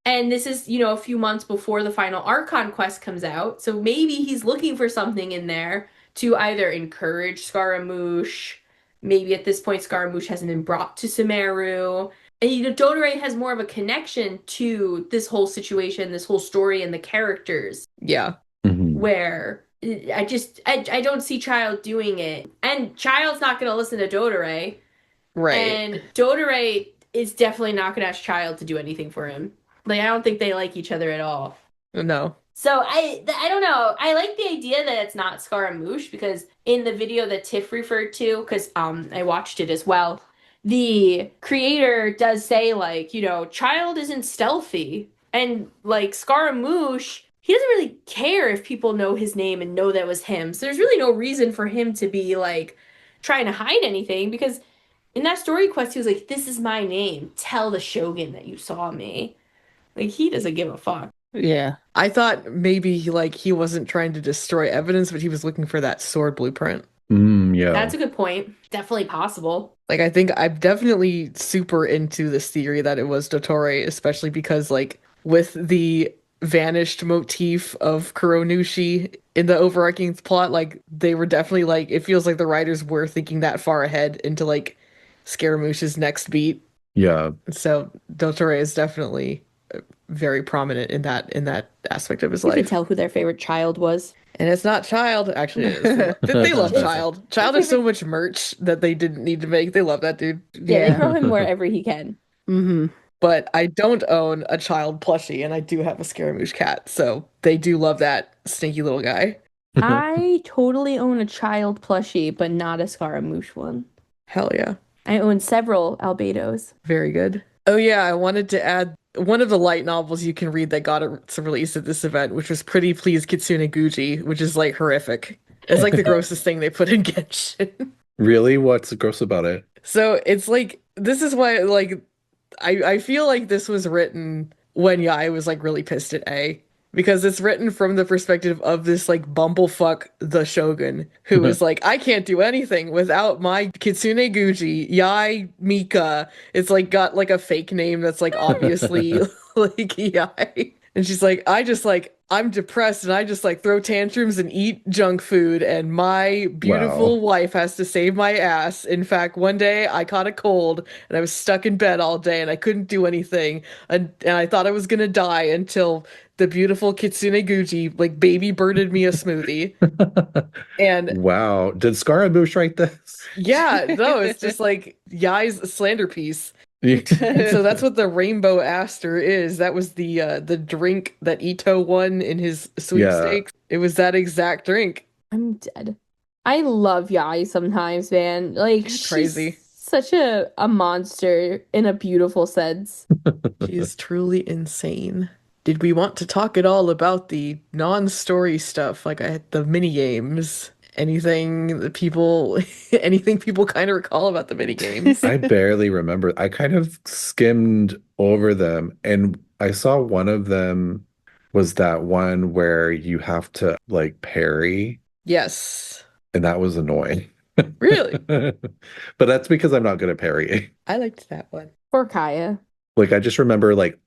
And this is, a few months before the final Archon quest comes out. So maybe he's looking for something in there to either encourage Scaramouche. Maybe at this point, Scaramouche hasn't been brought to Sumeru. And, Dottore has more of a connection to this whole situation, this whole story, and the characters. Yeah. Where I don't see Child doing it. And Child's not going to listen to Dottore. Right. And Dottore is definitely not going to ask Child to do anything for him. Like, I don't think they like each other at all. No. So, I don't know. I like the idea that it's not Scaramouche, because in the video that Tiff referred to, because I watched it as well, the creator does say, like, Child isn't stealthy. And, like, Scaramouche, he doesn't really care if people know his name and know that was him. So there's really no reason for him to be, like, trying to hide anything, because in that story quest, he was like, this is my name. Tell the Shogun that you saw me. Like, he doesn't give a fuck. Yeah. I thought maybe he wasn't trying to destroy evidence, but he was looking for that sword blueprint. Yeah. That's a good point. Definitely possible. Like, I think I'm definitely super into this theory that it was Dottore, especially because, like, with the vanished motif of Kuronushi in the overarching plot, like, they were definitely, like, it feels like the writers were thinking that far ahead into, like, Scaramouche's next beat. Yeah. So Dottore is definitely very prominent in that aspect of his You could life. tell who their favorite child was. And it's not Child. Actually, it is. They love It's- Child. Child has so much merch that they didn't need to make. They love that dude. Yeah, they throw him wherever he can. Mm-hmm. But I don't own a Child plushie, and I do have a Scaramouche cat, so they do love that stinky little guy. I totally own a child plushie, but not a Scaramouche one. Hell yeah. I own several Albedos. Very good. Oh yeah, I wanted to add one of the light novels you can read that got its release at this event, which was Pretty Please Kitsune Guji, which is like horrific. It's like the grossest thing they put in Genshin. Really? What's gross about it? So it's like, this is why, like, I feel like this was written when Yae was like really pissed at A. Because it's written from the perspective of this like bumblefuck the Shogun, who is like, I can't do anything without my Kitsune Guji, Yae Mika. It's like got like a fake name that's like obviously like Yae. And she's like, I'm depressed and I just like throw tantrums and eat junk food and my beautiful wife has to save my ass. In fact, one day I caught a cold and I was stuck in bed all day and I couldn't do anything. And I thought I was gonna die until the beautiful Kitsune Guji like baby birded me a smoothie. And Wow. Did Scaramouche write this? yeah, no, it's just like Yae's slander piece. And so that's what the Rainbow Aster is. That was the drink that Ito won in his sweepstakes. It was that exact drink. I'm dead. I love Yae sometimes, man. Like, She's crazy. She's such a monster in a beautiful sense. She's truly insane. Did we want to talk at all about the non-story stuff, like the mini games? Anything people kind of recall about the mini games? I barely remember. I kind of skimmed over them, and I saw one of them was that one where you have to like parry, Yes. and that was annoying. Really? But that's because I'm not good at parrying. I liked that one. Poor Kaya. Like I just remember like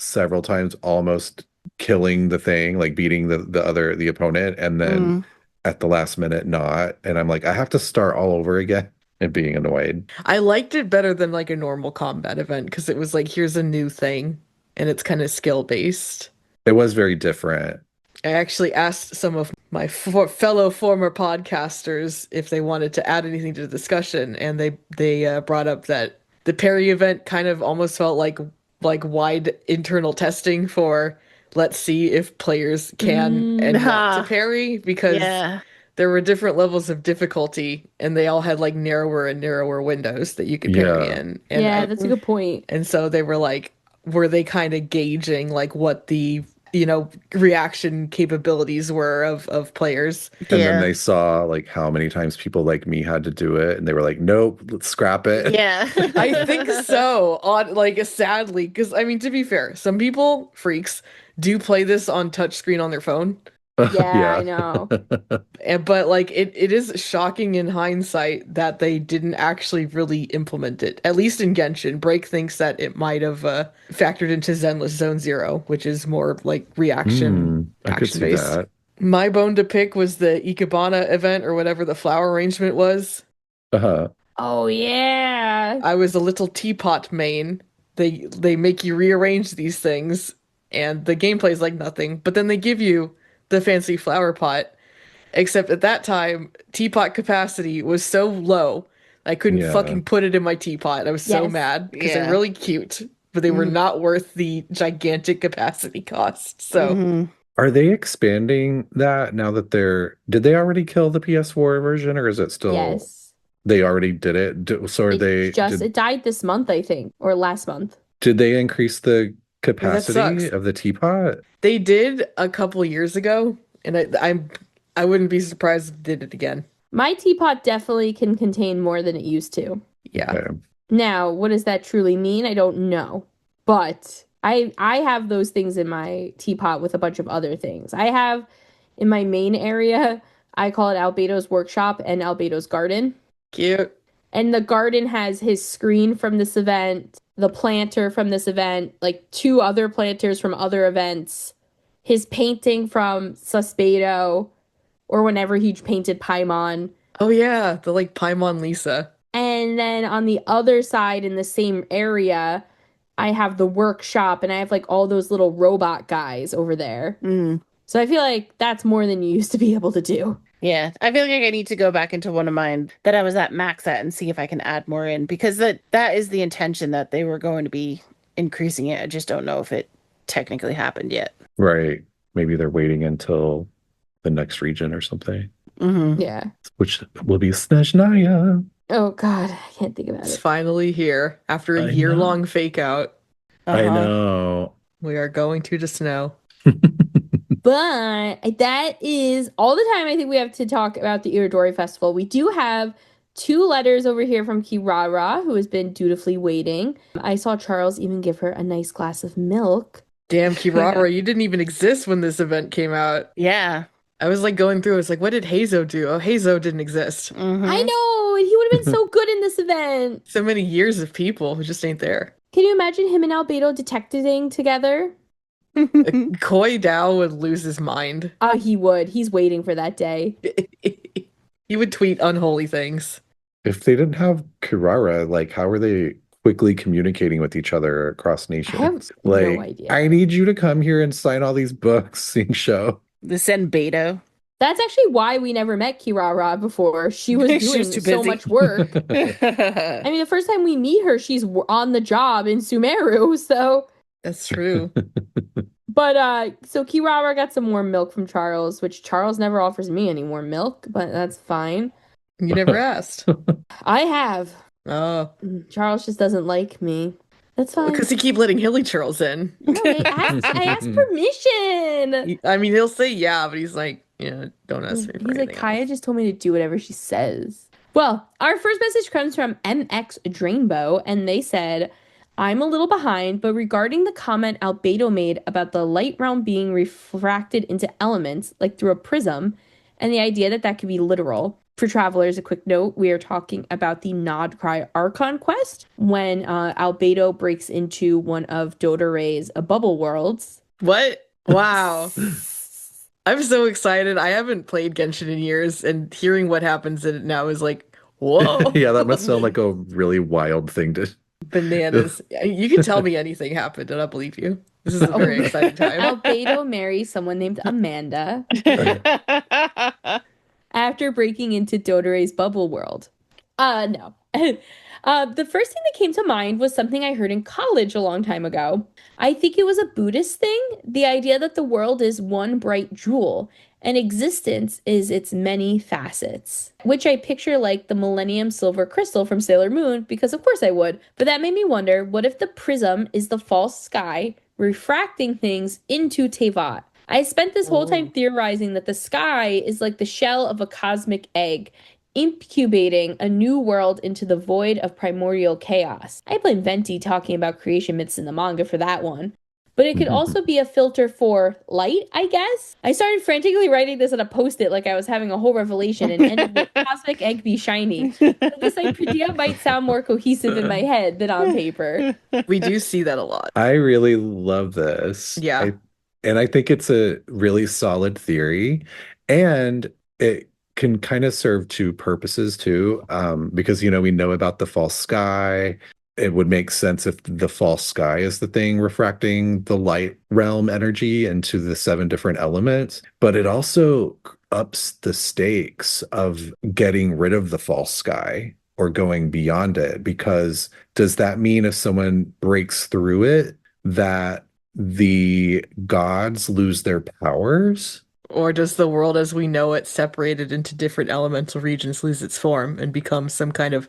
several times almost killing the thing, like beating the opponent, and then at the last minute not. And I'm like, I have to start all over again and being annoyed. I liked it better than like a normal combat event because it was like, here's a new thing and it's kind of skill based. It was very different. I actually asked some of my fellow former podcasters if they wanted to add anything to the discussion, and they brought up that the parry event kind of almost felt like wide internal testing for let's see if players can and want to parry, because there were different levels of difficulty and they all had like narrower and narrower windows that you could parry in. And that's a good point. And so they were like, were they kind of gauging like what the reaction capabilities were of players? And then they saw like how many times people like me had to do it, and they were like, nope, let's scrap it. Yeah. I think so. On like, sadly, because I mean, to be fair, some people, freaks, do play this on touchscreen on their phone. Yeah, I know. But like it is shocking in hindsight that they didn't actually really implement it. At least in Genshin, Break thinks that it might have factored into Zenless Zone Zero, which is more like reaction I could action see based. that. My bone to pick was the Ikebana event or whatever the flower arrangement was. Oh yeah. I was a little teapot main. They make you rearrange these things, and the gameplay is like nothing. But then they give you the fancy flower pot. Except at that time, teapot capacity was so low, I couldn't fucking put it in my teapot. I was so mad because they're really cute, but they were not worth the gigantic capacity cost. So, are they expanding that now that did they already kill the PS4 version, or is it still? Yes. They already did it. So are it died this month, I think, or last month. Did they increase the capacity sucks. of the teapot? They did a couple years ago, and I wouldn't be surprised if they did it again. My teapot definitely can contain more than it used to. Yeah. Okay. Now, what does that truly mean? I don't know. But I have those things in my teapot with a bunch of other things. I have in my main area, I call it Albedo's Workshop and Albedo's Garden. Cute. And the garden has his screen from this event, the planter from this event, like 2 other planters from other events, his painting from Suspedo, or whenever he painted Paimon. Oh yeah, the like Paimon Lisa. And then on the other side in the same area, I have the workshop, and I have like all those little robot guys over there. Mm. So I feel like that's more than you used to be able to do. Yeah, I feel like I need to go back into one of mine that I was at max at and see if I can add more in, because that is the intention, that they were going to be increasing it. I just don't know if it technically happened yet. Right. Maybe they're waiting until the next region or something, Mm-hmm. Yeah. which will be Snezhnaya. Oh God, I can't think about It's it. finally here after a I year-long fake out. I Uh-huh. know. We are going to the snow. But that is all the time I think we have to talk about the Irodori Festival. We do have 2 letters over here from Kirara, who has been dutifully waiting. I saw Charles even give her a nice glass of milk. Damn, Kirara, you didn't even exist when this event came out. Yeah. I was like going through, I was like, what did Hazo do? Oh, Hazo didn't exist. Mhm. I know, and he would have been so good in this event. So many years of people who just ain't there. Can you imagine him and Albedo detecting together? Koi Dao would lose his mind. Oh, he would. He's waiting for that day. He would tweet unholy things. If they didn't have Kirara, like, how are they quickly communicating with each other across nations? I have Like, no idea. I need you to come here and sign all these books, Xingqiu. The Senbedo. That's actually why we never met Kirara before. She was She doing was too so busy. much work. I mean, the first time we meet her, she's on the job in Sumeru, so... That's true. But, so Kirara got some more milk from Charles, which Charles never offers me any more milk, but that's fine. You never asked. I have. Oh, Charles just doesn't like me. That's fine. because he keep letting Hilly Churls in. No, I asked permission. I mean, he'll say yeah, but he's like, yeah, don't ask me for He's like, anything Kaya else. just told me to do whatever she says. Well, our first message comes from MX Drainbow, and they said, I'm a little behind, but regarding the comment Albedo made about the light realm being refracted into elements, like through a prism, and the idea that that could be literal. For travelers, a quick note, we are talking about the Nod Cry Archon quest, when Albedo breaks into one of Dodore's bubble worlds. What? Wow. I'm so excited. I haven't played Genshin in years, and hearing what happens in it now is like, whoa. Yeah, that must sound like a really wild thing to. Bananas. You can tell me anything happened, and I'll believe you. This is a very exciting time. Albedo marries someone named Amanda after breaking into Dodore's bubble world. No. The first thing that came to mind was something I heard in college a long time ago. I think it was a Buddhist thing, the idea that the world is one bright jewel, and existence is its many facets, which I picture like the Millennium Silver Crystal from Sailor Moon, because of course I would. But that made me wonder, what if the prism is the false sky refracting things into Teyvat? I spent this whole time theorizing that the sky is like the shell of a cosmic egg, incubating a new world into the void of primordial chaos. I blame Venti talking about creation myths in the manga for that one. But it could also be a filter for light, I guess. I started frantically writing this on a post-it like I was having a whole revelation and ended with cosmic egg be shiny. This idea might sound more cohesive in my head than on paper. We do see that a lot. I really love this. Yeah. And I think it's a really solid theory. And it can kind of serve 2 purposes too. Because, we know about the false sky. It would make sense if the false sky is the thing refracting the light realm energy into the 7 different elements. But it also ups the stakes of getting rid of the false sky or going beyond it. Because does that mean if someone breaks through it, that the gods lose their powers? Or does the world as we know it, separated into different elemental regions, lose its form and become some kind of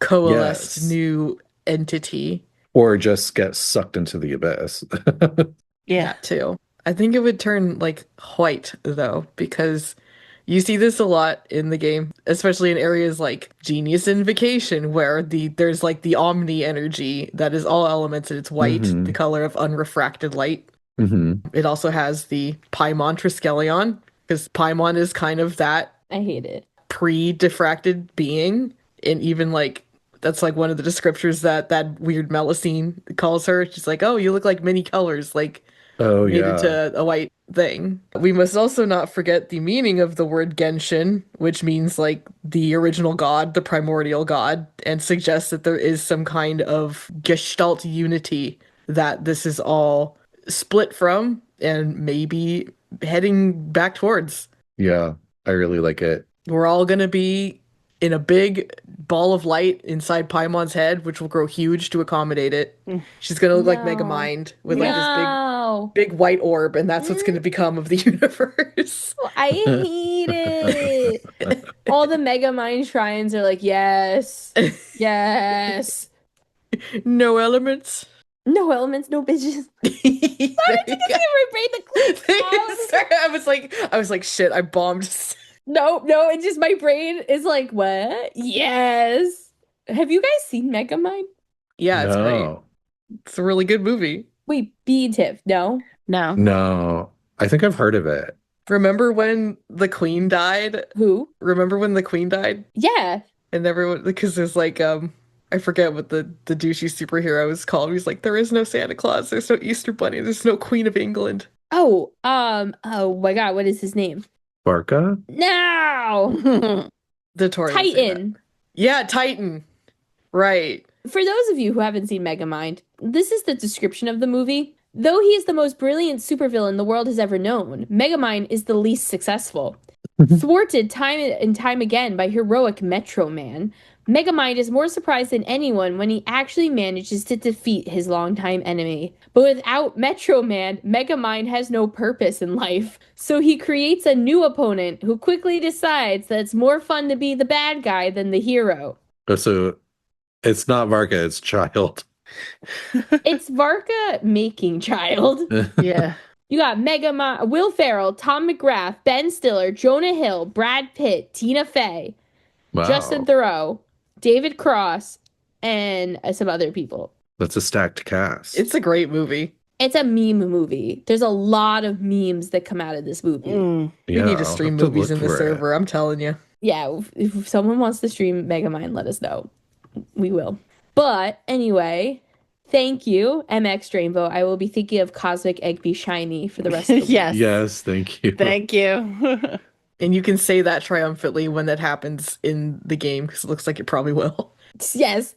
coalesced Yes. new entity? Or just get sucked into the abyss? Yeah. That too. I think it would turn like white though, because you see this a lot in the game, especially in areas like Genius Invocation, where there's like the Omni energy that is all elements and it's white, Mhm. the color of unrefracted light. Hmm. It also has the Paimon Triskelion, because Paimon is kind of that I hate it. pre-diffracted being, and even like that's like one of the descriptors that weird Melusine calls her. She's like, oh, you look like many colors, like Oh, made yeah. into a white thing. We must also not forget the meaning of the word Genshin, which means like the original god, the primordial god, and suggests that there is some kind of gestalt unity that this is all split from and maybe heading back towards. Yeah, I really like it. We're all gonna be in a big ball of light inside Paimon's head, which will grow huge to accommodate it. She's gonna look like No. Megamind with like this No. big white orb, and that's what's gonna become of the universe. I hate it. All the Megamind shrines are like, yes, yes. No elements. No elements, no bitches. There Why you did go. my brain the click out? Sorry, I was like, shit, I bombed. No, it's just my brain is like, what? Yes. Have you guys seen Megamind? Yeah, it's great. No. It's a really good movie. Wait, B and Tiff, no? No. No. I think I've heard of it. Remember when the queen died? Who? Remember when the queen died? Yeah. And everyone, because there's like, I forget what the douchey superhero is called. He's like, there is no Santa Claus, there's no Easter Bunny, there's no Queen of England. Oh my God, what is his name? Barca? No! The Tori didn't say that. Titan. Yeah, Titan. Right. For those of you who haven't seen Megamind, this is the description of the movie. Though he is the most brilliant supervillain the world has ever known, Megamind is the least successful. Thwarted time and time again by heroic Metro Man, Megamind is more surprised than anyone when he actually manages to defeat his longtime enemy. But without Metro Man, Megamind has no purpose in life. So he creates a new opponent who quickly decides that it's more fun to be the bad guy than the hero. Oh, so it's not Varka, it's Child. It's Varka making Child. Yeah. You got Will Ferrell, Tom McGrath, Ben Stiller, Jonah Hill, Brad Pitt, Tina Fey, Wow. Justin Theroux, David Cross, and some other people. That's a stacked cast. It's a great movie. It's a meme movie. There's a lot of memes that come out of this movie. We Yeah, need to I'll stream have to movies look in the for it. server, I'm telling you. Yeah, if someone wants to stream Megamind, let us know. We will. But anyway, thank you, MX Drainbow. I will be thinking of Cosmic Egg Shiny for the rest of the week. Yes. Yes, thank you. Thank you. And you can say that triumphantly when that happens in the game, because it looks like it probably will. Yes.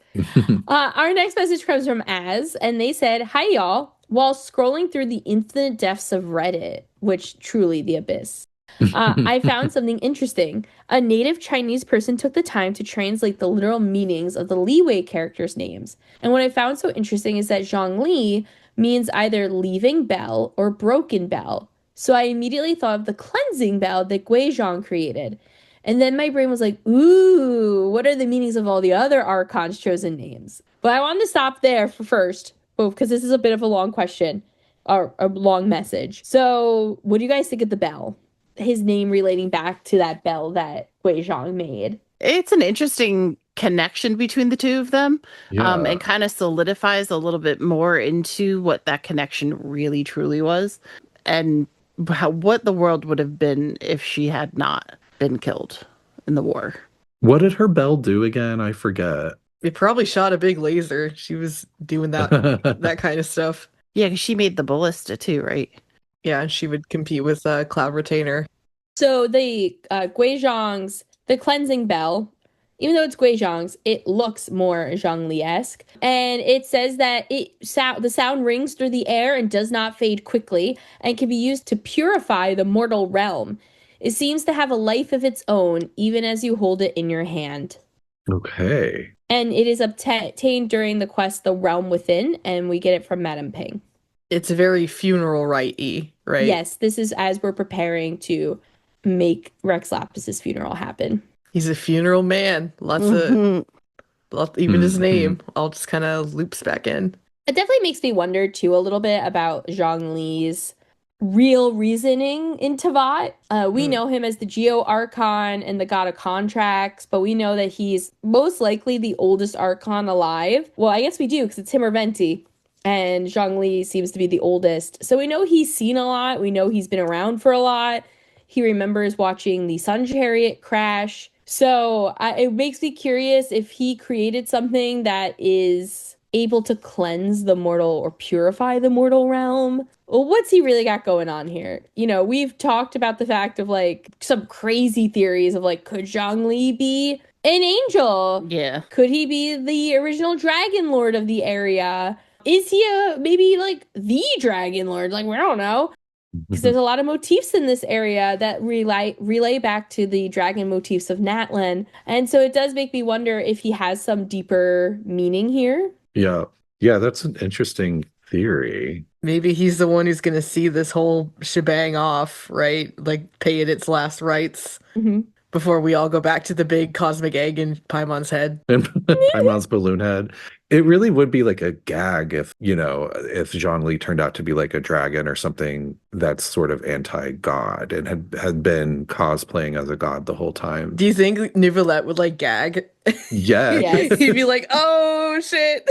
Our next message comes from Az, and they said, "Hi, y'all. While scrolling through the infinite depths of Reddit, which truly the abyss, I found something interesting. A native Chinese person took the time to translate the literal meanings of the Liwei characters' names. And what I found so interesting is that Zhongli means either leaving bell or broken bell. So I immediately thought of the cleansing bell that Guizhong created. And then my brain was like, ooh, what are the meanings of all the other Archon's chosen names?" But I wanted to stop there for first, because this is a bit of a long question, or a long message. So what do you guys think of the bell? His name relating back to that bell that Guizhong made. It's an interesting connection between the two of them. Yeah. And kind of solidifies a little bit more into what that connection really truly was, and what the world would have been if she had not been killed in the war. What did her bell do again? I forget. It probably shot a big laser. She was doing that that kind of stuff. Yeah, because she made the ballista too, right? Yeah, and she would compete with Cloud Retainer. So the Guizhong's, the cleansing bell, even though it's Guizhong's, it looks more Zhongli-esque. And it says that the sound rings through the air and does not fade quickly and can be used to purify the mortal realm. It seems to have a life of its own, even as you hold it in your hand. Okay. And it is obtained during the quest The Realm Within, and we get it from Madame Ping. It's very funeral rite-y, right? Yes, this is as we're preparing to make Rex Lapus's funeral happen. He's a funeral man. Even his name all just kind of loops back in. It definitely makes me wonder, too, a little bit about Zhongli's real reasoning in Teyvat. We know him as the Geo Archon and the God of Contracts, but we know that he's most likely the oldest Archon alive. Well, I guess we do, because it's him or Venti. And Zhongli seems to be the oldest. So we know he's seen a lot. We know he's been around for a lot. He remembers watching the Sun Chariot crash. So it makes me curious if he created something that is able to cleanse the mortal or purify the mortal realm. Well, what's he really got going on here? You know, we've talked about the fact of like some crazy theories of like, could Zhongli be an angel? Yeah. Could he be the original dragon lord of the area? is he maybe like the Dragon Lord? Like, we don't know. Because there's a lot of motifs in this area that relay back to the dragon motifs of Natlan. And so it does make me wonder if he has some deeper meaning here. Yeah. Yeah, that's an interesting theory. Maybe he's the one who's going to see this whole shebang off, right? Like, pay it its last rites before we all go back to the big cosmic egg in Paimon's head. And Paimon's balloon head. It really would be like a gag if Zhongli turned out to be like a dragon or something that's sort of anti-god and had been cosplaying as a god the whole time. Do you think Nivelette would like gag? Yeah. Yes. He'd be like, oh shit.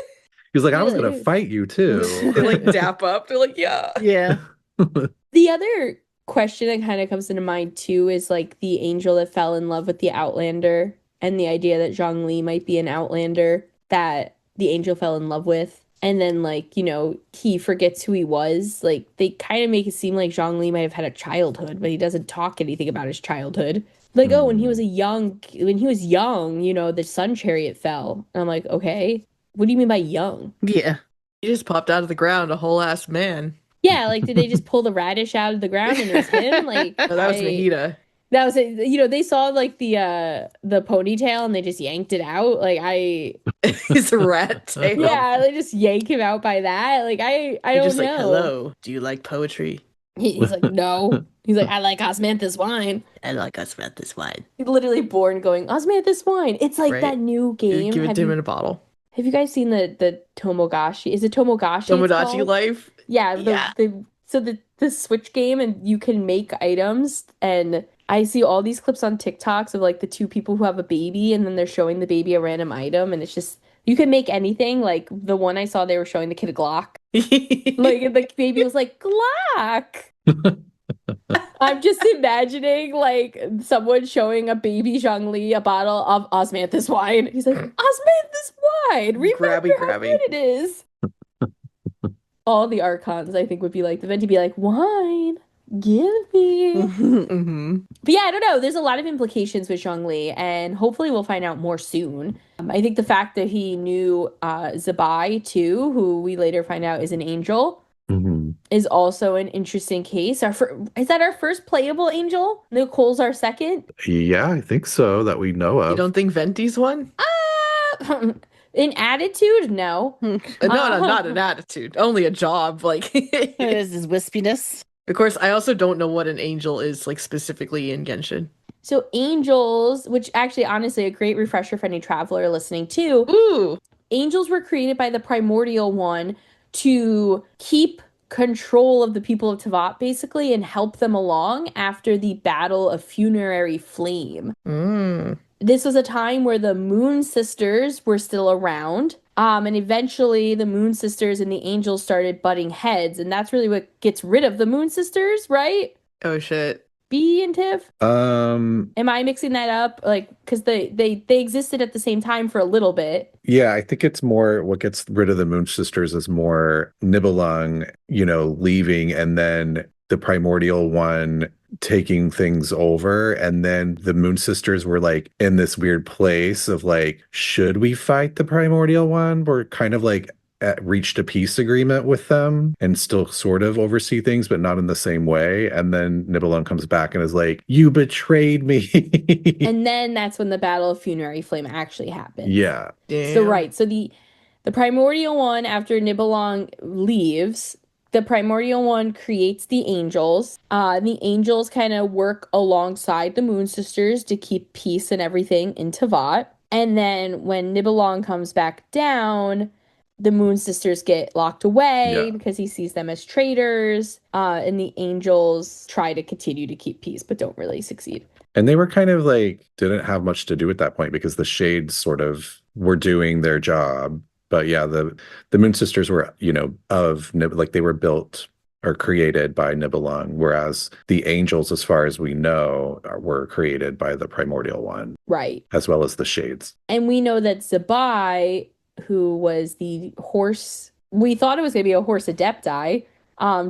He's like, I was gonna fight you too. They like dap up. They're like, yeah. Yeah. The other question that kind of comes into mind too is like the angel that fell in love with the Outlander and the idea that Zhongli might be an Outlander that the angel fell in love with. And then like, he forgets who he was. Like they kind of make it seem like Zhongli might have had a childhood, but he doesn't talk anything about his childhood. Like, oh, when he was young, the sun chariot fell. And I'm like, okay, what do you mean by young? Yeah. He just popped out of the ground, a whole ass man. Yeah, like did they just pull the radish out of the ground and it was him? Like No, that was Mahita. That was it. They saw like the ponytail and they just yanked it out. Like His rat tail. yeah, they just yank him out by that. Like I don't just know. like, hello, do you like poetry? He's like, no. He's like, I like osmanthus wine. I like osmanthus wine. He's literally born going, osmanthus wine. It's like Right. that new game. Give it to him in a bottle. Have you guys seen the Tomogashi? Is it Tomogashi? it's Tomodachi called? life. Yeah. Yeah. The Switch game, and you can make items, and I see all these clips on TikToks of like the two people who have a baby, and then they're showing the baby a random item, and it's just you can make anything. Like the one I saw, they were showing the kid a Glock. Like and the baby was like Glock. I'm just imagining like someone showing a baby Zhongli a bottle of osmanthus wine. He's like, osmanthus wine. Remember how Grabby. good it is. All the archons, I think, would be like the Venti be like, wine, give me. Mm-hmm. But yeah, I don't know. There's a lot of implications with Zhongli, and hopefully we'll find out more soon. I think the fact that he knew Zabai too, who we later find out is an angel, is also an interesting case. Is that our first playable angel? Nicole's our second? Yeah, I think so, that we know of. You don't think Venti's one? In attitude, no. No, not an attitude. Only a job. Like, It is his wispiness. of course, I also don't know what an angel is, like specifically in Genshin. So angels, which actually, honestly, a great refresher for any traveler listening too. Ooh. Angels were created by the primordial one to keep control of the people of Teyvat, basically, and help them along after the Battle of Funerary Flame. This was a time where the Moon Sisters were still around. And eventually the Moon Sisters and the Angels started butting heads. And that's really what gets rid of the Moon Sisters, right? Oh, shit. B and Tiff? Am I mixing that up? Like, because they existed at the same time for a little bit. Yeah, I think it's more what gets rid of the Moon Sisters is more Nibelung, leaving, and then the primordial one taking things over, and then the Moon Sisters were like in this weird place of like, should we fight the primordial one? We're kind of like reached a peace agreement with them and still sort of oversee things, but not in the same way. And then Nibelung comes back and is like, you betrayed me. And then that's when the Battle of Funerary Flame actually happened. Yeah. Damn. So right, so the primordial one, after Nibelung leaves, the primordial one creates the angels. The angels kind of work alongside the Moon Sisters to keep peace and everything in Teyvat. And then when Nibelung comes back down, the Moon Sisters get locked away because he sees them as traitors. And the angels try to continue to keep peace, but don't really succeed. And they were kind of like, didn't have much to do at that point because the Shades sort of were doing their job. But yeah, the Moon Sisters were, they were built or created by Nibelung, whereas the angels, as far as we know, were created by the primordial one. Right. As well as the Shades. And we know that Zabai, who was the horse, we thought it was going to be a horse adepti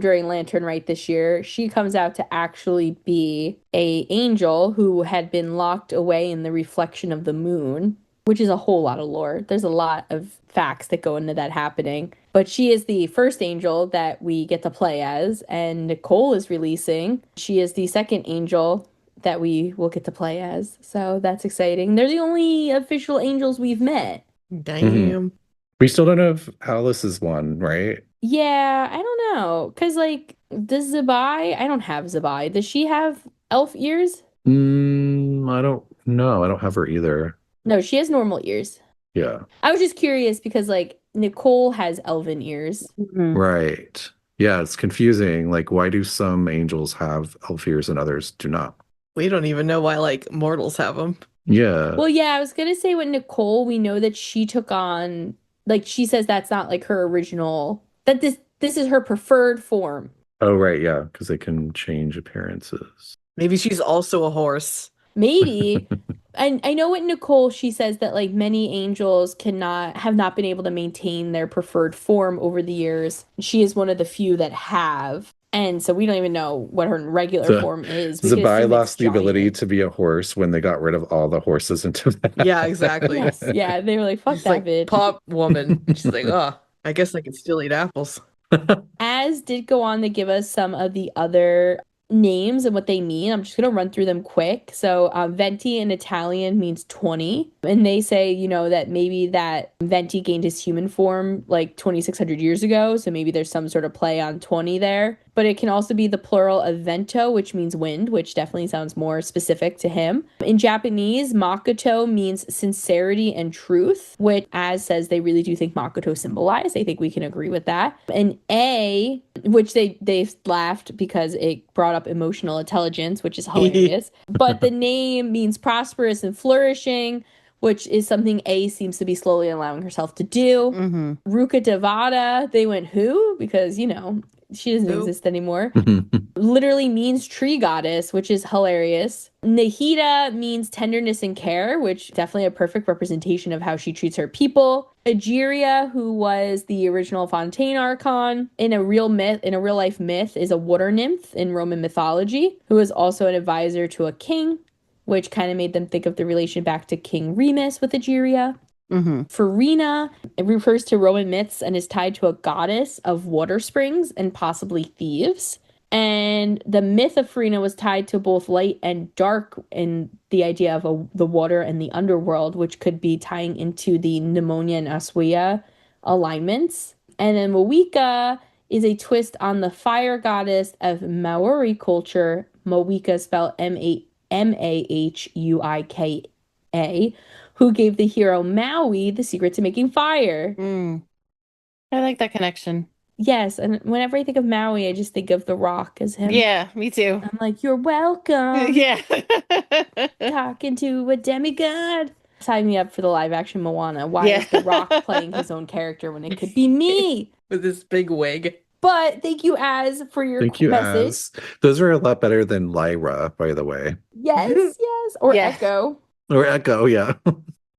during Lantern Rite this year. She comes out to actually be a angel who had been locked away in the reflection of the moon. which is a whole lot of lore. There's a lot of facts that go into that happening. But she is the first angel that we get to play as, and Nicole is releasing. She is the second angel that we will get to play as. So that's exciting. They're the only official angels we've met. Damn. We still don't know if Alice is one, right? Yeah, I don't know. Because, like, does Zabai? I don't have Zabai. Does she have elf ears? I don't know. I don't have her either. No, she has normal ears. Yeah. I was just curious because, like, Nicole has elven ears. Right. Yeah, it's confusing. Like, why do some angels have elf ears and others do not? We don't even know why, like, mortals have them. Yeah. Well, yeah, I was gonna say with Nicole, we know that she took on, like, she says that's not like her original, that this is her preferred form. Oh, right. Yeah, because they can change appearances. Maybe she's also a horse. Maybe. And I know with Nicole, she says that like many angels have not been able to maintain their preferred form over the years. She is one of the few that have. And so we don't even know what her regular form is. Zabai lost the ability to be a horse when they got rid of all the horses into that. Yeah, exactly. Yes. Yeah, they were like, fuck She's that like, bitch. pop woman. She's like, oh, I guess I can still eat apples. As did go on to give us some of the other names and what they mean. I'm just going to run through them quick. So Venti in Italian means 20. And they say, you know, that maybe that Venti gained his human form like 2,600 years ago. So maybe there's some sort of play on 20 there. But it can also be the plural of vento, which means wind, which definitely sounds more specific to him. In Japanese, Makoto means sincerity and truth, which, as says, they really do think Makoto symbolized. I think we can agree with that. And A, which they laughed because it brought up emotional intelligence, which is hilarious. But the name means prosperous and flourishing, which is something A seems to be slowly allowing herself to do. Ruka Devada, they went who? Because, you know, she doesn't exist anymore. Literally means tree goddess, which is hilarious. Nahida means tenderness and care, which definitely a perfect representation of how she treats her people. Egeria, who was the original Fontaine archon in a real life myth, is a water nymph in Roman mythology, who is also an advisor to a king, which kind of made them think of the relation back to King Remus with Egeria. Farina, it refers to Roman myths and is tied to a goddess of water springs and possibly thieves. And the myth of Farina was tied to both light and dark in the idea of the water and the underworld, which could be tying into the Pneumonia and Aswea alignments. And then Mawika is a twist on the fire goddess of Maori culture, Mawika spelled Mahuika, who gave the hero Maui the secret to making fire. I like that connection. Yes, and whenever I think of Maui, I just think of The Rock as him. Yeah, me too. I'm like, you're welcome. Yeah. Talking to a demigod. Sign me up for the live action Moana. Why is The Rock playing his own character when it could be me? With this big wig. But thank you, Az, for your message. Az. Those are a lot better than Lyra, by the way. Yes. Or Echo. Or Echo, yeah.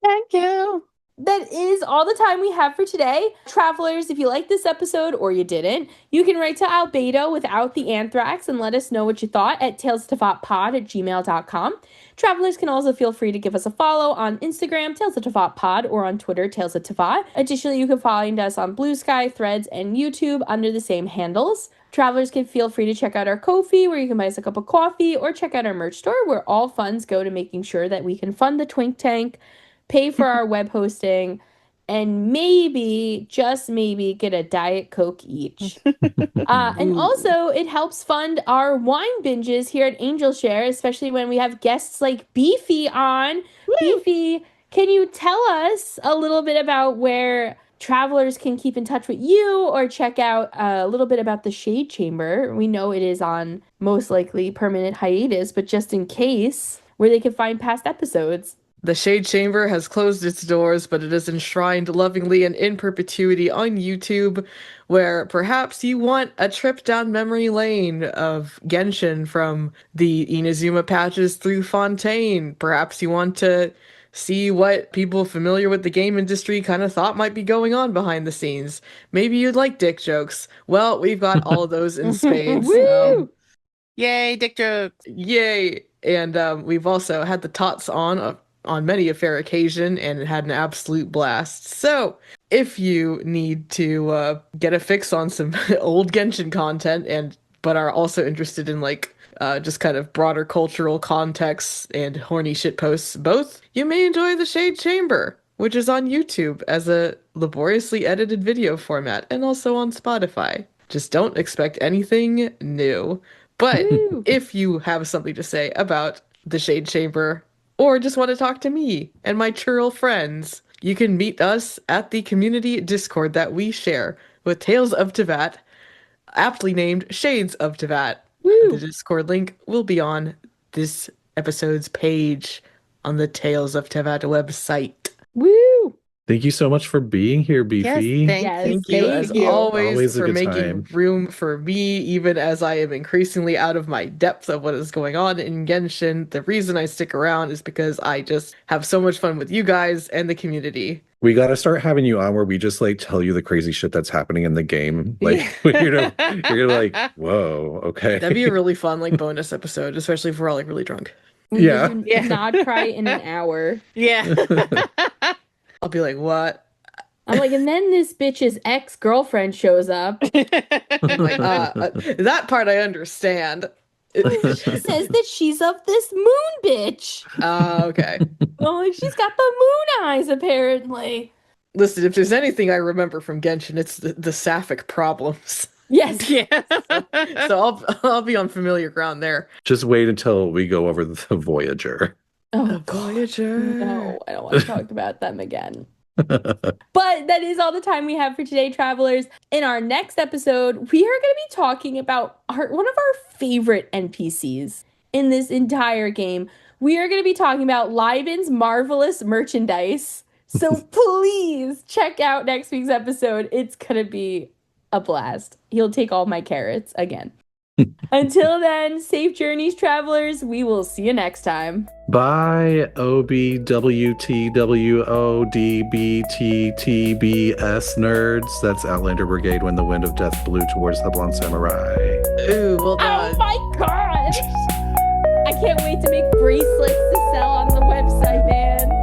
Thank you. That is all the time we have for today. Travelers, if you liked this episode or you didn't, you can write to Albedo without the anthrax and let us know what you thought at talesofteyvatpod@gmail.com. Travelers can also feel free to give us a follow on Instagram, Tales of Teyvat Pod, or on Twitter, Tales of Teyvat. Additionally, you can find us on Blue Sky, Threads, and YouTube under the same handles. Travelers can feel free to check out our Ko-fi, where you can buy us a cup of coffee, or check out our merch store, where all funds go to making sure that we can fund the Twink Tank, pay for our web hosting, and maybe, just maybe, get a Diet Coke each. And also, it helps fund our wine binges here at Angel Share, especially when we have guests like Beefy on. Woo! Beefy, can you tell us a little bit about where travelers can keep in touch with you or check out a little bit about the Shade Chamber? We know it is on most likely permanent hiatus, but just in case, where they can find past episodes. The Shade Chamber has closed its doors, but it is enshrined lovingly and in perpetuity on YouTube, where perhaps you want a trip down memory lane of Genshin from the Inazuma patches through Fontaine. Perhaps you want to see what people familiar with the game industry kind of thought might be going on behind the scenes. Maybe you'd like dick jokes. Well, we've got all of those in spades. Yay, dick jokes. Yay! And we've also had the tots on on many a fair occasion and had an absolute blast. So if you need to get a fix on some old Genshin content but are also interested in just kind of broader cultural context and horny shit posts both, you may enjoy The Shade Chamber, which is on YouTube as a laboriously edited video format and also on Spotify. Just don't expect anything new. But if you have something to say about The Shade Chamber or just want to talk to me and my churl friends, you can meet us at the community Discord that we share with Tales of Teyvat, aptly named Shades of Teyvat. The Discord link will be on this episode's page on the Tales of Teyvat website. Woo! Thank you so much for being here, Beefy. Yes, Thank you, as always a for good making time. room for me, even as I am increasingly out of my depth of what is going on in Genshin. The reason I stick around is because I just have so much fun with you guys and the community. We got to start having you on where we just tell you the crazy shit that's happening in the game. You're gonna like, whoa, okay. That'd be a really fun bonus episode, especially if we're all really drunk. Yeah. Not cry in an hour. Yeah. I'll be like, what? I'm like, and then this bitch's ex-girlfriend shows up. I'm like, that part I understand. She says that she's of this moon bitch. Okay. I'm like, she's got the moon eyes, apparently. Listen, if there's anything I remember from Genshin, it's the sapphic problems. Yes. Yeah. So I'll be on familiar ground there. Just wait until we go over the Voyager. Oh, God. Voyager. No, I don't want to talk about them again. But that is all the time we have for today, travelers. In our next episode, we are going to be talking about one of our favorite NPCs in this entire game. We are going to be talking about Leiben's marvelous merchandise. So please check out next week's episode. It's going to be a blast. He'll take all my carrots again. Until then, safe journeys, travelers. We will see you next time. Bye, OBWTWODBTTBS nerds. That's Outlander Brigade when the wind of death blew towards the blonde samurai. Ooh, well Oh done. my gosh! I can't wait to make bracelets to sell on the website, man.